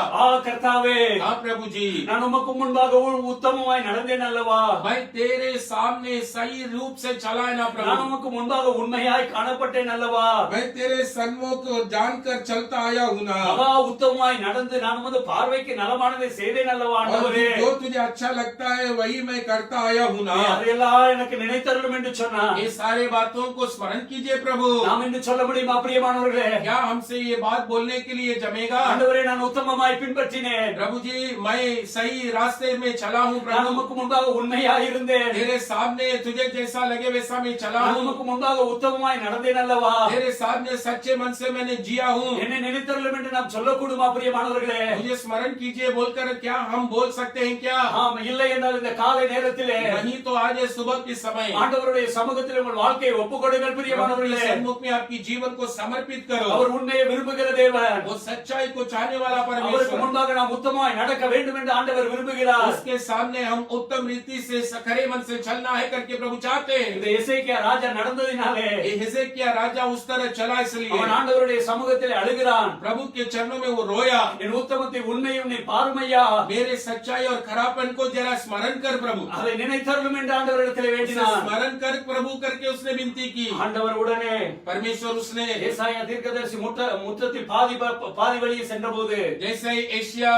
கர்த்தாவே, हाँ प्रभु जी, நான் உமக்கு முன்பாக உத்தமமாய் நடந்தேன் அல்லவா? मैं तेरे सामने सही रूप से चला है ना நான் प्रभु। உமக்கு முன்பாக உண்மையாய் காணப்பட்டேன் அல்லவா? मैं तेरे सन्मुख जानकर चलता आया हूँ ना। மகா உத்தமமாய் நடந்து நான் உமது பார்வைக்கு நலமானதை செய்தேன் அல்லவா और ஆண்டவரே? जो तुझे अच्छा लगता है वही मैं करता आया हूँ ना। அதையெல்லாம் எனக்கு நினைத்தருளும் என்று சொன்னார். ये सारे बातों को स्मरण कीजिए प्रभु। நாம் என்று சொல்ல முடியுமா பிரியமானவர்களே? क्या हमसे ये बात बोलने के लिए जमेगा? ஆண்டவரே, நான் உத்தமமாய் பின்பற்றினேன். प्रभु जी, मैं सही रास्ते में चला हूँ நான் प्रभु। உமக்கு முன்பாக உண்மையாய் இருந்தேன். तेरे सामने तुझे जैसा लगे वैसा मैं चला நான் हूँ। உமக்கு முன்பாக உத்தமமாய் நடந்தேன் அல்லவா? तेरे सामने सच्चे मन से मैंने जिया हूँ। என்னை நினைத்தருளும் என்று நாம் சொல்லக்கூடுமா பிரியமானவர்களே? मुझे स्मरण कीजिए बोलकर क्या हम बोल सकते हैं क्या? ஆம், இல்லை என்றால் இந்த காலை நேரத்திலே नहीं तो आज ये सुबह के समय ஆண்டவருடைய சமூகத்தில் உங்கள் வாழ்க்கையை ஒப்புக்கொடுங்கள் பிரியமானவர்களே. सन्मुख में आपकी जीवन को समर्पित करो। அவர் உண்மையை விரும்புகிற தேவன். वो सच्चाई को चाहने वाला அவருக்கு परमेश्वर। முன்பாக நாம் உத்தமமாய் நடக்க வேண்டும் என்று ஆண்டவர் விரும்புகிறார். उसके सामने हम उत्तम रीति से खरे मन से चलना है करके प्रभु चाहते हैं। இந்த எசேக்கியா ராஜா நடந்ததினாலே ये हिजकिय्याह राजा उस तरह चला इसलिए அவன் ஆண்டவருடைய சமூகத்தில் அழுகிறான். प्रभु के चरणों में वो रोया। என் உத்தமத்தை உண்மையும் நீ பாருமையா, मेरे सच्चाई और खरापन को जरा स्मरण कर प्रभु। அதை நினைத்தருளும் என்று ஆண்டவரிடத்தில் उसे வேண்டினான். स्मरण कर प्रभु करके उसने विनती की। ஆண்டவர் உடனே परमेश्वर उसने ஏசாயா தீர்க்கதரிசி முற்றத்தில் பாதி வழியே சென்றபோது जैसे ही एशिया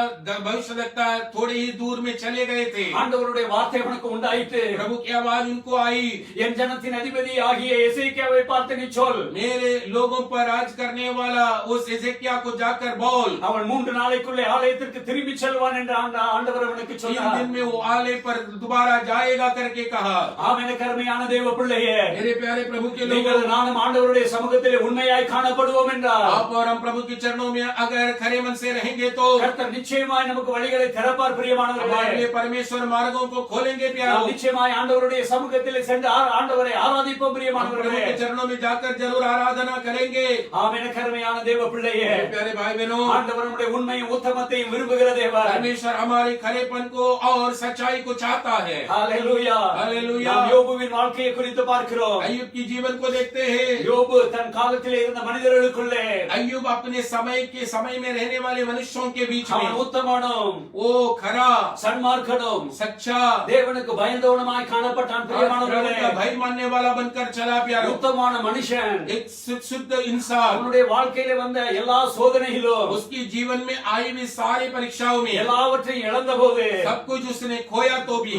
भविष्यद्वक्ता थोड़ी ही दूर में चले गए थे, ஆண்டவருடைய வார்த்தை அவனுக்கு உண்டாயிற்று. प्रभु की आवाज उनको आई, என் ஜனத்தின் அதிபதி ஆகிய எசேக்கியாவை பார்த்து நீ சொல், मेरे लोगों पर राज करने वाला उस हिजकिय्याह को जाकर बोल, அவன் 3 நாளைக்குள்ளே ஆலயத்திற்கு திரும்பி செல்வான் என்று ஆண்டவர் அவனுக்கு 3 சொன்னார். दिन में वो आले पर दोबारा जाएगा करके कहा। ஆம், எனக்கு அருமையான தேவ பிள்ளையே, मेरे प्यारे प्रभु के நீங்கள் लोगों, நானும் ஆண்டவருடைய சமூகத்திலே உண்மையாய் காணப்படுவோம் என்றால் आप और हम प्रभु के चरणों में अगर खरे मन से रहेंगे तो கர்த்தர் நிச்சயமாய் நமக்கு வழிகளை திறப்பார் பிரியமானவர்களே. हमारे लिए परमेश्वर मार्गों को खोलेंगे நாம் प्यारो। நிச்சயமாய் ஆண்டவருடைய சமூகத்திலே சென்று ஆண்டவரை ஆராதிப்போம் हम प्रभु பிரியமானவர்களே. के चरणों में जाकर जरूर आराधना करेंगे। ஆம், எனக்கு அருமையான தேவ பிள்ளையே, मेरे प्यारे भाई बहनों, ஆண்டவர் நம்முடைய உண்மையும் உத்தமத்தையும் விரும்புகிற தேவன். परमेश्वर हमारे खरेपन को और सच्चाई को चाहता है। ஹalleluya. हालेलुया। நாம் யோபுவின் வாழ்க்கையை குறித்து பார்க்கிறோம். अय्यूब की जीवन को देखते हैं। யோபு தன் காலத்திலே இருந்த மனிதர்களுக்குள்ளே अय्यूब अपने समय में रहने वाले मनुष्यों के बीच அவன் में உத்தமனும் वो खरा, சன்மார்க்கனும் सच्चा, தேவனுக்கு பயந்தவனுமாய் காணப்பட்டான். பிரியமானவர்களே, का भय मानने वाला बनकर चला प्यारो। உத்தமமான மனுஷன் एक शुद्ध इंसान, அவனுடைய வாழ்க்கையில வந்த எல்லா சோதனைகளிலும் उसकी जीवन में आई हुई सारी परीक्षाओं में எல்லாவற்றையும் இழந்த போது सब कुछ उसने खोया तो भी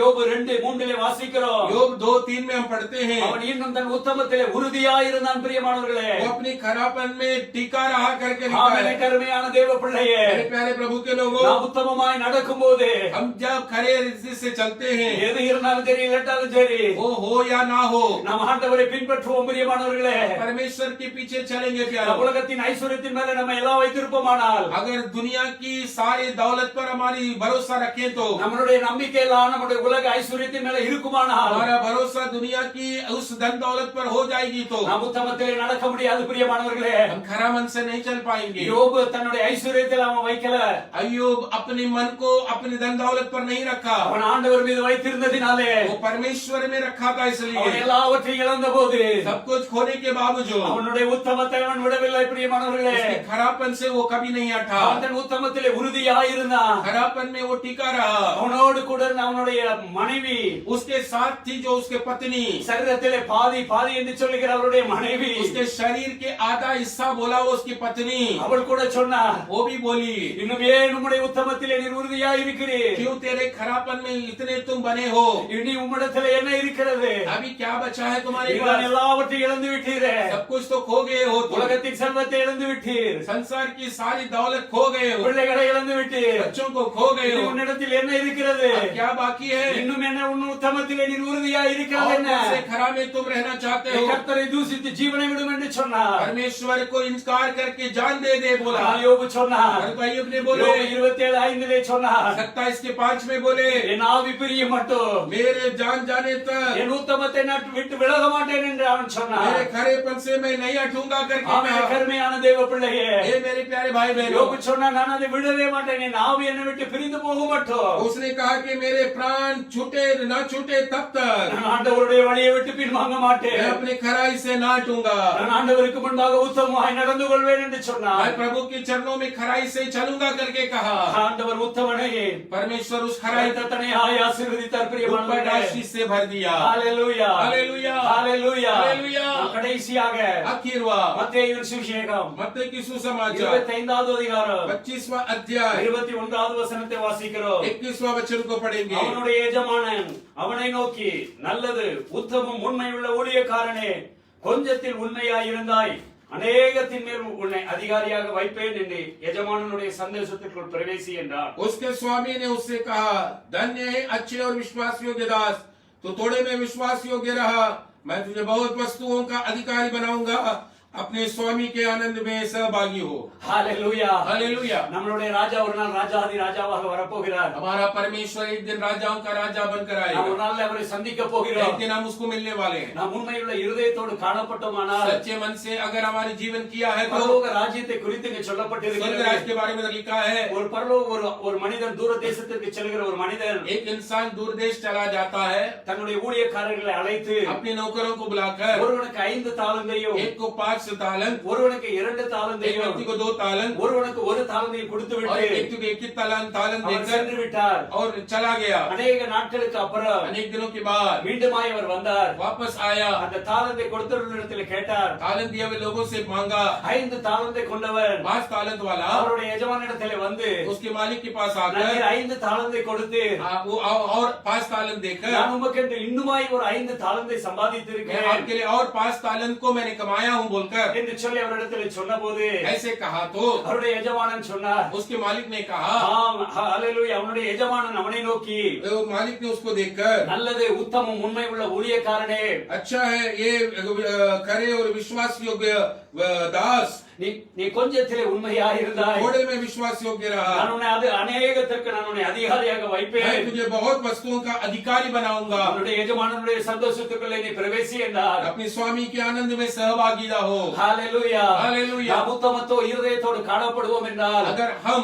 யோபு 2:3 வாசிக்கிறோம். योग 2:3 में हम पढ़ते हैं அவன் இன்னும் தன் உத்தமத்திலே உறுதியாய் இருந்தான். பிரியமானவர்களே, वो अपने खरापन में टीका रहा करके लिखा ஆமென். है। கருமையான தேவ பிள்ளையே, मेरे प्यारे प्रभु के लोगों, நாம் உத்தமமாய் நடக்கும்போது हम जब खरे रीति से चलते हैं, எது இருந்தாலும் சரி இல்லாட்டாலும் சரி वो हो या ना हो, நாம் ஆண்டவரை பின்பற்றுவோம். பிரியமானவர்களே, परमेश्वर के पीछे चलेंगे प्यारो। உலகத்தின் ஐஸ்வர்யத்தின் மேல நம்ம எல்லாம் வைத்திருப்போமானால் अगर दुनिया की सारी दौलत पर हमारी भरोसा रखें तो நம்மளுடைய நம்பிக்கை எல்லாம் நம்முடைய உலக ஐஸ்வர்யத்தின் மேல இருக்குமானால் हमारा भरोसा दुनिया की उस धन दौलत पर हो जाएगी तो நாம் உத்தமத்திலே நடக்க முடியாது. பிரியமானவர்களே, हम खरा मन से नहीं चल पाएंगे। யோபு தன்னுடைய ஐஸ்வர்யத்தில் அவன் வைக்கல, अय्यूब अपने मन को अपने धन दौलत पर नहीं रखा, அவன் ஆண்டவர் மீது வைத்திருந்ததினாலே वो परमेश्वर में रखा था। அவன் इसलिए எல்லாவற்றையும் இழந்த போது सब कुछ खोने के बावजूद அவனுடைய உத்தமத்தை அவன் விடவில்லை. பிரியமானவர்களே, उसके खरापन से वो कभी नहीं हटा। அவன் தன் உத்தமத்திலே உறுதியாயிருந்தான். खरापन में वो टिका रहा। அவனோடு கூட இருந்த அவனுடைய மனைவி, उसके साथ थी जो उसके पत्नी, சரீரத்திலே பாதி பாதி என்று சொல்லுகிற அவருடைய மனைவி, उसके शरीर के आधा हिस्सा बोला वो उसकी पत्नी, அவள் கூட சொன்னார், वो भी बोली இன்னும் ஏன் உம்முடைய உத்தமத்திலே நீர் உறுதியாய் இருக்கிறீர்? क्यों तेरे खरापन में इतने तुम बने हो? இனி உம்மிடத்திலே என்ன இருக்கிறது? अभी क्या बचा है तुम्हारे நீங்கள் पास? எல்லாவற்றையும் இழந்து விட்டீரே. सब कुछ तो खो गए हो तुम। உலகத்தின் செல்வத்தை இழந்து விட்டீர், संसार की सारी दौलत खो गए हो, பிள்ளைகளை இழந்து விட்டீர். बच्चों को खो गए இனி हो। உன்னிடத்தில் என்ன இருக்கிறது? अब क्या बाकी है? இன்னும் என்ன உன் உத்தமத்திலே நீர் உறுதியாய் இருக்கிறது और என்ன? कौन से खरा में तुम रहना चाहते हो? கர்த்தரை தூசித்து ஜீவனை விடும் என்று சொன்னார். परमेश्वर को इंकार करके जान दे दे बोला। ஆனால் யோபு சொன்னார், और अय्यूब ने बोले, யோபு 27:5 சொன்னார், 27:5 में बोले, என் ஆவி பிரிய மட்டும் मेरे जान जाने तक என் உத்தமத்தை நான் விட்டு விலக மாட்டேன் என்று அவன் சொன்னார். मेरे खरेपन से मैं नहीं हटूंगा करके ஆமென். कहा। கருமையான தேவ பிள்ளையே, हे मेरे प्यारे भाई बहनों, யோபு சொன்னார், நான் அதை விடவே மாட்டேன், என் ஆவி என்னை விட்டு பிரிந்து போக மாட்டோம். उसने कहा कि मेरे प्राण छूटे ना छूटे तब तक நான் ஆண்டவருடைய வழியை விட்டு பின்வாங்க मैं மாட்டேன். अपनी खराई से ना हटूंगा। நான் ஆண்டவருக்கு முன்பாக உத்தமமாய் நடந்து கொள்வேன் என்று சொன்னார். मैं प्रभु के चरणों में खराई से चलूंगा करके कहा। ஆண்டவர் உத்தமனை परमेश्वर उस खराई தத்தனையாய் ஆசீர்வதித்தார். ऊपर பிரியமானவர்களே, आशीष से भर दिया। ஹalleluya, हालेलुया, ஹalleluya. हालेलुया। கடைசியாக आखिर हुआ மத்தேயுவின் சுவிசேஷம் मत्ती की सुसमाचार 25வது அதிகாரம் 25वां अध्याय 21வது வசனத்தை வாசிக்கிறோம். 21वां वचन को पढ़ेंगे। அவனுடைய எஜமானன் அவனை நோக்கி, நல்லது உத்தமம் உண்மையுள்ள ஊழியக்காரனே, கொஞ்சத்தில் உண்மையாயிருந்தாய், அநேகத்தின் மேல் உன்னை அதிகாரியாக வைப்பேன் என்று எஜமானனுடைய சந்தேசத்திற்குள் பிரவேசி என்றார். उसके स्वामी ने उससे कहा, धन्य है अच्छे और विश्वास योग्य दास, तो थोड़े में विश्वास योग्य रहा, मैं तुझे बहुत वस्तुओं का अधिकारी बनाऊंगा, अपने स्वामी के आनंद में सहभागी हो। ஹalleluya, हालेलुया। நம்மளுடைய ராஜா ஒரு நாள் ராஜாதி ராஜாவாக வரப்போகிறார். हमारा परमेश्वर एक दिन राजाओं का राजा बनकर நாம் आएगा। ஒரு நாள் அவரை சந்திக்க போகிறோம். एक दिन हम उसको मिलने वाले हैं। நாம் உண்மையுள்ள இருதயத்தோடு காணப்பட்டோமானால் सच्चे मन से अगर हमारे जीवन किया है तो பரலோக ராஜ்யத்தை குறித்து இங்கே स्वर्ग சொல்லப்பட்டிருக்கிறது. राज्य के बारे में लिखा है, ஒரு மனிதன் தூர தேசத்திற்கு செல்கிற ஒரு மனிதன் एक इंसान दूर देश चला जाता है, தன்னுடைய ஊழியக்காரர்களை அழைத்து अपने नौकरों को बुलाकर ஒருவனுக்கு 5 தாலந்தையும், एक को 5 तालंत, ஒருவனுக்கு 2 एक தாலந்தையும், व्यक्ति को 2 तालंत ஒருவனுக்கு 1 தாலந்தையும் கொடுத்து और விட்டு एक व्यक्ति को 1 तालंत அவர் देकर சென்று விட்டார். और चला गया। அநேக நாட்களுக்கு அப்புறம் अनेक दिनों के बाद மீண்டுமாய் அவர் வந்தார். वापस आया, அந்த தாலந்தை கொடுத்தவர்களிடத்தில் கேட்டார். तालंत दिए हुए लोगों से मांगा। 5 தாலந்தை கொண்டவன் 5 तालंत वाला அவருடைய எஜமானிடத்தில் வந்து, उसके मालिक के पास आकर நான் 5 தாலந்தை கொடுத்து वो और 5 तालंत देकर, நான் உமக்கென்று இன்னுமாய் ஒரு 5 தாலந்தை मैं சம்பாதித்திருக்கிறேன் आपके लिए और 5 तालंत को मैंने कमाया हूँ बोलकर என்று சொல்லி அவரிடத்தில் சொன்னபோது ऐसे कहा तो அவருடைய எஜமானன் சொன்னார், उसके मालिक ने कहा, ஆம் ஹalleluya, அவனுடைய எஜமானன் அவனை நோக்கி, मालिक ने उसको देखकर, நல்லது உத்தமம் உண்மை உள்ள ஊழியக்காரனே, अच्छा है ये खरे और विश्वास योग्य दास, நீ கொஞ்சத்திலே உண்மையாயிருந்தாய், थोड़े में विश्वास योग्य रहा, நான் உன்னை அது அநேகத்திற்கு நான் உன்னை அதிகாரியாக मैं வைப்பேன், तुझे बहुत वस्तुओं का अधिकारी बनाऊंगा। உன்னுடைய எஜமானனுடைய சந்தோஷத்துக்குள்ளே நீ பிரவேசி என்றார். अपने स्वामी के आनंद में सहभागीदा हो। ஹalleluya, हालेलुया। நாம் உத்தமத்தோ இருதயத்தோடு காணப்படுவோம் என்றால், अगर हम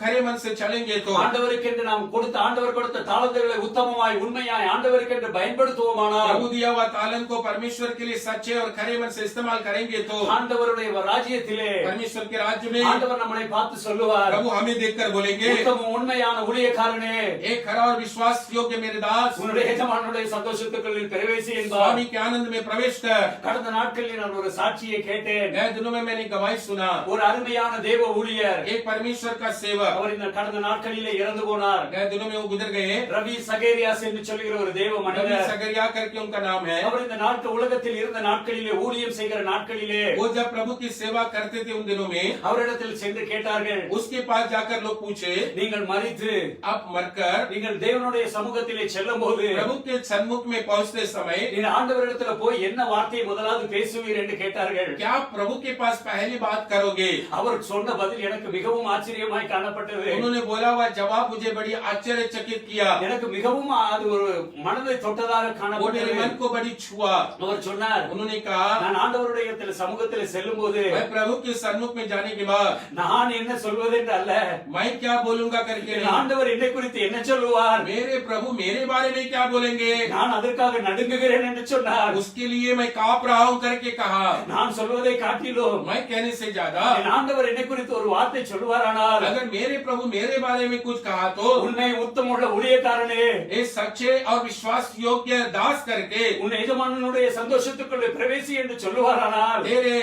खरे मन से चलेंगे तो ஆண்டவருக்கென்று நாம் ஆண்டவர் கொடுத்த தாளந்துகளை உத்தமமாய் உண்மையாய் ஆண்டவருக்கென்று பயன்படுத்துவோமானால், प्रभु दिया हुआ तालन को परमेश्वर के लिए सच्चे और खरे मन से इस्तेमाल करेंगे तो ஆண்டவருடைய ராஜ்யத்திலே परमेश्वर के राज्य में ஆண்டவர் நம்மை பார்த்து சொல்லுவார், प्रभु हमें देखकर बोलेंगे, உத்தம உண்மையான ஊழியக்காரனே, एक खरा और विश्वास योग्य मेरे दास, உன்னுடைய எஜமானனுடைய சந்தோஷத்துக்குள் நீ பிரவேசி என்பார். स्वामी के आनंद में प्रवेश कर। கடந்த நாட்களில் நான் ஒரு சாட்சியை கேட்டேன். नए दिनों में मैंने गवाही सुना, ஒரு அருமையான தேவ ஊழியர், एक परमेश्वर का सेवक அவர் இந்த கடந்த நாட்களிலே இறந்து போனார். नए दिनों में वो गुजर गए। ரவி சகேரியாஸ் என்று சொல்லுகிற ஒரு தேவ रवि மனிதர். सगरिया करके उनका नाम है। அவர் இந்த உலகத்தில் இருந்த நாட்களிலே ஊழியம் செய்கிற நாட்களிலே वो जब प्रभु की सेवा करते थे उन दिनों में அவரிடத்தில் சென்று கேட்டார்கள், उसके पास जाकर लोग पूछे, நீங்கள் மரித்து आप मरकर நீங்கள் தேவனுடைய சமூகத்திலே செல்லும் போது प्रभु के सन्मुख में पहुंचते समय நீங்க ஆண்டவரிடத்துல போய் என்ன வார்த்தையை முதலாவது பேசுவீர் என்று கேட்டார்கள். क्या आप प्रभु के पास पहली बात करोगे? அவர் சொன்ன பதில் எனக்கு மிகவும் ஆச்சரியமாய் காணப்பட்டது. उन्होंने बोला हुआ जवाब मुझे बड़ी आश्चर्यचकित किया, எனக்கு மிகவும் அது ஒரு மனதை தொட்டதாக वो मेरे காணப்பட்டது. मन को बड़ी छुआ। அவர் சொன்னார், उन्होंने कहा, நான் ஆண்டவருடைய சமூகத்தில் செல்லும் போது मैं प्रभु के सन्मुख में जाने के बाद நான் என்ன சொல்வதென்று அல்ல, मैं क्या बोलूंगा करके என் नहीं, ஆண்டவர் என்னை குறித்து என்ன சொல்லுவார், मेरे प्रभु मेरे बारे में क्या बोलेंगे, நான் அதற்காக நடுங்குகிறேன் என்று சொன்னார். उसके लिए मैं कांप रहा हूं करके कहा। நான் சொல்வதை காட்டிலும் मैं कहने से ज्यादा என் ஆண்டவர் என்னை குறித்து ஒரு வார்த்தை சொல்லுவாரானால், अगर मेरे प्रभु मेरे बारे में कुछ कहा तो உன்னை உத்தமுள்ள ஊழியக்காரனே, ये सच्चे और विश्वास योग्य दास करके உன் எஜமானனுடைய சந்தோஷத்துக்குள்ளே பிரவேசி என்று சொல்லுவாரானால், तेरे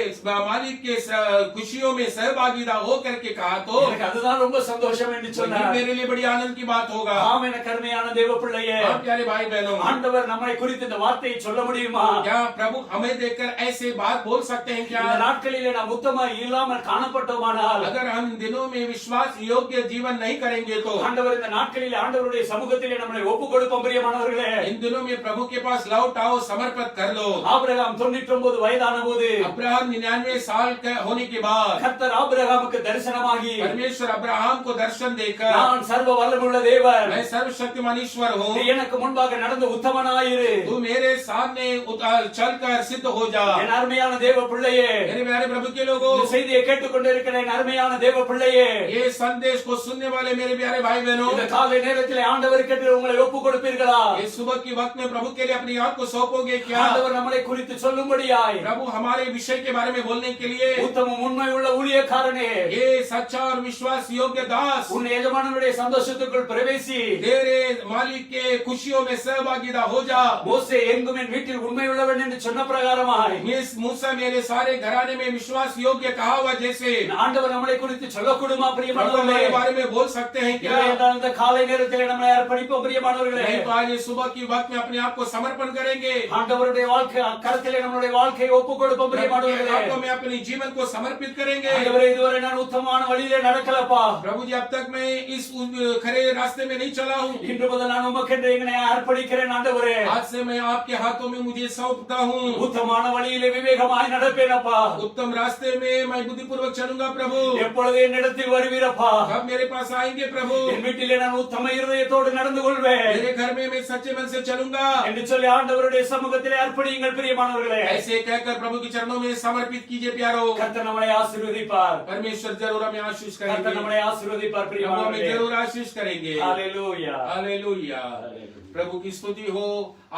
मालिक के खुशियों में सहभागीदा हो करके कहा तो எனக்கு அதுதான் ரொம்ப சந்தோஷம் என்று ये சொன்னார். मेरे लिए बड़ी आनंद की बात होगा। ஆம், என கருமையான தேவ பிள்ளையே, हाँ प्यारे भाई बहनों, ஆண்டவர் நம்மை குறித்து இந்த வார்த்தையை சொல்ல முடியுமா? क्या प्रभु हमें देखकर ऐसे बात बोल सकते हैं क्या? இந்த நாட்களிலே நாம் உத்தம இல்லாமல் காணப்பட்டோமானால், अगर हम इन दिनों में विश्वास योग्य जीवन नहीं करेंगे तो ஆண்டவர் இந்த நாட்களிலே ஆண்டவருடைய சமூகத்திலே நம்மை ஒப்புக் கொடுப்போம். பிரியமானவர்களே, इन दिनों में प्रभु के पास लौट आओ, समर्पित कर लो। ஆபிரகாம் 99 வயதான போது अब्राहम 99 साल का होने के बाद கர்த்தர் ஆபிரகாமுக்கு தரிசனமாகி, परमेश्वर अब्राहम को दर्शन देकर, நான் சர்வ வல்லமையுள்ள தேவன், मैं सर्वशक्तिमान ईश्वर हूँ, நீ எனக்கு முன்பாக நடந்து உத்தமனாயிரு, तू मेरे सामने चलकर सिद्ध हो जा। என் அருமையான தேவ பிள்ளையே, मेरे प्यारे प्रभु के लोगों, இந்த செய்தியை கேட்டுக்கொண்டிருக்கிற என் அருமையான தேவ பிள்ளையே, ये संदेश को सुनने वाले मेरे प्यारे भाई बहनों, இந்த காலை நேரத்திலே ஆண்டவருக்கு உங்களை ஒப்புக் கொடுப்பீர்களா? ये सुबह की वक्त में प्रभु के लिए अपनी आप को सौंपोगे क्या? ஆண்டவர் நம்மை குறித்து சொல்லும்படியாய், प्रभु हमारे विषय के बारे में बोलने के लिए, உத்தம உண்மை உள்ள ஊழியக்காரனே, ये सच्चा और विश्वास योग्य दास, உன் எஜமானனுடைய சந்தோஷத்துக்குள் பிரவேசி, तेरे मालिक के खुशियों में सहभागीदा हो जा। மோசே எங்கும் என் வீட்டில் உண்மை உள்ளவன் என்று சொன்ன பிரகாரமாய், मूसा मेरे सारे घराने में विश्वास योग्य कहा हुआ जैसे ஆண்டவர் நம்மை குறித்து சொல்லக்கூடுமா? प्रभु பிரியமானவர்களே, हमारे बारे में बोल सकते हैं क्या? இன்றைய இந்த காலை நேரத்திலே நம்மை அர்ப்பணிப்போம். பிரியமானவர்களே, नहीं तो आज ये सुबह की वक्त में अपने आप को समर्पण करेंगे, ஆண்டவருடைய வாழ்க்கை கருத்திலே நம்மளுடைய வாழ்க்கையை ஒப்புக் கொடுப்போம். பிரியமானவர்களே, आपको में अपने जीवन को समर्पित करेंगे। ஆண்டவரே, இதுவரை நான் உத்தமமான வழியிலே நடக்கலப்பா, प्रभु जी अब तक मैं इस खरे रास्ते में नहीं चला हूँ, இன்று முதல் நான் உமக்கென்று என்னை அர்ப்பணிக்கிறேன். ஆண்டவரே, आज से मैं आपके हाथों में मुझे सौंपता हूँ। உத்தமமான வழியிலே விவேகமாய் நடப்பேனப்பா, उत्तम रास्ते में मैं बुद्धिपूर्वक चलूंगा प्रभु। எப்பொழுது என்னிடத்தில் வருவீரப்பா, कब मेरे पास आएंगे प्रभु? என் வீட்டிலே நான் உத்தம இருதயத்தோடு நடந்து கொள்வேன் मेरे घर में मैं सच्चे मन से चलूंगा என்று சொல்லி ஆண்டவருடைய சமூகத்திலே அர்ப்பணியுங்கள். பிரியமானவர்களே, ऐसे कहकर प्रभु के चरणों में समर्पित कीजिए प्यारो। கர்த்தர் நம்மை ஆசீர்வதிப்பார். परमेश्वर जरूर हमें आशीष கர்த்தர் करेंगे, நம்மை ஆசீர்வதிப்பார். प्रभु हमें பிரியமானவர்களே, जरूर आशीष करेंगे। ஹalleluya, हालेलुया। प्रभु की स्तुति हो।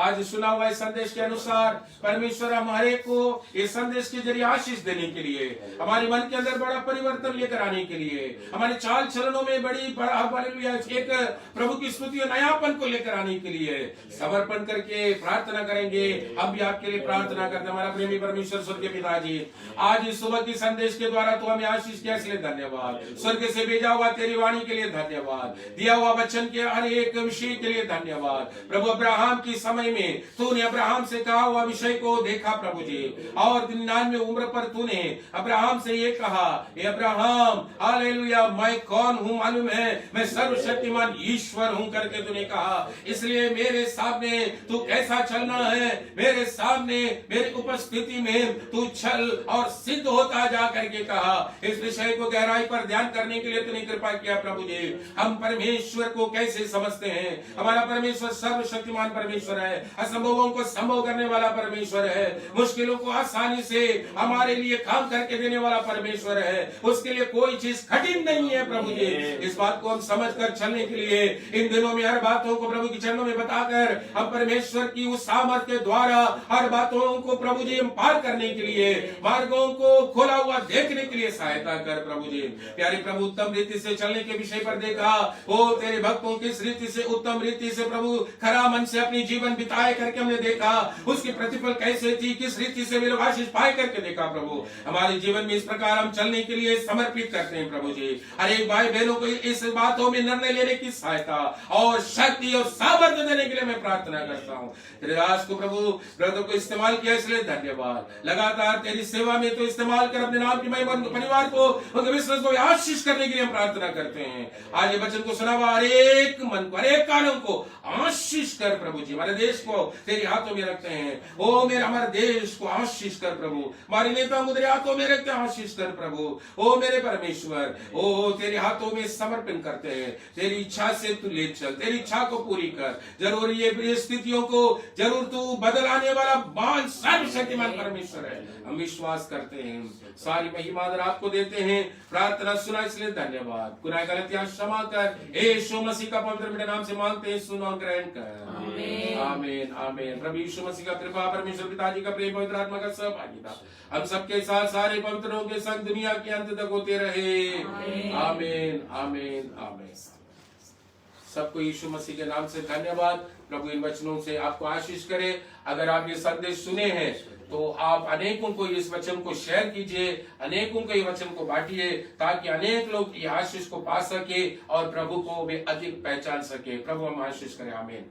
आज सुना हुआ इस संदेश के अनुसार परमेश्वर हमारे को इस संदेश के जरिए आशीष देने के लिए, हमारे मन के अंदर बड़ा परिवर्तन लेकर आने के लिए, हमारे चाल चलनों में बड़ी हालेलुया एक प्रभु की स्तुति और नयापन को लेकर आने के लिए समर्पण करके प्रार्थना करेंगे। हम भी आपके लिए प्रार्थना करते हैं। हमारा प्रेमी परमेश्वर स्वर्गीय पिताजी, आज इस सुबह की संदेश के द्वारा तू हमें आशीष किया इसलिए धन्यवाद। स्वर्ग से भेजा हुआ तेरी वाणी के लिए धन्यवाद। दिया हुआ वचन के हर एक विषय के लिए धन्यवाद। प्रभु अब्राहम की समय में तूने अब्राहम से कहा हुआ विषय को देखा प्रभु जी, और 99 उम्र पर तूने अब्राहम से ये कहा, ये अब्राहम हालेलुया मैं कौन हूँ मालूम है, मैं सर्वशक्तिमान ईश्वर हूँ करके तूने कहा। इसलिए मेरे सामने तू कैसा चलना है, मेरे सामने मेरी उपस्थिति में तू चल और सिद्ध होता जा करके कहा। इस विषय को गहराई पर ध्यान करने के लिए तूने कृपा किया प्रभु जी। हम परमेश्वर को कैसे समझते हैं? हमारा परमेश्वर सर्वशक्तिमान परमेश्वर है, असंभवों को संभव करने वाला परमेश्वर है, मुश्किलों को आसानी से हमारे लिए काम करके देने वाला परमेश्वर है। उसके लिए कोई चीज कठिन नहीं है प्रभु जी। इस बात को हम समझकर चलने के लिए इन दिनों में हर बातों को प्रभु के चरणों में बताकर हम परमेश्वर की उस सामर्थ के द्वारा हर बातों को प्रभु जी हम पार करने के लिए, मार्गों को खोला हुआ देखने के लिए सहायता कर प्रभु जी। प्यारे प्रभु उत्तम रीति से चलने के विषय पर देखा, ओ तेरे भक्तों किस रीति से उत्तम रीति से प्रभु खरा मन से अपनी जीवन बिताए करके हमने देखा, उसकी प्रतिफल कैसे थी, किस रीति से मेरे आशीष पाए करके देखा प्रभु। हमारे जीवन में इस प्रकार हम चलने के लिए समर्पित करते हैं प्रभु जी। हर एक भाई बहनों को इस बातों में निर्णय लेने की सहायता और शक्ति और सामर्थ्य देने के लिए मैं प्रार्थना करता हूँ। तेरे दास को प्रभु ब्रदर को इस्तेमाल किया इसलिए धन्यवाद। लगातार तेरी सेवा में तो इस्तेमाल कर अपने नाम की महिमा परिवार को, उनके विश्वास को आशीष करने के लिए हम प्रार्थना करते हैं। आज ये वचन को सुना हुआ हर एक मन को, हर एक कानों को आशीष कर प्रभु जी। हमारे देश को तेरे हाथों में रखते हैं, ओ मेरे हमारे देश को आशीष कर प्रभु। हमारे नेताओं को तेरे हाथों में रखते हैं, आशीष कर प्रभु। ओ मेरे परमेश्वर, ओ तेरे हाथों में समर्पण करते हैं। तेरी इच्छा से तू ले चल, तेरी इच्छा को पूरी कर। जरूर ये स्थितियों को जरूर तू बदलाने वाला महान सर्वशक्तिमान परमेश्वर है, हम विश्वास करते हैं। सारी महिमा आपको देते हैं। प्रार्थना सुना इसलिए धन्यवाद। गुनाह गलतियां क्षमा कर, यीशु मसीह का पवित्र मीठे नाम से मांगते हैं, सुनो और ग्रहण कर। आमीन आमीन। प्रभु यीशु मसीह का कृपा, परमेश्वर पिताजी का प्रेम, पवित्र आत्मा का सहभागिता हम सबके साथ सारे पवित्रों के संग दुनिया के अंत तक होते रहे। आमीन आमीन आमीन। सबको यीशु मसीह के नाम से धन्यवाद। प्रभु इन वचनों से आपको आशीष करे। अगर आप ये संदेश सुने हैं तो आप अनेकों को इस वचन को शेयर कीजिए, अनेकों को ये वचन को बांटिए, ताकि अनेक लोग ये आशीष को पा सके और प्रभु को वे अधिक पहचान सके। प्रभु हम आशीष करें। आमीन।